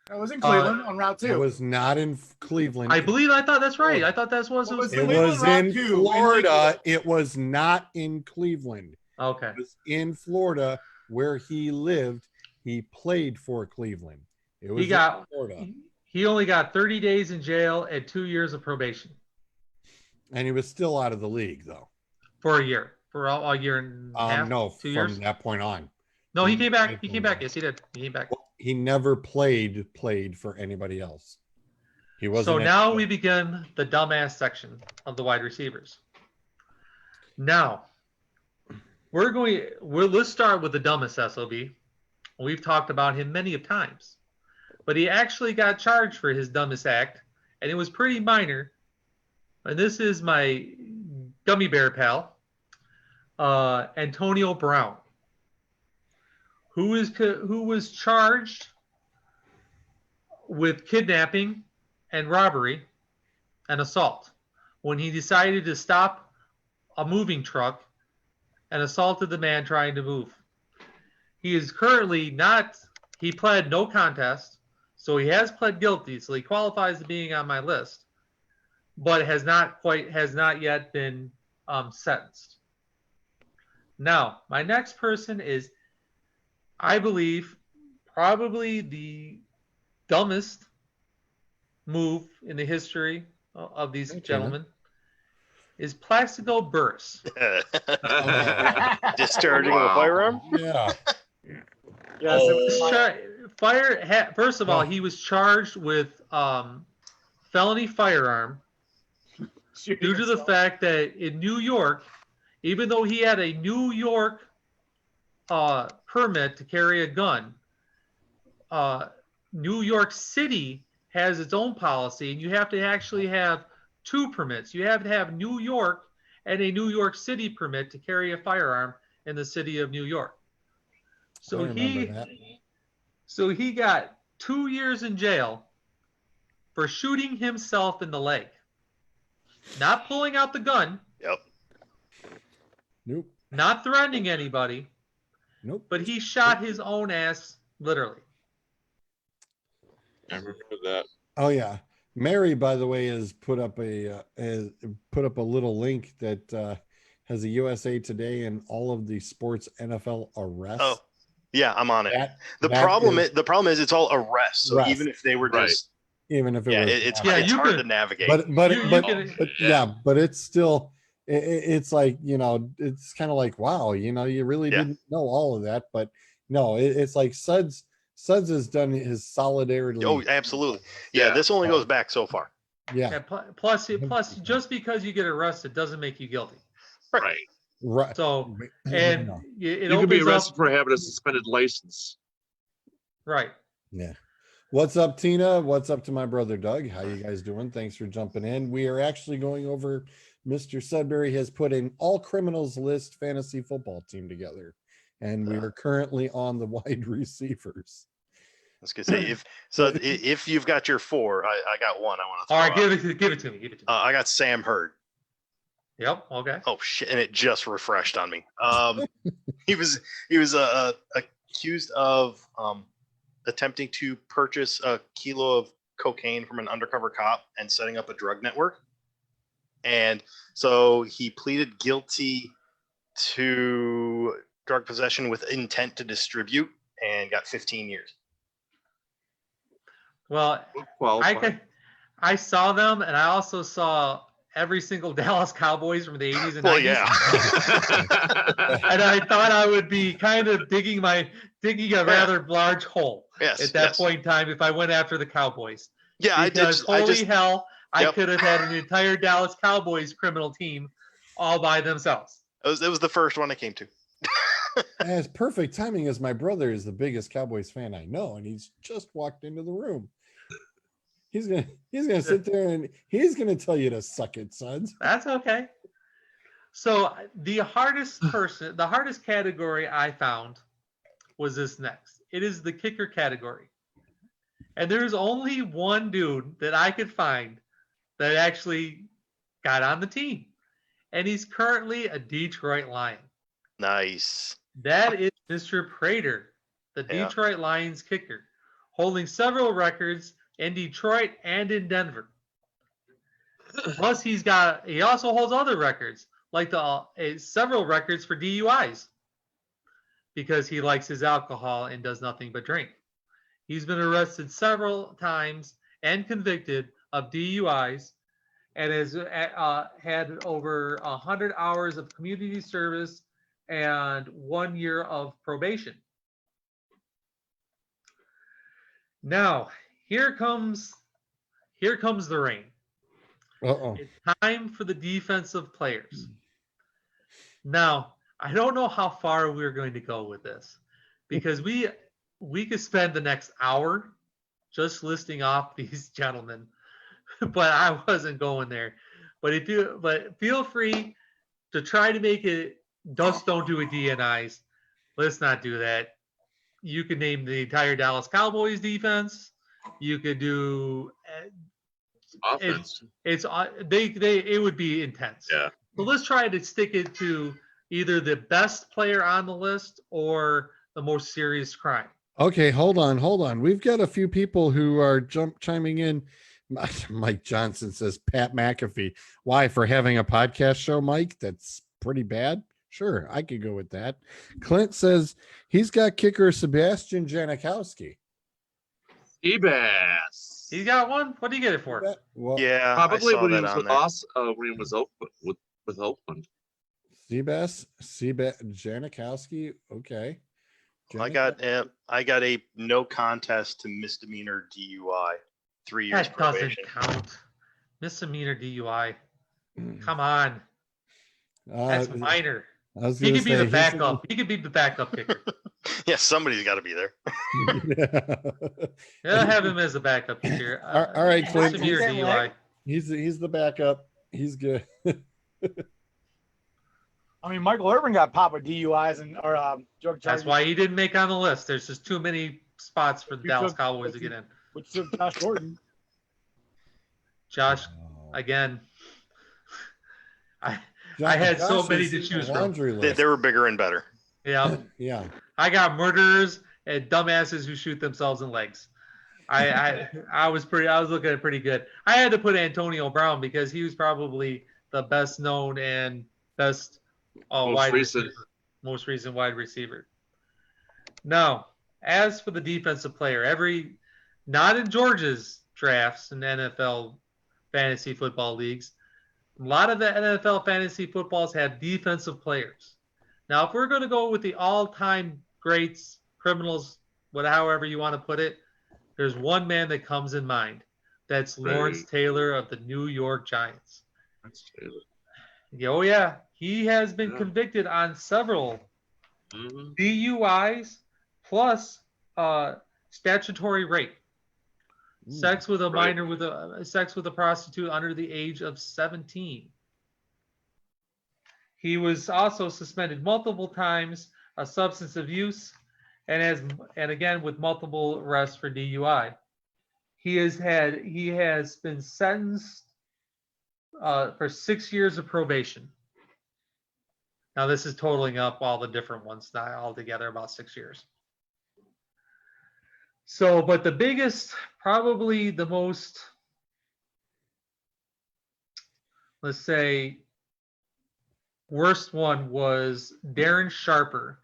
I was in Cleveland on Route 2. It was not in Cleveland. I thought that's right. I thought that was. It Cleveland was Route in 2, Florida. It was not in Cleveland. Okay. It was in Florida where he lived. He played for Cleveland. It was in Florida. He only got 30 days in jail and 2 years of probation. And he was still out of the league, though. For a year. For a year and a half? No, 2 from years? that point on. No, he came back. He came back. Yes, he did. He came back. He never played for anybody else. He wasn't. So now we begin the dumbass section of the wide receivers. Now, let's start with the dumbest SOB. We've talked about him many of times. But he actually got charged for his dumbest act, and it was pretty minor. And this is my gummy bear pal, Antonio Brown, who was charged with kidnapping and robbery and assault when he decided to stop a moving truck and assaulted the man trying to move. He is currently he pled no contest, so he has pled guilty, so he qualifies to being on my list, but has not yet been sentenced. Now, my next person is, I believe, probably the dumbest move in the history of these gentlemen is Plaxico Burress. Discharging of a firearm? Yeah. Yes, First of all, he was charged with felony firearm due to the fact that in New York, even though he had a New York permit to carry a gun, New York City has its own policy, and you have to actually have 2 permits. You have to have New York and a New York City permit to carry a firearm in the city of New York. So he got 2 years in jail for shooting himself in the leg. Not pulling out the gun. Yep. Nope. Not threatening anybody. Nope. But he shot his own ass, literally. I remember that. Oh yeah. Mary, by the way, has put up a little link that has a USA Today and all of the sports NFL arrests. Oh, yeah, I'm on it. The problem is it's all arrests. So Arrest. even if they were Right. just even if it yeah, was it's hard to navigate. but it's still it's like, it's kind of like, wow, you really didn't know all of that, but no, it's like Suds has done his solidarity. Oh, absolutely. Yeah, this only goes back so far. Yeah. Plus, just because you get arrested doesn't make you guilty. Right. Right. So, No. and You it can be opens arrested up. for having a suspended license. Right. Yeah. What's up, Tina? What's up to my brother Doug? How you guys doing? Thanks for jumping in. We are actually going over Mr. Sudbury has put an all criminals list fantasy football team together. And we are currently on the wide receivers. I was gonna say if you've got your 4, I got one I want to. All right, give it to me. Give it to me. I got Sam Hurd. Yep. Okay. Oh shit! And it just refreshed on me. He was accused of attempting to purchase a kilo of cocaine from an undercover cop and setting up a drug network. And so he pleaded guilty to drug possession with intent to distribute and got 15 years. Well, Qualified. I saw them, and I also saw every single Dallas Cowboys from the 80s and 90s. Well, yeah. And I thought I would be kind of digging a rather large hole at that point in time if I went after the Cowboys. Yeah, because I hell, I Yep. could have had an entire Dallas Cowboys criminal team all by themselves. It was the first one I came to. As perfect timing as my brother is the biggest Cowboys fan I know, and he's just walked into the room. He's gonna sit there and he's gonna tell you to suck it, sons. That's okay. So the hardest category I found was this next. It is the kicker category. And there's only one dude that I could find that actually got on the team. And he's currently a Detroit Lion. Nice. That is Mr. Prater, the Detroit Lions kicker, holding several records in Detroit and in Denver. Plus, he also holds other records, like several records for DUIs, because he likes his alcohol and does nothing but drink. He's been arrested several times and convicted of DUIs, and has had over 100 hours of community service and 1 year of probation. Now, here comes the rain. Uh-oh. It's time for the defensive players. Now, I don't know how far we're going to go with this, because we could spend the next hour just listing off these gentlemen, but I wasn't going there. But feel free to try to make it. Just don't do a DNIs. Let's not do that. You could name the entire Dallas Cowboys defense. You could do Offense. It would be intense. Yeah. So let's try to stick it to either the best player on the list or the most serious crime. Okay, hold on. We've got a few people who are chiming in. Mike Johnson says Pat McAfee. Why? For having a podcast show, Mike? That's pretty bad. Sure, I could go with that. Clint says he's got kicker Sebastian Janikowski. Ebas. He's got one. What do you get it for? Well, Yeah, Probably I saw when he that was on with there. us, when he was with Oakland. Seabass Janikowski. Okay. I got a no contest to misdemeanor DUI, 3 years That doesn't probation. count. Misdemeanor DUI. Come on. That's minor. I was He gonna could be say, the he's backup. He could be the backup kicker. Yeah, somebody's got to be there. Yeah, have him as a backup kicker. All right, Clint. Misdemeanor DUI. He's the backup. He's good. I mean, Michael Irvin got popped with DUIs and drug charges. That's why he didn't make on the list. There's just too many spots for the Dallas Cowboys to get in. Which took Josh Gordon. Josh, again, I had so many to choose from. Laundry list. They were bigger and better. Yeah, Yeah. I got murderers and dumbasses who shoot themselves in legs. I was looking at it pretty good. I had to put Antonio Brown because he was probably the best known and best most recent wide receiver. Now, as for the defensive player, not in Georgia's drafts and NFL fantasy football leagues, a lot of the NFL fantasy footballs have defensive players. Now, if we're going to go with the all-time greats, criminals, however you want to put it, there's one man that comes in mind. That's Lawrence Taylor of the New York Giants. That's Taylor. Oh, yeah. He has been Yeah. convicted on several Mhm. DUIs plus statutory rape. Sex with a Right. minor with a sex with a prostitute under the age of 17. He was also suspended multiple times of substance abuse, and again with multiple arrests for DUI. He has been sentenced for 6 years of probation. Now this is totaling up all the different ones, not all together about 6 years. So, but the biggest, probably the most, let's say, worst one was Darren Sharper.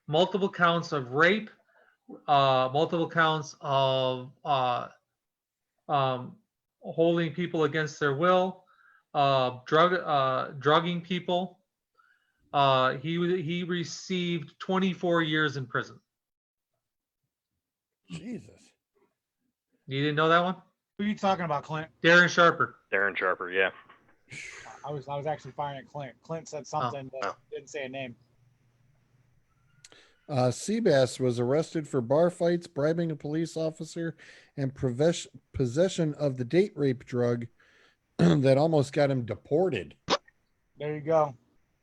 Multiple counts of rape, multiple counts of holding people against their will, drugging people. He received 24 years in prison. Jesus. You didn't know that one? Who are you talking about, Clint? Darren Sharper. Darren Sharper, yeah. I was actually firing at Clint. Clint said something, but didn't say a name. Seabass was arrested for bar fights, bribing a police officer, and possession of the date rape drug that almost got him deported. There you go.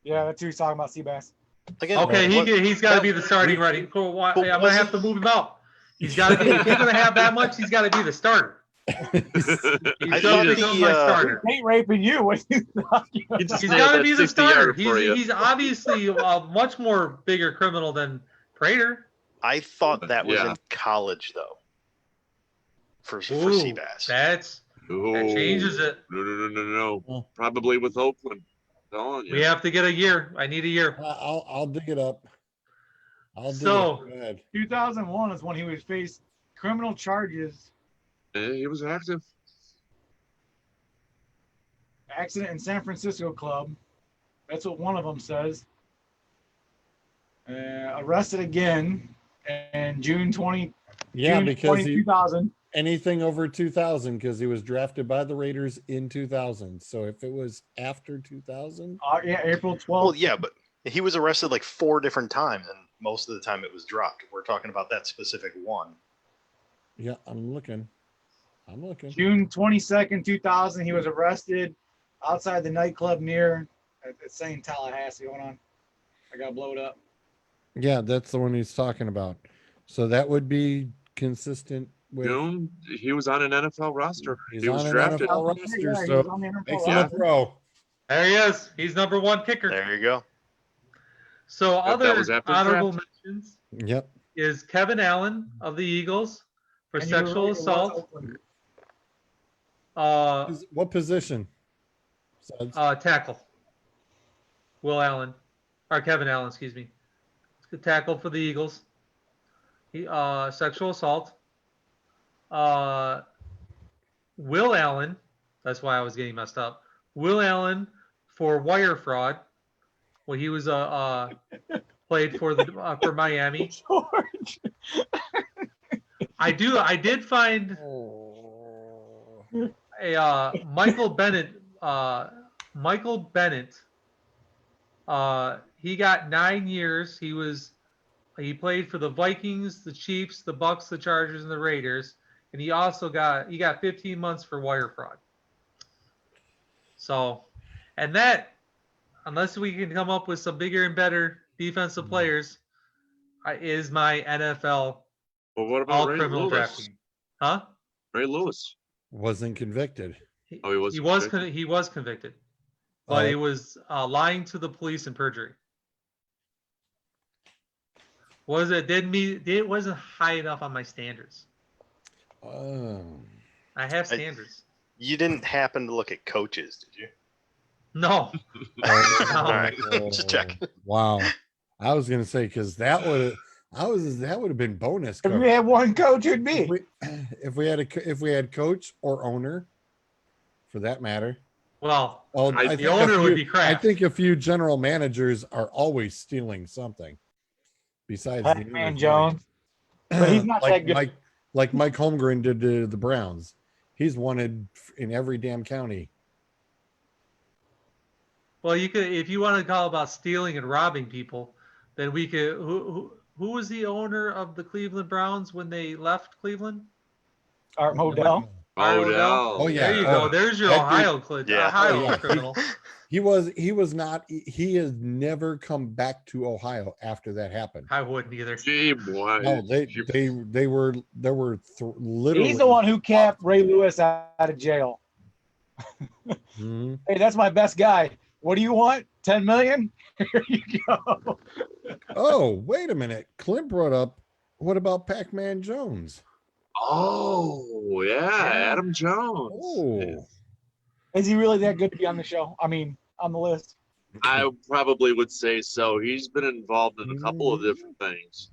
Yeah, that's who he's talking about, Seabass. Again, Okay, he's got to be the starting running. I'm gonna have to move him out. He's got to be. If you're gonna have that much, he's got to be the starter. I He's thought got to become my starter. Ain't raping you. What are you talking about? He just He's nailed got to that be the 60 starter. yarder for you. He's obviously a much more bigger criminal than Prater. I thought that was Yeah. in college though. For Ooh, Seabass. that changes it. No. Oh. Probably with Oakland. I'm telling you. We have to get a year. I need a year. I'll dig it up. I'll dig So- it up. Go ahead. 2001 is when he was faced criminal charges, He was active. accident in San Francisco club. That's what one of them says. Arrested again in June 20. Yeah, June because 20, 2000. anything over 2000, because he was drafted by the Raiders in 2000. So if it was after 2000, Yeah, April 12th. Well, yeah, but he was arrested like 4 different times, and most of the time it was dropped. We're talking about that specific one. yeah, I'm looking. June 22nd, 2000, he was arrested outside the nightclub near, it's saying Tallahassee. Hold on. I got to blow it up. Yeah, that's the one he's talking about. So that would be consistent with. June, he was on an NFL roster. He's He was on an drafted. NFL Yeah, roster, he was so on the NFL makes roster. him a pro. There he is. He's number one kicker. There you go. So That other was after honorable draft. mentions Yep. is Kevin Allen of the Eagles for And you were sexual right, it was assault. Oakland. What position? Suds? Tackle. Will Allen, or Kevin Allen, excuse me. Tackle for the Eagles. He sexual assault. Will Allen, that's why I was getting messed up. Will Allen for wire fraud. Well, he was played for for Miami. George. I did find a Michael Bennett. Michael Bennett. He got 9 years. He played for the Vikings, the Chiefs, the Bucks, the Chargers, and the Raiders. And he also got 15 months for wire fraud. So, and that, unless we can come up with some bigger and better defensive players, is my NFL Well, what all about Ray criminal Lewis? drafting. Huh? Ray Lewis. Wasn't convicted. Oh, he was convicted? He was convicted, but Oh. it was lying to the police and perjury. It wasn't high enough on my standards. Oh. I have standards. You didn't happen to look at coaches, did you? No. All right. Just check. Wow. I was gonna say because that would have been bonus. If we coverage. had one coach, it'd If be. if we had coach or owner, for that matter. Well, Well, the think a owner would few- be crap. I think a few general managers are always stealing something. Besides the Pac-Man owners. Jones. But he's not like that good. like Mike Holmgren did to the Browns. He's wanted in every damn county. Well, you could, if you want to call about stealing and robbing people, then we could. Who was the owner of the Cleveland Browns when they left Cleveland? Art Modell. Art Odell. Oh, yeah. There you go. There's your That dude- Ohio Yeah. Ohio criminal. He has never come back to Ohio after that happened. I wouldn't either. Gee, boy. No, literally. He's the one who kept Ray Lewis out of jail. Mhm. Hey, that's my best guy. What do you want? 10 million? Here you go. Oh, wait a minute. Clint brought up, what about Pac-Man Jones? Oh, yeah, Adam Jones. Oh, Is he really that good to be on the show? I mean, on the list. I probably would say so. He's been involved in a couple of different things.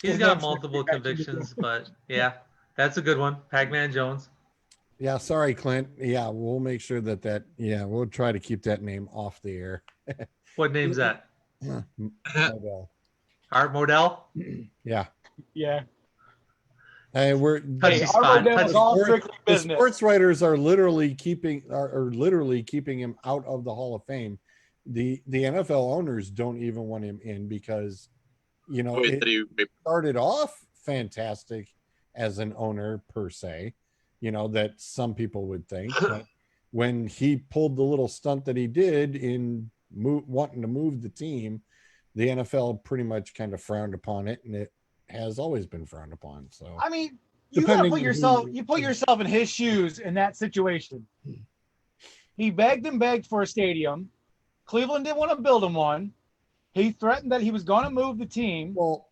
He's got multiple convictions, but yeah, that's a good one. Pac-Man Jones. yeah. Sorry, Clint. Yeah, we'll make sure we'll try to keep that name off the air. What name's that? Oh, well. Art Modell? Yeah. Yeah. Hey, we're Touchy Hey, spot. Art Modell Touchy is all sport- strictly the business. sports writers are literally keeping him out of the Hall of Fame. The NFL owners don't even want him in because, Wait, it that he started off fantastic as an owner per se, that some people would think. But when he pulled the little stunt that he did in wanting to move the team, the NFL pretty much kind of frowned upon it, and it has always been frowned upon. So I mean, you gotta Depending put on yourself who- you put yourself in his shoes in that situation. He begged and begged for a stadium. Cleveland didn't want to build him one. He threatened that he was going to move the team. well,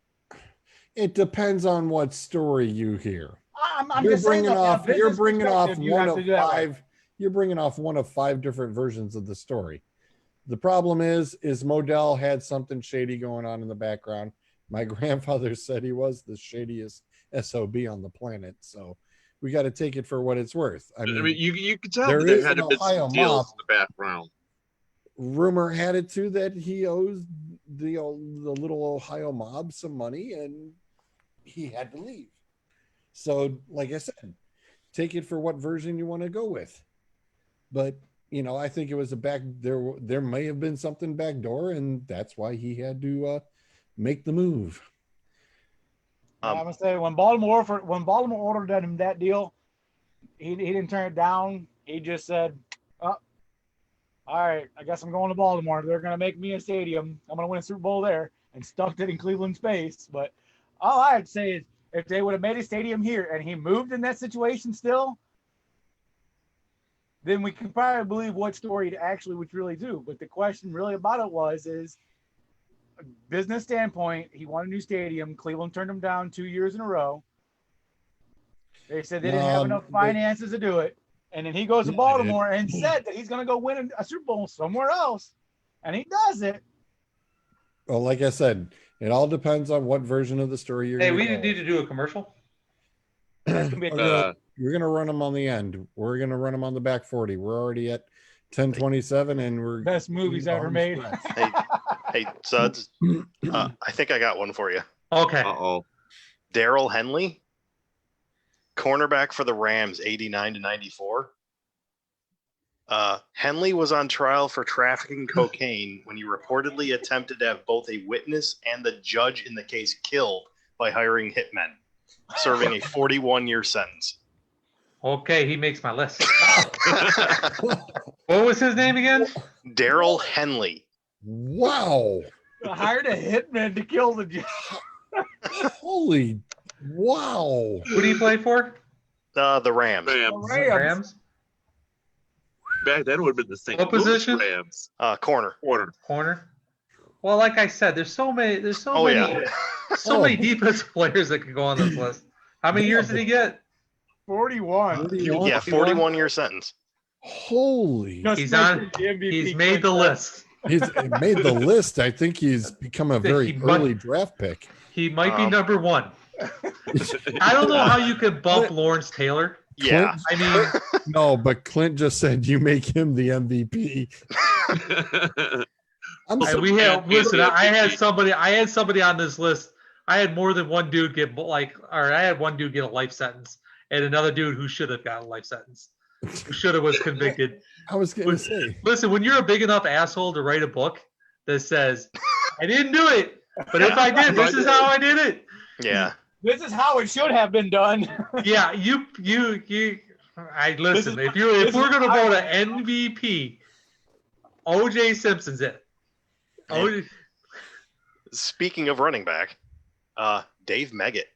it depends on what story you hear. I'm You're just saying, bringing like, off from a you're business bringing off perspective, you one have of to do that way. five. You're bringing off one of five different versions of the story. The problem is Modell had something shady going on in the background. My grandfather said he was the shadiest SOB on the planet. So we got to take it for what it's worth. I mean, you could tell there that there is had an to be Ohio some deals mob. in the background. Rumor had it too that he owes the little Ohio mob some money and he had to leave. So, like I said, take it for what version you want to go with. But I think it was there may have been something backdoor, and that's why he had to make the move. I'm gonna say when Baltimore ordered him that deal, he didn't turn it down. He just said, "Oh, all right, I guess I'm going to Baltimore. They're gonna make me a stadium. I'm gonna win a Super Bowl there," and stuffed it in Cleveland's face. But all I'd say is, if they would have made a stadium here and he moved in that situation still, then we can probably believe what story it actually would really do. But the question really about it is a business standpoint, he wanted a new stadium. Cleveland turned him down 2 years in a row. They said they didn't have enough finances to do it. And then he goes to Baltimore and said that he's going to go win a Super Bowl somewhere else. And he does it. Well, like I said, it all depends on what version of the story you're Hey, gonna we go didn't need to do a commercial. That's gonna be a We're going to run them on the end. We're going to run them on the back 40. We're already at 10:27 and we're best movies ever made. Hey, Suds, I think I got one for you. Okay. Uh-oh. Daryl Henley, cornerback for the Rams, 89 to 94. Henley was on trial for trafficking cocaine when he reportedly attempted to have both a witness and the judge in the case killed by hiring hitmen, serving a 41-year sentence. Okay, he makes my list. What was his name again? Daryl Henley. Wow. Hired a hitman to kill the judge. Holy wow. Who do you play for? The Rams. Rams. Rams. Back then it would have been the St. What Louis position? Rams. Corner. Corner. Well, like I said, there's so many Oh. many defensive players that could go on this list. How many years did he get? 41. Yeah, 41-year sentence. Holy. Just He's make on- it the MVP He's made the quick. list. He's made the list. I think he's become a very He might- early draft pick. He might be Um, number one. I don't know how you could bump Lawrence Taylor. Yeah. I mean, No, but Clint just said you make him the MVP. I'm I had somebody on this list. I had more than one dude get I had one dude get a life sentence and another dude who should have got a life sentence. who should have was convicted. I was going to say. Listen, when you're a big enough asshole to write a book that says, "I didn't do it, but if I did, this is how I did it." Yeah. This is how it should have been done. Yeah, you. I listen. This is- If we're gonna vote an MVP, O.J. Simpson's it. OJ, Speaking of running back, Dave Meggett,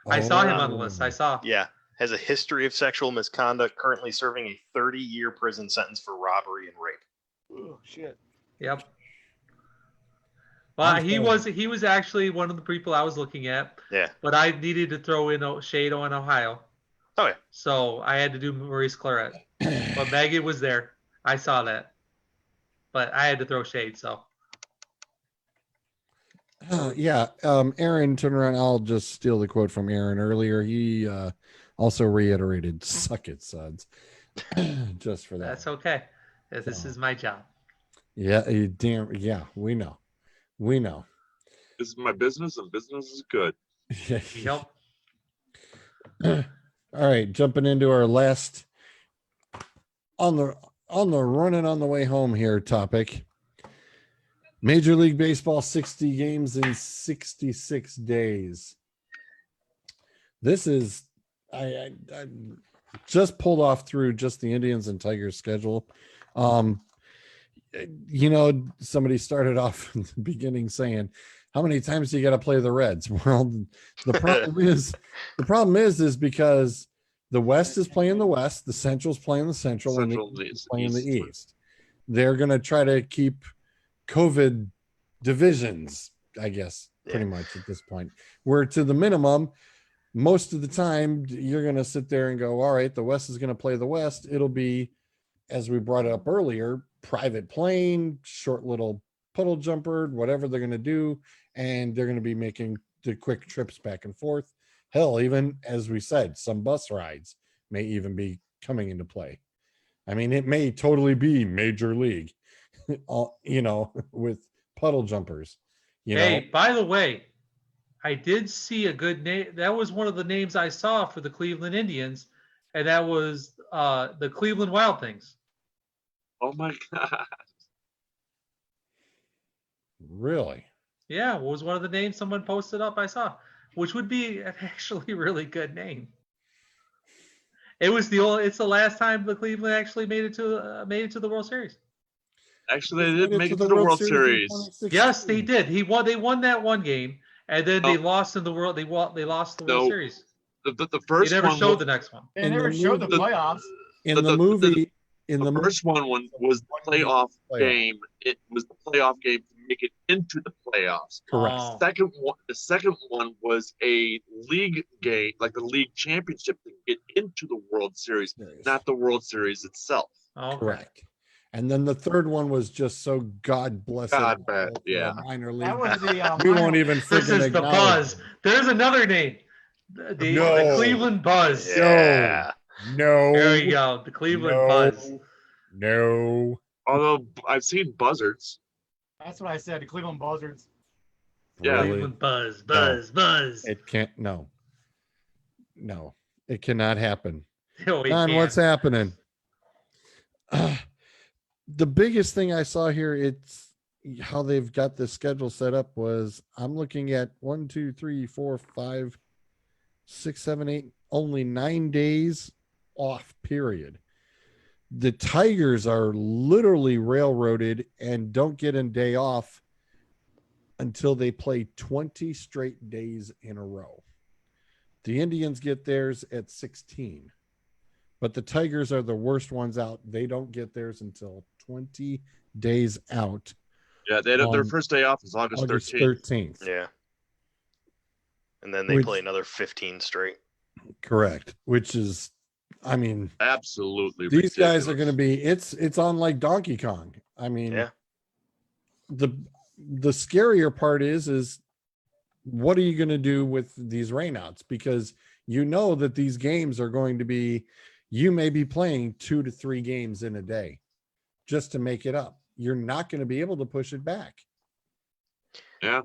I saw him on the list. I saw. has a history of sexual misconduct, currently serving a 30-year prison sentence for robbery and rape. Oh shit. Yep. Well, he was actually one of the people I was looking at. Yeah. But I needed to throw in shade on Ohio. Oh, yeah. So I had to do Maurice Claret. But Maggie was there. I saw that. But I had to throw shade, so. Aaron, turn around. I'll just steal the quote from Aaron earlier. He also reiterated, "Suck it, suds," just for that. That's okay. This is my job. Yeah, we know. This is my business, and business is good. Yep. All right, jumping into our last on the running on the way home here topic. Major League Baseball, 60 games in 66 days. This is I just pulled off through just the Indians and Tigers schedule. Somebody started off in the beginning saying, "How many times do you got to play the Reds?" Well, the problem is because the West is playing the West, the Central's playing the Central, and the East is playing the East. They're going to try to keep COVID divisions, I guess, pretty much at this point. Where to the minimum, most of the time, you're going to sit there and go, all right, the West is going to play the West. It'll be, as we brought up earlier, private plane, short little puddle jumper, whatever they're going to do. And they're going to be making the quick trips back and forth. Hell, even as we said, some bus rides may even be coming into play. I mean, it may totally be Major League, with puddle jumpers. By the way, I did see a good name. That was one of the names I saw for the Cleveland Indians, and that was the Cleveland Wild Things. Oh my God. Really? Yeah, it was one of the names someone posted up I saw, which would be an actually really good name. It's the last time the Cleveland actually made it to the World Series. Actually, they did make it to the World Series. Yes, they did. They won that one game, and then they lost in the World. They lost the World Series. The first they never one showed the next one. They never showed the playoffs. The first one was the playoff game. It was the playoff game to make it into the playoffs. Correct. Oh. The second one was a league game, like the league championship, to get into the World Series, not the World Series itself. Okay. Correct. And then the third one was just so God bless God it. bad, yeah. Minor league. That was the We won't even This freaking is the acknowledge Buzz. it. There's another name. The Cleveland Buzz. Yeah. No. There you go. The Cleveland Buzz. No. Although I've seen buzzards. That's what I said. The Cleveland Buzzards. Yeah. Really? Cleveland Buzz. It can't. No, it cannot happen. Oh, he Don, can. what's happening? The biggest thing I saw here, it's how they've got the schedule set up was I'm looking at 1, 2, 3, 4, 5, 6, 7, 8, only 9 days off, period. The Tigers are literally railroaded and don't get a day off until they play 20 straight days in a row. The Indians get theirs at 16, but the Tigers are the worst ones out. They don't get theirs until 20 days out. Yeah, their first day off is August 13th. Yeah. And then they play another 15 straight. Correct. Which is, I mean, absolutely these ridiculous. guys are going to be, it's on like Donkey Kong. I mean, yeah. The scarier part is what are you going to do with these rainouts? Because you know that these games are going to be, you may be playing 2 to 3 games in a day just to make it up. You're not going to be able to push it back. Yeah.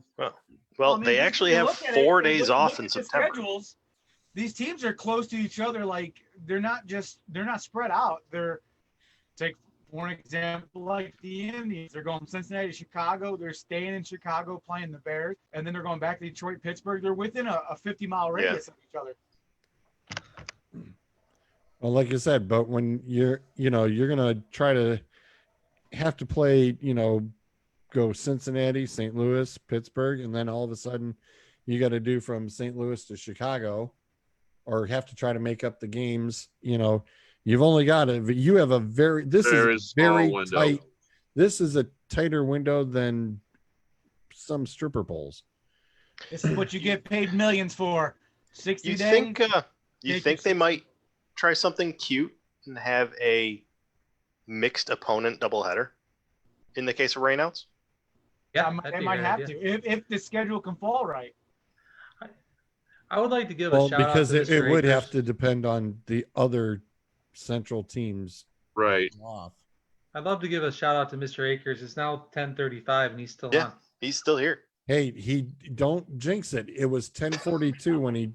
Well, they actually have 4 days off in September. Schedules, these teams are close to each other. Like they're not spread out. Take for an example, like the Indians. They're going from Cincinnati to Chicago. They're staying in Chicago playing the Bears, and then they're going back to Detroit, Pittsburgh. They're within a 50-mile radius of each other. Well, like you said, but when you're gonna try to have to play, go Cincinnati, St. Louis, Pittsburgh, and then all of a sudden you got to do from St. Louis to Chicago, or have to try to make up the games. You've only got you have a very tight. This is a tighter window than some stripper poles. This is what you get paid millions for. 60 You days. think they might try something cute and have a mixed opponent doubleheader in the case of rainouts? Yeah, they might have to if the schedule can fall right. I would like to give a shout out because to it would Akers. have to depend on the other central teams. Right. Off. I'd love to give a shout out to Mr. Akers. It's now 10:35 and he's still Yeah. on. He's still here. Hey, he don't jinx it. It was 10:42 when he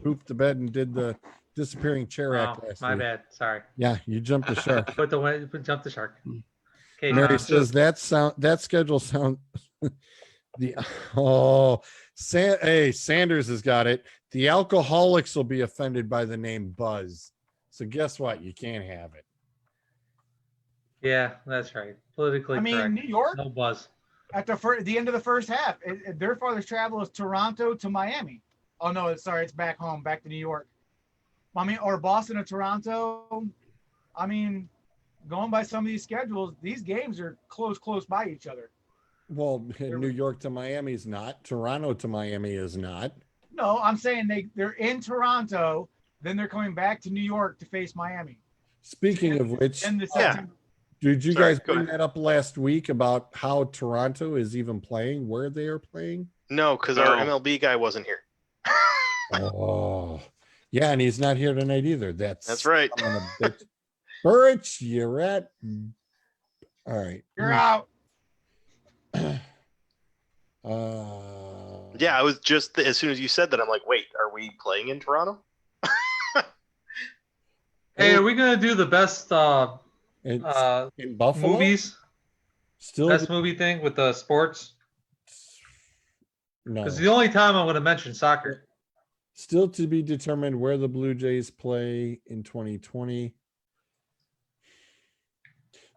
pooped the bed and did the disappearing chair act Oh, last my week. bad. Sorry. Yeah, you jumped the shark. Jump the shark. Okay, Mary says that schedule sound hey, Sanders has got it. The alcoholics will be offended by the name Buzz. So guess what? You can't have it. yeah, that's right. Politically correct. New York No buzz. at the end of the first half, their farthest travel is Toronto to Miami. Oh no, it's back home, back to New York. Or Boston to Toronto. Going by some of these schedules, these games are close by each other. Well, New York to Miami is not. Toronto to Miami is not. No, I'm saying they're in Toronto, then they're coming back to New York to face Miami. Speaking of which, In the Yeah. September. did you Sorry, guys go bring ahead. that up last week about how Toronto is even playing, where they are playing? No, because our No. MLB guy wasn't here. Oh, yeah, and he's not here tonight either. That's right. son of a bitch. Birch, you're at. All right. You're out. Yeah, I was just as soon as you said that, I'm like, wait, are we playing in Toronto? Hey, are we gonna do the best It's in Buffalo. movies? Still Best movie thing with the sports? no. Because the only time I'm gonna mention soccer. Still to be determined where the Blue Jays play in 2020.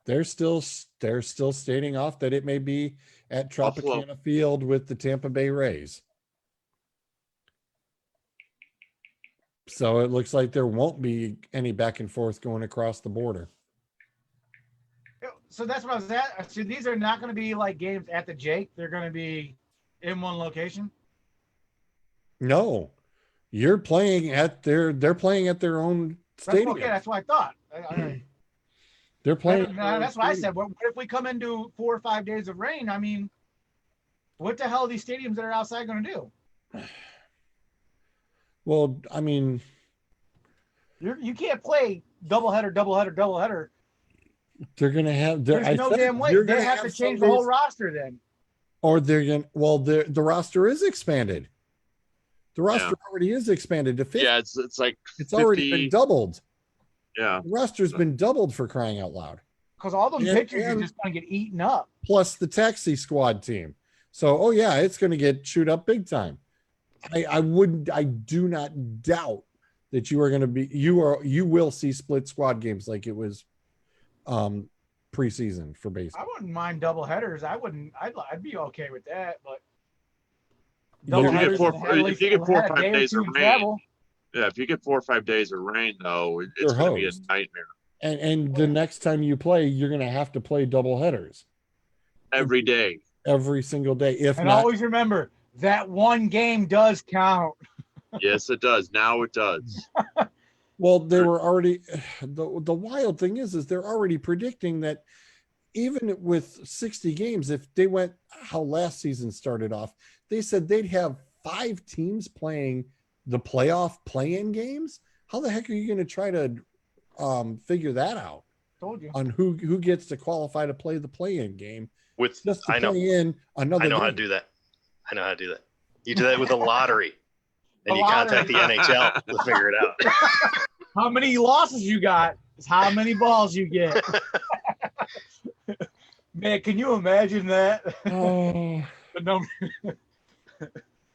They're still stating off that it may be at Buffalo. Tropicana Field with the Tampa Bay Rays. So it looks like there won't be any back and forth going across the border. So that's what I was at. So these are not going to be like games at the Jake. They're going to be in one location. No, you're playing at they're playing at their own That's stadium. okay. That's what I thought. They're playing. at their own That's what I stadium. said. What if we come into 4 or 5 days of rain? What the hell are these stadiums that are outside going to do? Well, You can't play doubleheader. they're going to have. There's no damn way. They have to change the whole roster then. Or they're going. Well, the roster is expanded. The roster Yeah. already is expanded to 50. Yeah, it's like It's already 50 been doubled. Yeah. The roster's been doubled for crying out loud. Because all them Yeah, pitchers are and- just going to get eaten up. Plus the taxi squad team. So, oh yeah, it's going to get chewed up big time. I do not doubt that you will see split squad games like it was preseason for baseball. I wouldn't mind doubleheaders. I'd be okay with that. But If you get doubleheaders if you get 4 or 5 days of rain, travel. yeah, if you get 4 or 5 days of rain, though, it's You're going to be a hosed. nightmare And the next time you play, you're going to have to play double headers every day. every single day. If And not, always remember that one game does count. Yes, it does. Now it does. well, they were already. The wild thing is they're already predicting that even with 60 games, if they went how last season started off, they said they'd have 5 teams playing the playoff play-in games. How the heck are you going to try to figure that out Told you. on who gets to qualify to play the play-in game? With Just to I know play in another. how to game. do that. I know how to do that. You do that with a lottery. and you A lot contact of- the NHL to figure it out. How many losses you got is how many balls you get. Man, can you imagine that? Oh, The number.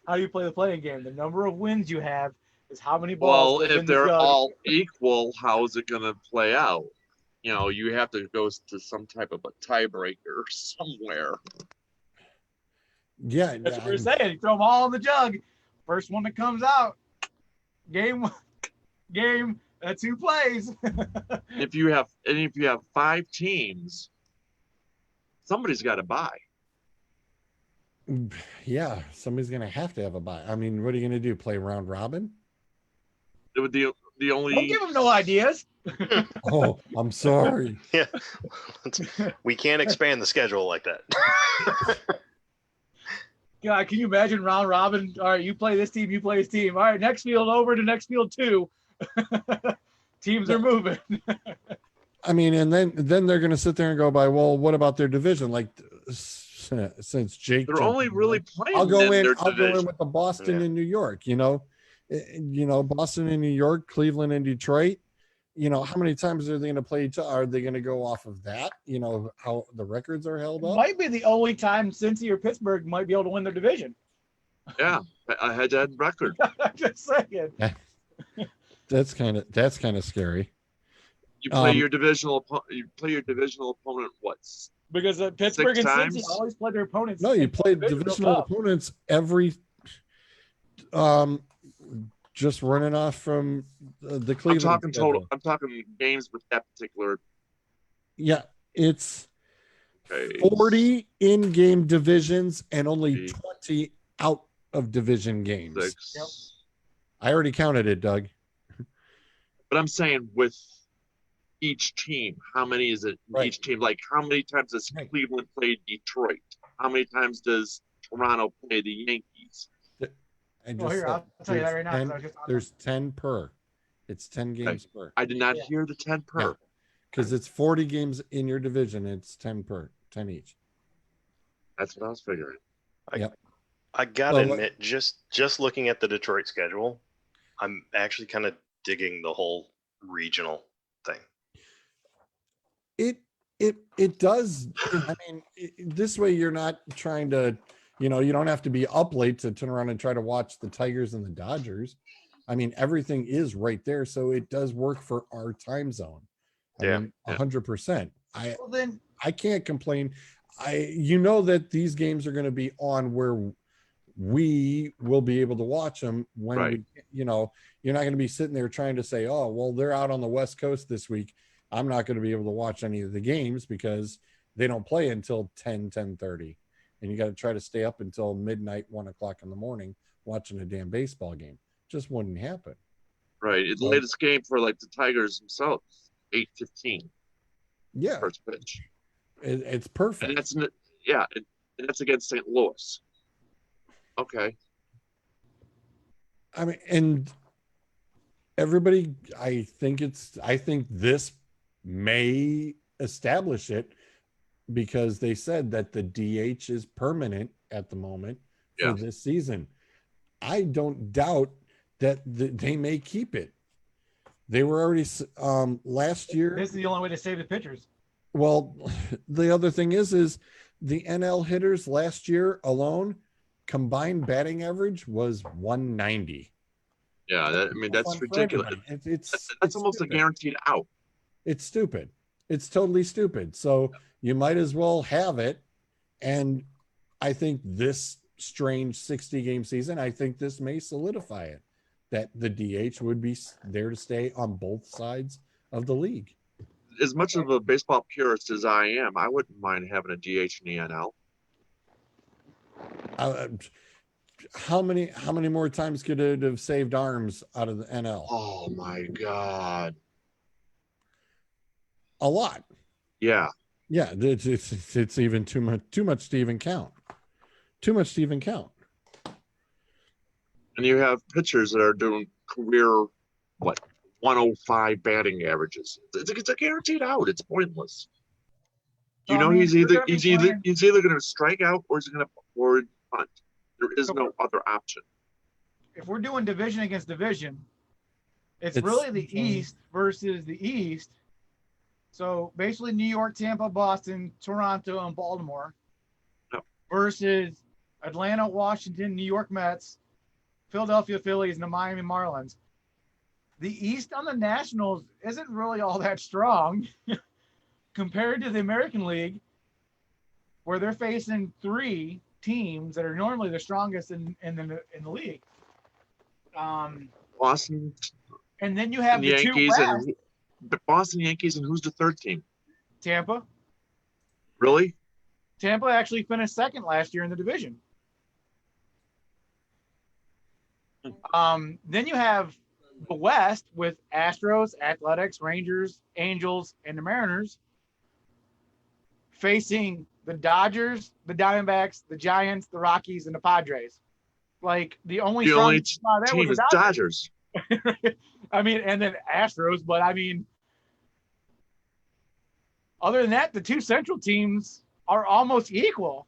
How do you play the playing game? The number of wins you have is how many balls. Well, goes if in the they're jug. all equal, how is it going to play out? You know, you have to go to some type of a tiebreaker somewhere. yeah. That's what we're saying. You throw them all in the jug. First one that comes out. Game. That's who plays. If you have 5 teams, somebody's got to buy. Yeah, somebody's gonna have to have a bye. I mean, what are you gonna do? Play round robin? It would the only. Don't give them no ideas. Oh, I'm sorry. Yeah, we can't expand the schedule like that. God, can you imagine round robin? All right, you play this team, you play this team. All right, next field over to next field 2. Teams are moving. I mean, and then they're gonna sit there and go by, well, what about their division? Like, since Jake, They're jumped only in really there, playing I'll go in. their I'll go in division. with the Boston Yeah. and New York. Boston and New York, Cleveland and Detroit. How many times are they going to play each other? Are they going to go off of that? How the records are held up. Might be the only time Cincy or Pittsburgh might be able to win their division. Yeah, a head-to-head record. I'm just saying. That's kind of scary. You play Um, your divisional opponent. What's Because Pittsburgh and Cincy times? always play their opponents. No, you in play division real divisional tough. opponents every. Just running off from the I'm Cleveland. talking schedule. total. I'm talking games with that particular. Yeah, it's Okay. 40 in-game divisions and only Eight. 20 out of division games. 6. Yep. I already counted it, Doug. But I'm saying with each team, how many is it? Right. Each team, like how many times does Right. Cleveland play Detroit? How many times does Toronto play the Yankees? I Well, here, said I'll tell you that right now. 'cause 10 I was just on there's 10 per. It's 10 games per. I did not Yeah. hear the 10 per. Because it's 40 games in your division. It's 10 per, 10 each. That's what I was figuring. I gotta Well, admit, just looking at the Detroit schedule, I'm actually kind of digging the whole regional thing. It does. I mean, this way you're not trying to, you don't have to be up late to turn around and try to watch the Tigers and the Dodgers. I mean, everything is right there, so it does work for our time zone. Yeah. 100%. Well, then I can't complain. That these games are going to be on where we will be able to watch them when Right. you're not going to be sitting there trying to say, oh, well, they're out on the West Coast this week. I'm not going to be able to watch any of the games because they don't play until 10:30. And you got to try to stay up until midnight, 1:00 in the morning, watching a damn baseball game. Just wouldn't happen. Right. The Well- latest game for like the Tigers themselves, 8:15 Yeah, first pitch. it's And perfect. that's against St. Louis. Okay. I mean, and everybody, I think this may establish it because they said that the DH is permanent at the moment for Yeah. this season. I don't doubt that they may keep it. They were already last year. this is the only way to save the pitchers. Well, the other thing is the NL hitters last year alone combined batting average was 190. Yeah. That's Fun for ridiculous. everybody. That's It's almost stupid. a guaranteed out. It's stupid. It's totally stupid. So you might as well have it. And I think this strange 60-game season, I think this may solidify it, that the DH would be there to stay on both sides of the league. As much of a baseball purist as I am, I wouldn't mind having a DH in the NL. How many more times could it have saved arms out of the NL? Oh my God. A lot. Yeah. Yeah, it's even too much to even count. Too much to even count. And you have pitchers that are doing career 105 batting averages. It's a guaranteed out. It's pointless. So, You know, I mean, he's you're either gonna be he's either playing- he's either going to strike out or he's going to punt. There is no other option. if we're doing division against division, it's It's- really the East versus the East. So basically, New York, Tampa, Boston, Toronto, and Baltimore Yep. versus Atlanta, Washington, New York Mets, Philadelphia Phillies, and the Miami Marlins. The East on the Nationals isn't really all that strong compared to the American League, where they're facing 3 teams that are normally the strongest in the league. Boston And then you have and the 2 Yankees West, and Boston Yankees, and who's the third team? Tampa. Really? Tampa actually finished second last year in the division. Then you have the West with Astros, Athletics, Rangers, Angels, and the Mariners facing the Dodgers, the Diamondbacks, the Giants, the Rockies, and the Padres. Like the only The only strong that team was is the Dodgers. I mean, and then Astros, but I mean, other than that, the 2 Central teams are almost equal.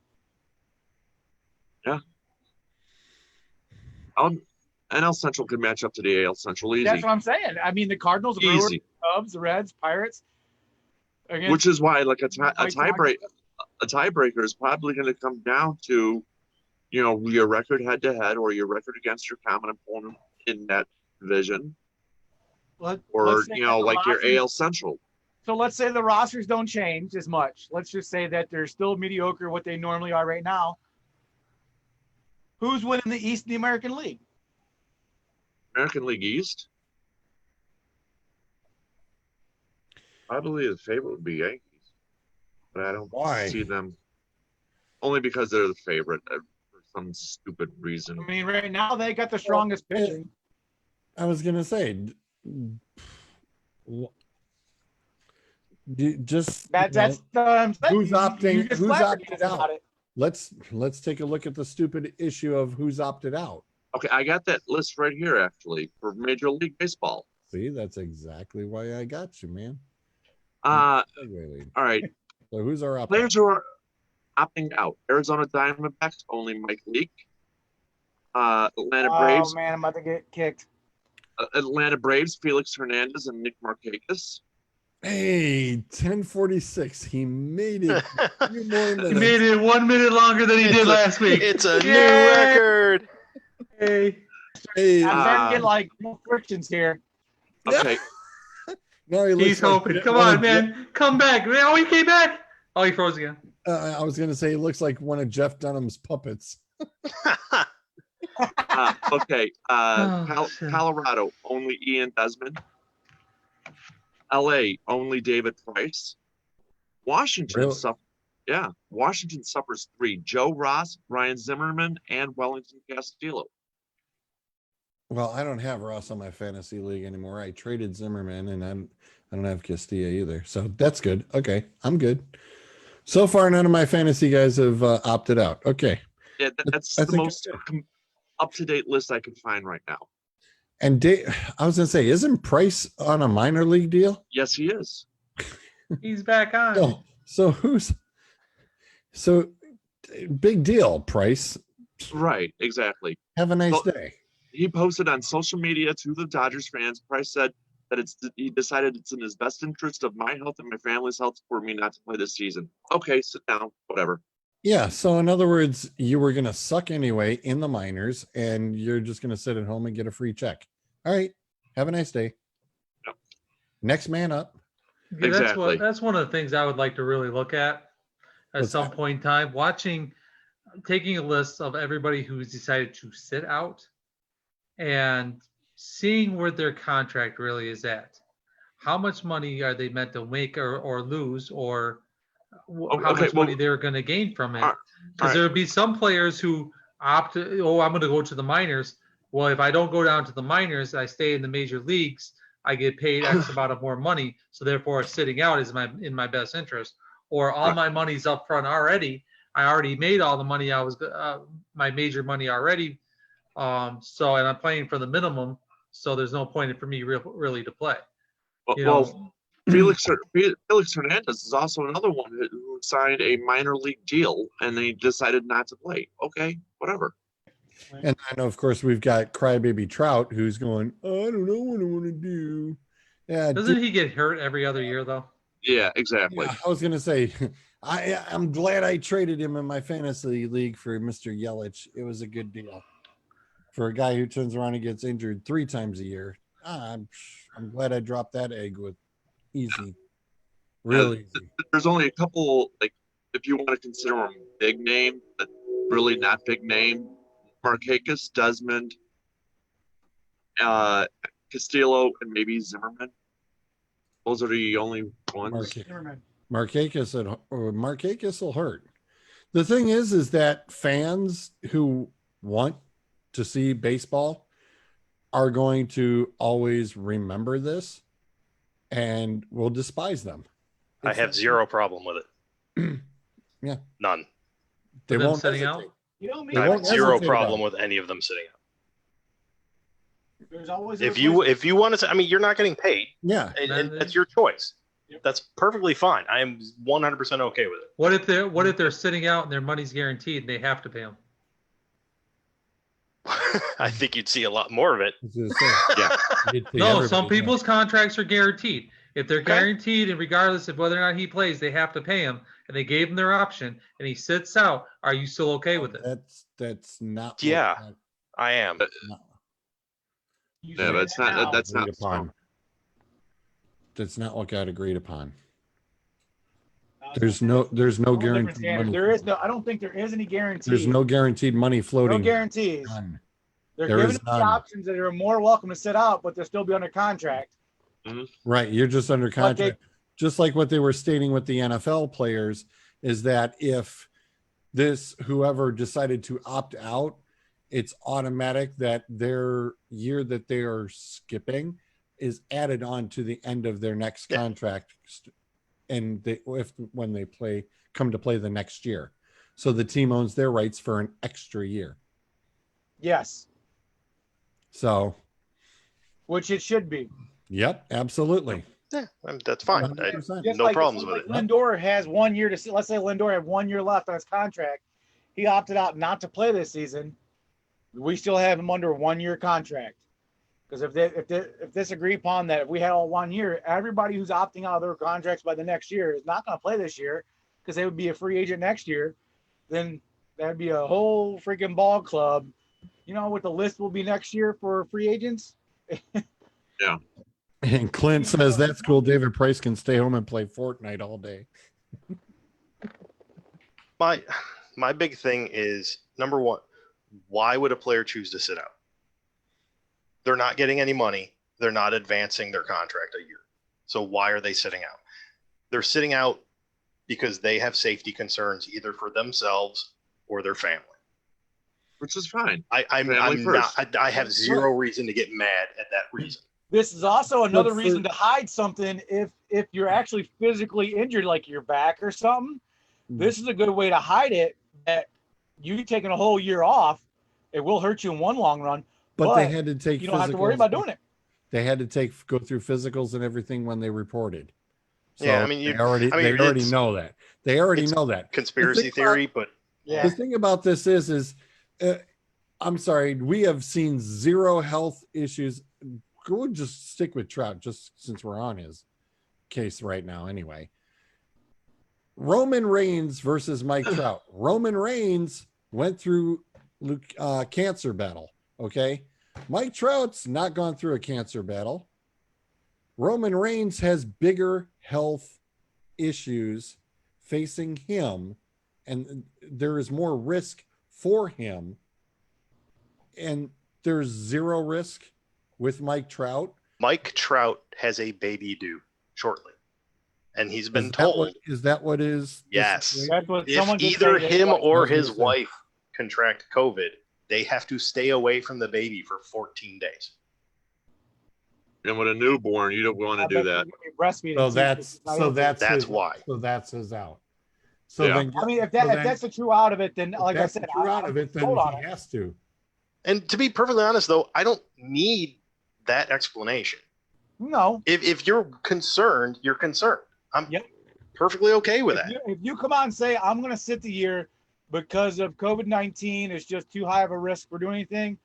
NL Central could match up to the AL Central easy. That's what I'm saying. I mean, the Cardinals, the Brewers, Easy. the Cubs, the Reds, Pirates. Against, Which is why, like a White tiebreaker is probably going to come down to, your record head to head or your record against your common opponent in that division, or let's say that the like your rosters- AL Central. So let's say the rosters don't change as much. Let's just say that they're still mediocre what they normally are right now. Who's winning the East in the American League? American League East. I believe the favorite would be Yankees, but I don't Why? see them. Only because they're the favorite for some stupid reason. I mean, right now they got the strongest pitching. I was gonna say, just That's what I'm saying. who's opting- just who's flabbergasted opted out? about it. let's take a look at the stupid issue of who's opted out. Okay, I got that list right here actually for Major League Baseball. See, that's exactly why I got you, man. All Segue lead. right, So who's our opt players who are opting out: Arizona Diamondbacks, only Mike Leake. Atlanta Oh Braves, man, I'm about to get kicked. Atlanta Braves, Felix Hernandez and Nick Markakis. Hey, 10:46. He made it. A few more He minutes. made it 1 minute longer than he did last week. It's a new Yay! record. Hey. Hey, I'm starting to get like more frictions here. Okay, now he looks He's like hoping. Come one on, of man. Come back. Oh, he came back. Oh, he froze again. I was gonna say he looks like one of Jeff Dunham's puppets. okay. Oh, shit. Colorado, only Ian Desmond. LA, only David Price. Washington, Really? Washington suffers 3: Joe Ross, Ryan Zimmerman, and Wellington Castillo. Well, I don't have Ross on my fantasy league anymore. I traded Zimmerman, and I don't have Castilla either. So that's good. Okay, I'm good. So far, none of my fantasy guys have opted out. Okay, Yeah, that's I the think- most up-to-date list I can find right now. and I was gonna say, isn't Price on a minor league deal? Yes, he is. He's back on. No. So big deal, Price. Right, exactly. Have a nice Well- day. He posted on social media to the Dodgers fans. Price said that he decided it's in his best interest of my health and my family's health for me not to play this season. Okay, sit down, whatever. Yeah. So in other words, you were gonna suck anyway in the minors, and you're just gonna sit at home and get a free check. All right. Have a nice day. Yep. Next man up. Yeah, Exactly. that's one of the things I would like to really look at What's some that? point in time. Taking a list of everybody who's decided to sit out and seeing where their contract really is at. How much money are they meant to make or lose, or how much money they're going to gain from it? Because there would be some players who opt, I'm going to go to the minors. Well, if I don't go down to the minors, I stay in the major leagues, I get paid X amount of more money. So therefore, sitting out is in my best interest. Or all my money's up front already. I already made all the money. My major money already. And I'm playing for the minimum. So there's no point for me really to play. Well, Felix Hernandez is also another one who signed a minor league deal and they decided not to play. Okay, whatever. And I know, of course, we've got Crybaby Trout who's going, oh, I don't know what I want to do. Yeah, Doesn't he get hurt every other year though? Yeah, exactly. I was gonna say, I'm glad I traded him in my fantasy league for Mr. Yelich. It was a good deal for a guy who turns around and gets injured 3 times a year. I'm glad I dropped that egg with easy, real easy. There's only a couple, like, if you want to consider them big name, but really not big name. Markakis, Desmond, Castillo, and maybe Zimmerman. Those are the only ones. Markakis will hurt. The thing is that fans who want to see baseball are going to always remember this and will despise them. I have zero problem with it. Yeah. None. They Them won't sitting hesitate. out? You know me. They I won't have zero hesitate problem about with any of them sitting out. There's always If you want to, I mean, you're not getting paid, Yeah. and that's your choice. Yep. That's perfectly fine. I am 100% okay with it. What if they're sitting out and their money's guaranteed and they have to pay them? I think you'd see a lot more of it. Yeah. No, some people's contracts are guaranteed. If they're Okay. guaranteed, and regardless of whether or not he plays, they have to pay him, and they gave him their option, and he sits out, are you still okay with it? That's not. Yeah. I am. Yeah, but it's not. That's not. That's not what got agreed upon. There's no guaranteed money. There is no. I don't think there is any guarantee. There's no guaranteed money floating. No guarantees. None. They're There giving is them the none. options that are more welcome to sit out, but they'll still be under contract. Right. You're just under contract. Just like what they were stating with the NFL players is that if whoever decided to opt out, it's automatic that their year that they are skipping is added on to the end of their next contract. And when they come to play the next year. So the team owns their rights for an extra year. Yes. So. Which it should be. Yep, absolutely. Yeah, that's fine. 100%. No problems with it. Lindor has 1 year to. Let's say Lindor had 1 year left on his contract. He opted out not to play this season. We still have him under a 1 year contract. Because if this agreed upon that if we had all 1 year, everybody who's opting out of their contracts by the next year is not going to play this year because they would be a free agent next year. Then that'd be a whole freaking ball club. You know what the list will be next year for free agents? Yeah. And Clint says that's cool. David Price can stay home and play Fortnite all day. My big thing is, number one, why would a player choose to sit out? They're not getting any money. They're not advancing their contract a year. So why are they sitting out? They're sitting out because they have safety concerns either for themselves or their family. Which is fine. I'm not. I have zero reason to get mad at that reason. This is also another reason to hide something if you're actually physically injured, like your back or something. This is a good way to hide it, that you taking a whole year off, it will hurt you in one long run. But they had to take. You don't have to worry about doing it. They had to go through physicals and everything when they reported. So yeah, I mean, they already know that. They already know that. Conspiracy theory, but yeah. The thing about this is, I'm sorry, we have seen zero health issues. We'll just stick with Trout, just since we're on his case right now, anyway. Roman Reigns versus Mike Trout. Roman Reigns went through cancer battle. Okay, Mike Trout's not gone through a cancer battle. Roman Reigns has bigger health issues facing him, and there is more risk for him. And there's zero risk with Mike Trout. Mike Trout has a baby due shortly, and he's been told. Is that what is? Yes. That's what If either him or his wife contract COVID, they have to stay away from the baby for 14 days. And with a newborn, you don't want to do that. Breastfeeding. So that's why. So that's his out. So Yeah. then, I mean, if that's the true out of it, then like I said, out of it, then he has to. And to be perfectly honest, though, I don't need that explanation. No. If you're concerned, you're concerned. I'm perfectly okay with that. If you come out and say, I'm going to sit the year because of COVID-19, it's just too high of a risk for doing anything,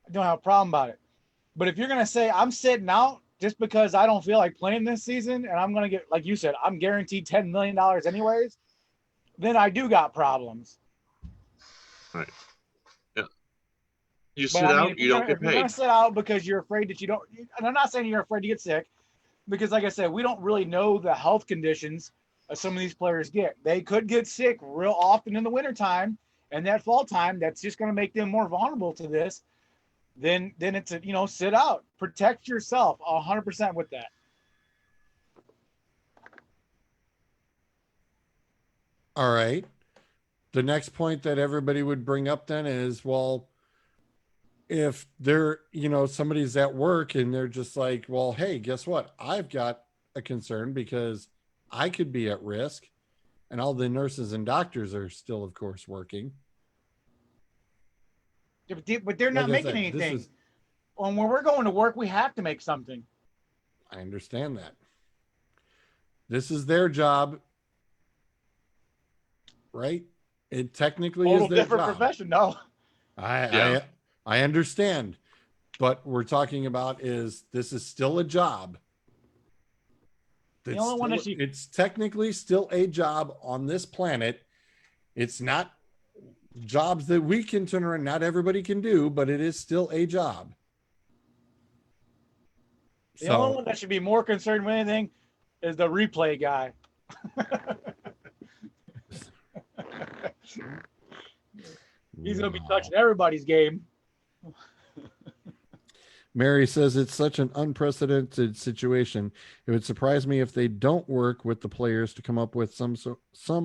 I don't have a problem about it. But if you're going to say I'm sitting out just because I don't feel like playing this season and I'm going to get, like you said, I'm guaranteed $10 million anyways, then I do got problems. Right. Yeah. You But sit I mean, out, you don't get if you're going paid. to sit out because you're afraid that you don't, and I'm not saying you're afraid to get sick, because like I said, we don't really know the health conditions some of these players get. They could get sick real often in the wintertime, and that fall time, that's just going to make them more vulnerable to this. Then it's a, sit out, protect yourself 100% with that. All right. The next point that everybody would bring up then is, well, if they're, somebody's at work and they're just like, well, hey, guess what? I've got a concern because I could be at risk, and all the nurses and doctors are still, of course, working. Yeah, but they're not making anything. When we're going to work, we have to make something. I understand that. This is their job, right? It technically is their different job. Profession, no. I understand, but we're talking about this is still a job. It's technically still a job on this planet. It's not jobs that we can turn around. Not everybody can do, but it is still a job. The only one that should be more concerned with anything is the replay guy. He's going to be touching everybody's game. Mary says it's such an unprecedented situation. It would surprise me if they don't work with the players to come up with some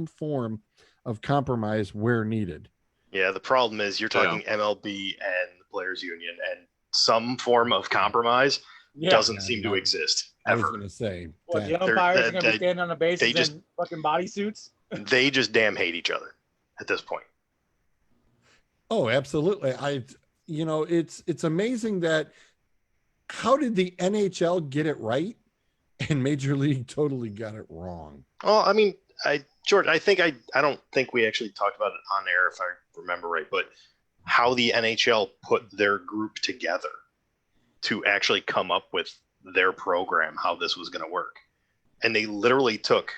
form of compromise where needed. Yeah, the problem is you're talking MLB and the Players Union, and some form of compromise doesn't seem to exist ever. I was going to say, the umpires are going to be standing on the bases in fucking bodysuits. They just damn hate each other at this point. Oh, absolutely. It's amazing that. How did the NHL get it right and Major League totally got it wrong? Well, I mean, George, I don't think we actually talked about it on air, if I remember right, but how the NHL put their group together to actually come up with their program, how this was going to work. And they literally took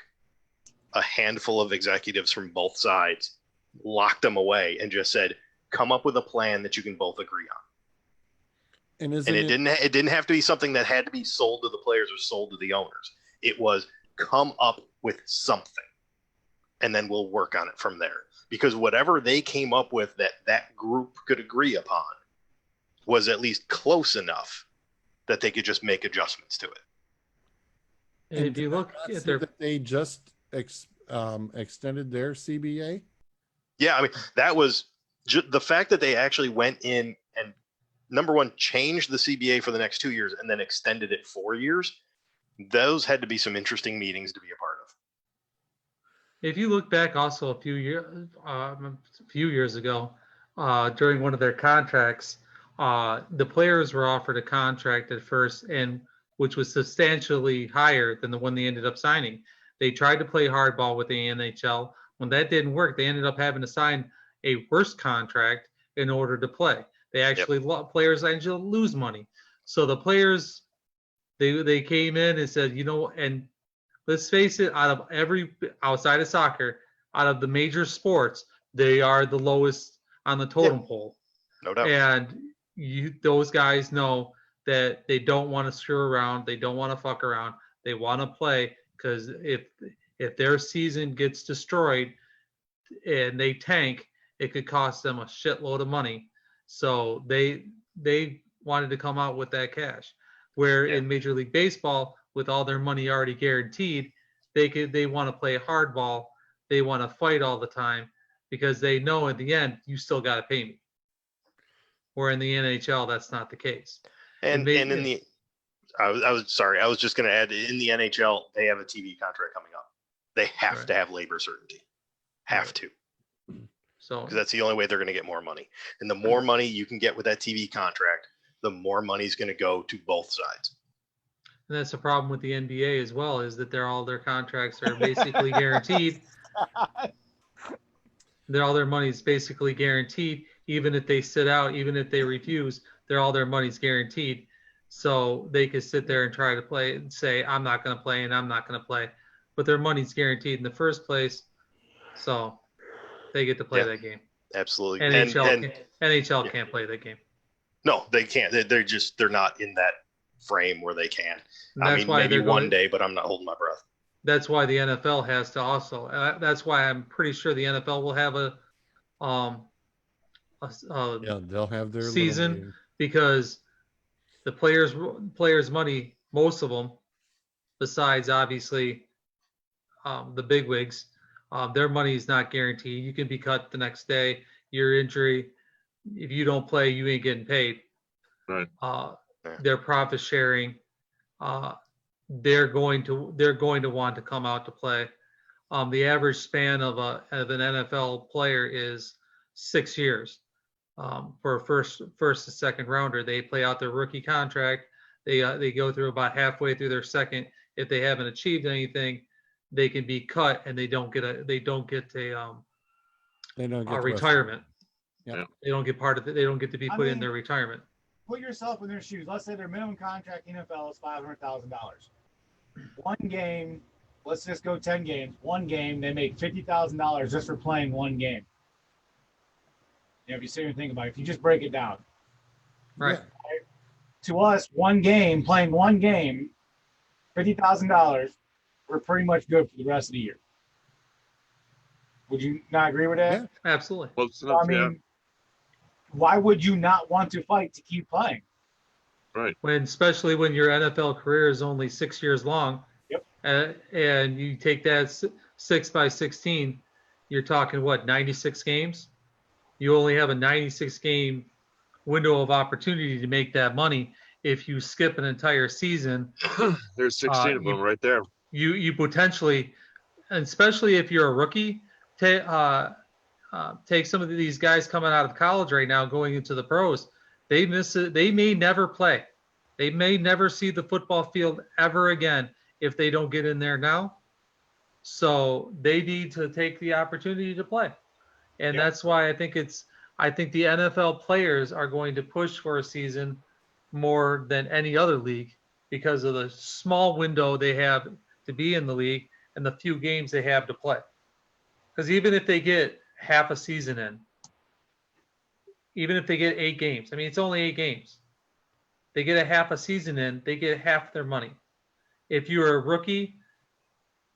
a handful of executives from both sides, locked them away, and just said, come up with a plan that you can both agree on. And it didn't have to be something that had to be sold to the players or sold to the owners. It was come up with something, and then we'll work on it from there. Because whatever they came up with that group could agree upon was at least close enough that they could just make adjustments to it. And if you look at they just extended their CBA. Yeah, I mean, that was the fact that they actually went in and, number one, changed the CBA for the next 2 years and then extended it 4 years. Those had to be some interesting meetings to be a part of. If you look back also a few years ago, during one of their contracts, the players were offered a contract at first, and which was substantially higher than the one they ended up signing. They tried to play hardball with the NHL. When that didn't work, they ended up having to sign a worse contract in order to play. They actually players actually lose money. So the players, they came in and said, and let's face it, outside of soccer, out of the major sports, they are the lowest on the totem pole. No doubt. And those guys know that they don't want to screw around. They don't want to fuck around. They want to play, because if their season gets destroyed and they tank, it could cost them a shitload of money. So they wanted to come out with that cash. Where in Major League Baseball, with all their money already guaranteed, they want to play hardball. They want to fight all the time because they know at the end you still got to pay me. Where in the NHL, that's not the case. I was just going to add, in the NHL, they have a TV contract coming up. They have to have labor certainty. Have to. So, because that's the only way they're going to get more money. And the more money you can get with that TV contract, the more money is going to go to both sides. And that's the problem with the NBA as well, is that all their contracts are basically guaranteed. all their money is basically guaranteed. Even if they sit out, even if they refuse, all their money's guaranteed. So they could sit there and try to play and say, I'm not going to play and I'm not going to play. But their money's guaranteed in the first place. So they get to play that game. Absolutely. NHL can't play that game. No, they can't. They're not in that frame where they can. And I mean, maybe one day, but I'm not holding my breath. That's why the NFL has to also. That's why I'm pretty sure the NFL will have a they'll have their season, because the players' money, most of them, besides obviously the bigwigs, their money is not guaranteed. You can be cut the next day. Your injury, if you don't play, you ain't getting paid. Right. Their profit sharing, they're going to want to come out to play. The average span of an NFL player is 6 years. For a first and second rounder, they play out their rookie contract. They go through about halfway through their second. If they haven't achieved anything, they can be cut and they don't get a retirement. Yeah. They don't get part of it. They don't get to be put in their retirement. Put yourself in their shoes. Let's say their minimum contract in NFL is $500,000. One game, let's just go 10 games. One game, they make $50,000 just for playing one game. You know, if you sit and think about it, if you just break it down. Right. To us, playing one game, $50,000, we're pretty much good for the rest of the year. Would you not agree with that? Yeah. Absolutely. Close enough, I mean, why would you not want to fight to keep playing? Right. Especially when your NFL career is only 6 years long. Yep. And you take that 6 by 16, you're talking what, 96 games? You only have a 96 game window of opportunity to make that money. If you skip an entire season, There's 16 of them right there. you potentially, especially if you're a rookie, take some of these guys coming out of college right now going into the pros. They miss it. They may never play. They may never see the football field ever again if they don't get in there now. So they need to take the opportunity to play. And that's why I think the NFL players are going to push for a season more than any other league because of the small window they have to be in the league and the few games they have to play. Because even if they get half a season in, even if they get 8 games, I mean, it's only 8 games. They get a half a season in, they get half their money. If you're a rookie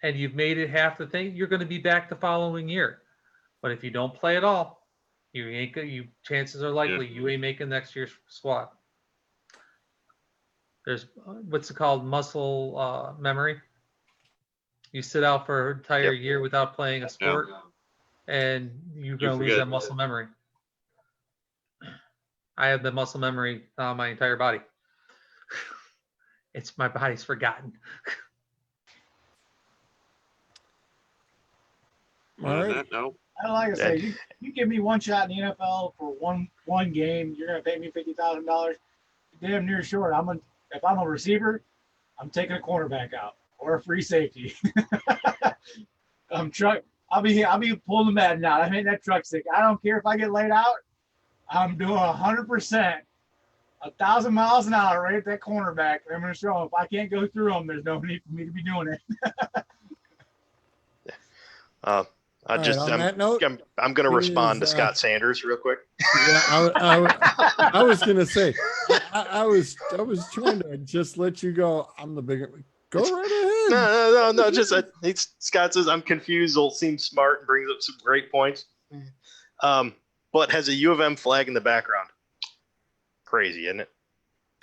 and you've made it half the thing, you're going to be back the following year. But if you don't play at all, chances are likely you ain't making next year's squad. There's what's it called, muscle memory. You sit out for an entire year without playing a sport, and you're going to lose that muscle memory. I have the muscle memory on my entire body. My body's forgotten. All right. That, no. I don't like to say, you give me one shot in the NFL for one game, you're gonna pay me $50,000. Damn near sure. If I'm a receiver, I'm taking a cornerback out or a free safety. I'll be pulling the Madden out. I made that truck stick. I don't care if I get laid out. I'm doing 100%, 1,000 miles an hour right at that cornerback. I'm gonna show him if I can't go through them, there's no need for me to be doing it. I'm going to respond to Scott Sanders real quick. Yeah, I was going to say, I was trying to just let you go. I'm the bigger. Go right ahead. No. Just Scott says I'm confused. Will seem smart and brings up some great points. But has a U of M flag in the background. Crazy, isn't it?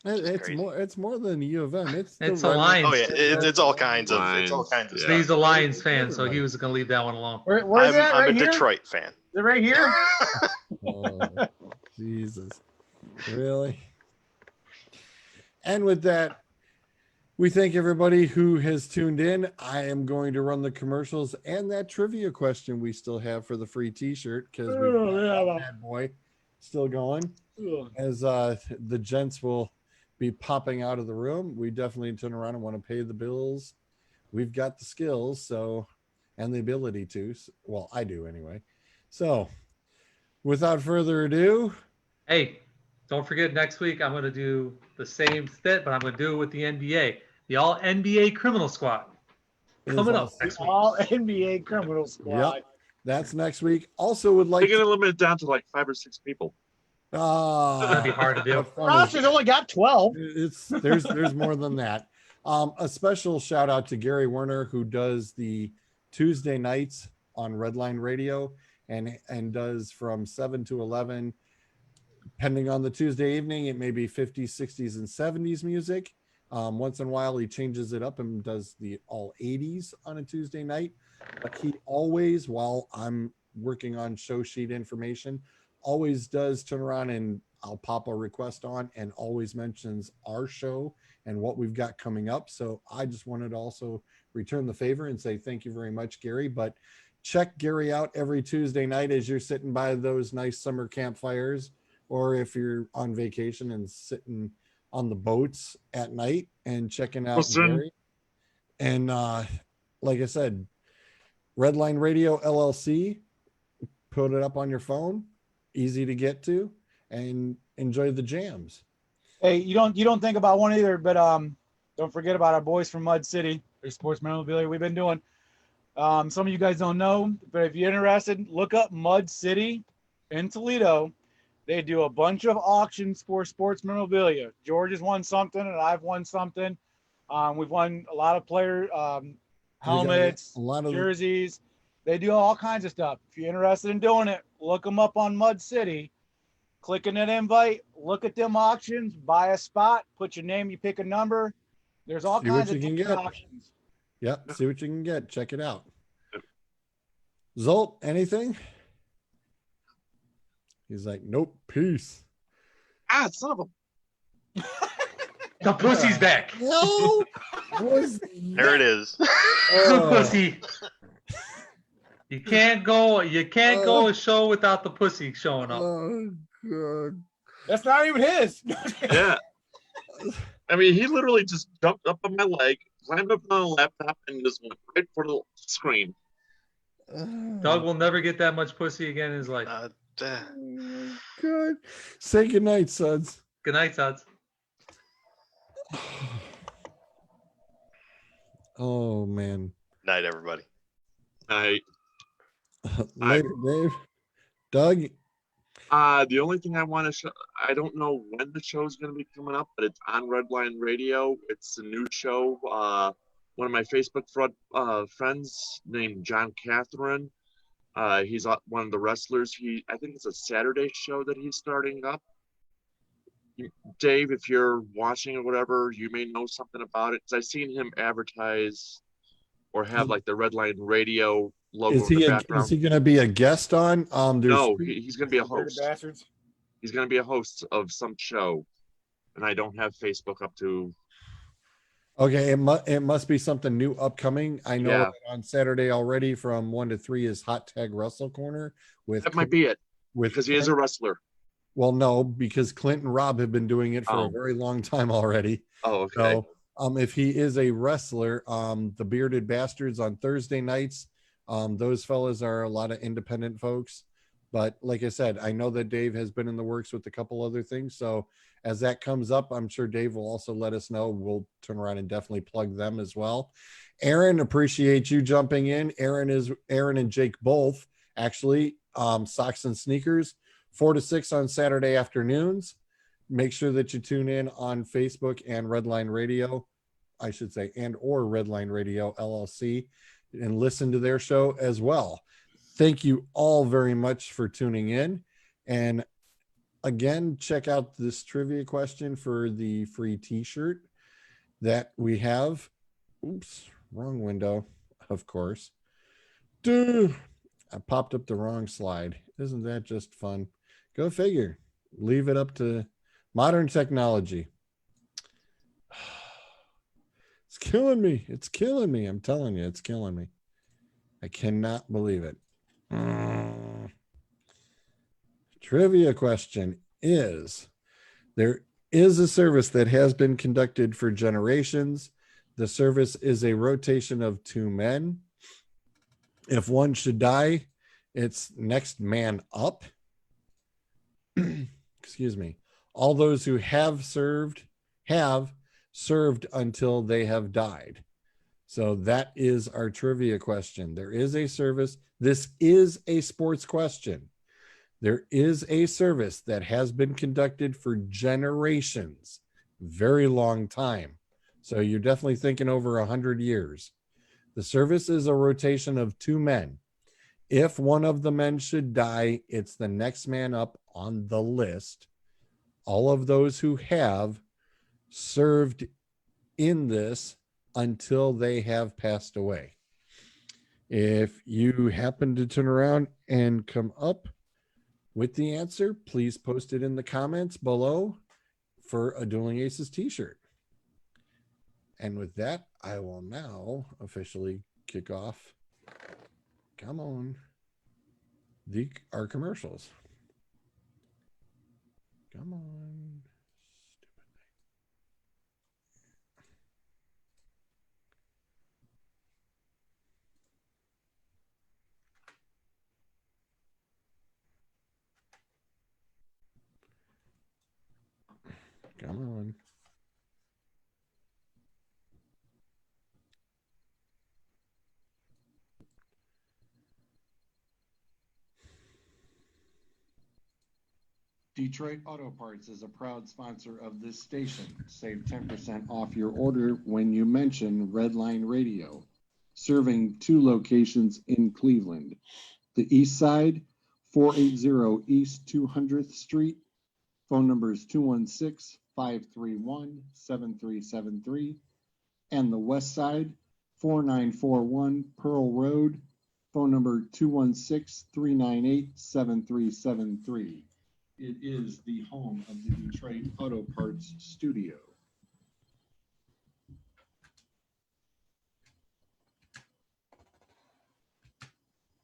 It's more than U of M. It's a Lions. Oh yeah, it's all kinds of stuff. He's a Lions fan, so he was going to leave that one alone. I'm a Detroit fan. Is it right here? Oh, Jesus, really? And with that, we thank everybody who has tuned in. I am going to run the commercials and that trivia question we still have for the free T-shirt because bad boy still going. As the gents will be popping out of the room, we definitely turn around and want to pay the bills. We've got the skills, and the ability to. Well, I do anyway. So, without further ado, Hey, don't forget next week I'm going to do the same stint, but I'm going to do it with the NBA, the All NBA Criminal Squad, is coming up also, next week. All NBA criminal squad. yep, that's next week. Also, would like They're to. gonna limit it down to like 5 or 6 people. Ah, That'd be hard to do. what fun is Roster's only got 12. it's there's more than that. A special shout out to Gary Werner, who does the Tuesday nights on Redline Radio and does from 7 to 11. Depending on the Tuesday evening, it may be 50s, 60s, and 70s music. Once in a while, he changes it up and does the all 80s on a Tuesday night. But he always, while I'm working on show sheet information, always does turn around and I'll pop a request on and always mentions our show and what we've got coming up. So I just wanted to also return the favor and say thank you very much, Gary. But check Gary out every Tuesday night as you're sitting by those nice summer campfires, or if you're on vacation and sitting on the boats at night and checking out Gary. And like I said, Redline Radio LLC, put it up on your phone, easy to get to, and enjoy the jams. Hey, you don't think about one either, but don't forget about our boys from Mud City. Their sports memorabilia we've been doing. Some of you guys don't know, but if you're interested, look up Mud City in Toledo. They do a bunch of auctions for sports memorabilia. George has won something, and I've won something. We've won a lot of player helmets, a lot of jerseys. They do all kinds of stuff. If you're interested in doing it, look them up on Mud City. Click on that invite, look at them auctions, buy a spot, put your name, you pick a number. There's all See what kinds of you can different get. auctions. Yep, see what you can get. Check it out. Zolt, anything? He's like, nope, peace. Ah, son of a. The pussy's back. No, There it is. Good pussy. You can't go a show without the pussy showing up. Oh, God. That's not even his. Yeah. I mean, he literally just jumped up on my leg, climbed up on the laptop, and just went right for the screen. Doug will never get that much pussy again in his life. Oh, God. Say goodnight, suds. Good night, Suds. Oh, man. Night, everybody. Later, Dave. Doug. The only thing I want to show, I don't know when the show is going to be coming up, but it's on Redline Radio. It's a new show. One of my Facebook friends named John Catherine. He's one of the wrestlers. I think it's a Saturday show that he's starting up. Dave, if you're watching or whatever, you may know something about it. 'Cause I've seen him advertise or have like the Redline Radio logo Is in the he background. is he going to be a guest on? No, he's going to be a host. Bastards. He's going to be a host of some show, and I don't have Facebook up to. Okay, it must be something new upcoming. I know Yeah. that on Saturday already from 1 to 3 is Hot Tag Wrestle Corner with That might be it with because he is a wrestler. Well, no, because Clint and Rob have been doing it for Oh. a very long time already. Oh, okay. So, if he is a wrestler, the Bearded Bastards on Thursday nights, those fellas are a lot of independent folks. But like I said, I know that Dave has been in the works with a couple other things. So as that comes up, I'm sure Dave will also let us know. We'll turn around and definitely plug them as well. Aaron, appreciate you jumping in. Aaron and Jake both actually, Socks and Sneakers, 4 to 6 on Saturday afternoons. Make sure that you tune in on Facebook and Redline Radio, I should say, and or Redline Radio LLC, and listen to their show as well. Thank you all very much for tuning in. And again, check out this trivia question for the free t-shirt that we have. Oops, wrong window, of course. Dude, I popped up the wrong slide. Isn't that just fun? Go figure. Leave it up to modern technology. It's killing me. It's killing me. I'm telling you, it's killing me. I cannot believe it. Trivia question is, there is a service that has been conducted for generations. The service is a rotation of 2 men. If one should die, It's next man up. Excuse me. All those who have served until they have died. So that is our trivia question. There is a service. This is a sports question. There is a service that has been conducted for generations, very long time. So you're definitely thinking over 100 years. The service is a rotation of 2 men. If one of the men should die, it's the next man up on the list. All of those who have served in this until they have passed away. If you happen to turn around and come up with the answer, please post it in the comments below for a Dueling Aces t-shirt. And with that, I will now officially kick off. Come on. Our commercials. Come on. Come on. Detroit Auto Parts is a proud sponsor of this station. Save 10% off your order when you mention Redline Radio. Serving 2 locations in Cleveland. The East Side, 480 East 200th Street. Phone number is 216-531-7373. And the West Side, 4941 Pearl Road. Phone number 216-398-7373. It is the home of the Detroit Auto Parts Studio.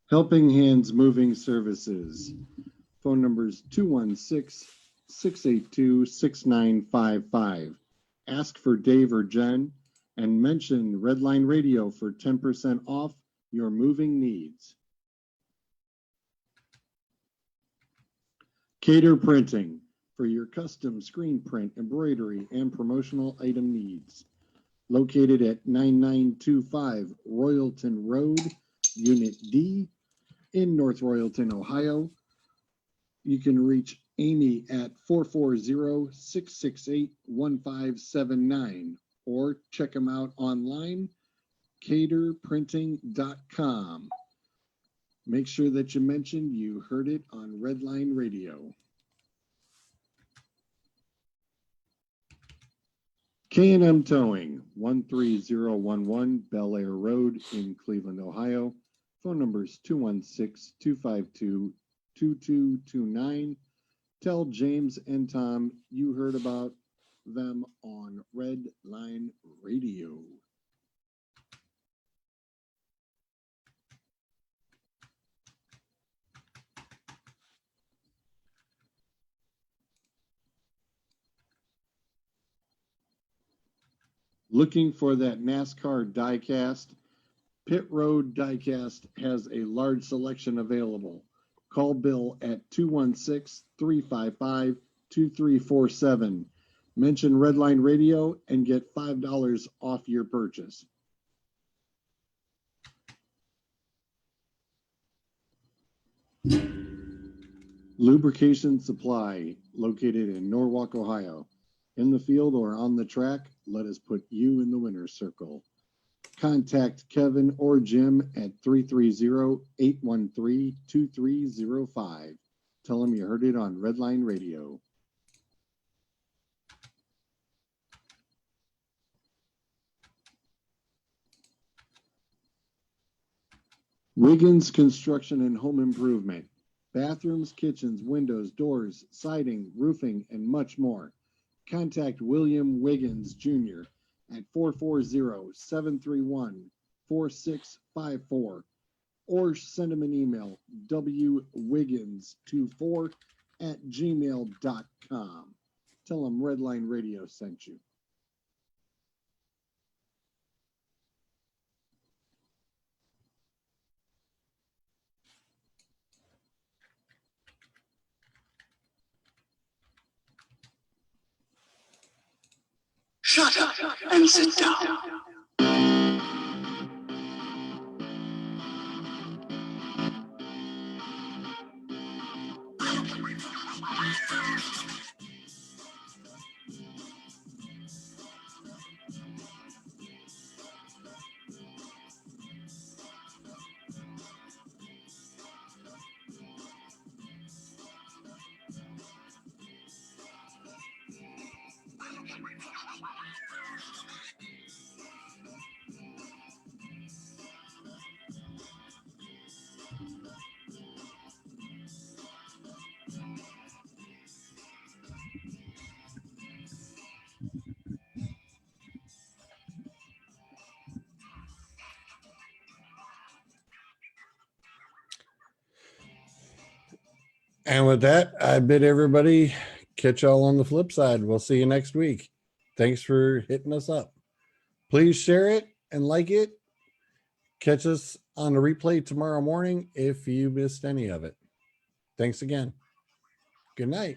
Helping Hands Moving Services. Phone numbers 216-682-6955. Ask for Dave or Jen and mention Redline Radio for 10% off your moving needs. Cater Printing for your custom screen print, embroidery, and promotional item needs. Located at 9925 Royalton Road, Unit D, in North Royalton, Ohio. You can reach Amy at 440-668-1579 or check them out online, caterprinting.com. Make sure that you mentioned you heard it on Redline Radio. K&M Towing, 13011 Bel Air Road in Cleveland, Ohio. Phone numbers 216-252-2229. Tell James and Tom you heard about them on Redline Radio. Looking for that NASCAR diecast? Pit Road Diecast has a large selection available. Call Bill at 216-355-2347. Mention Redline Radio and get $5 off your purchase. Lubrication Supply, located in Norwalk, Ohio. In the field or on the track, let us put you in the winner's circle. Contact Kevin or Jim at 330-813-2305. Tell them you heard it on Redline Radio. Wiggins Construction and Home Improvement. Bathrooms, kitchens, windows, doors, siding, roofing, and much more. Contact William Wiggins Jr. at 440-731-4654 or send him an email, wwiggins24@gmail.com. Tell him Redline Radio sent you. Shut up and sit down. And with that, I bid everybody catch y'all on the flip side. We'll see you next week. Thanks for hitting us up. Please share it and like it. Catch us on the replay tomorrow morning if you missed any of it. Thanks again. Good night.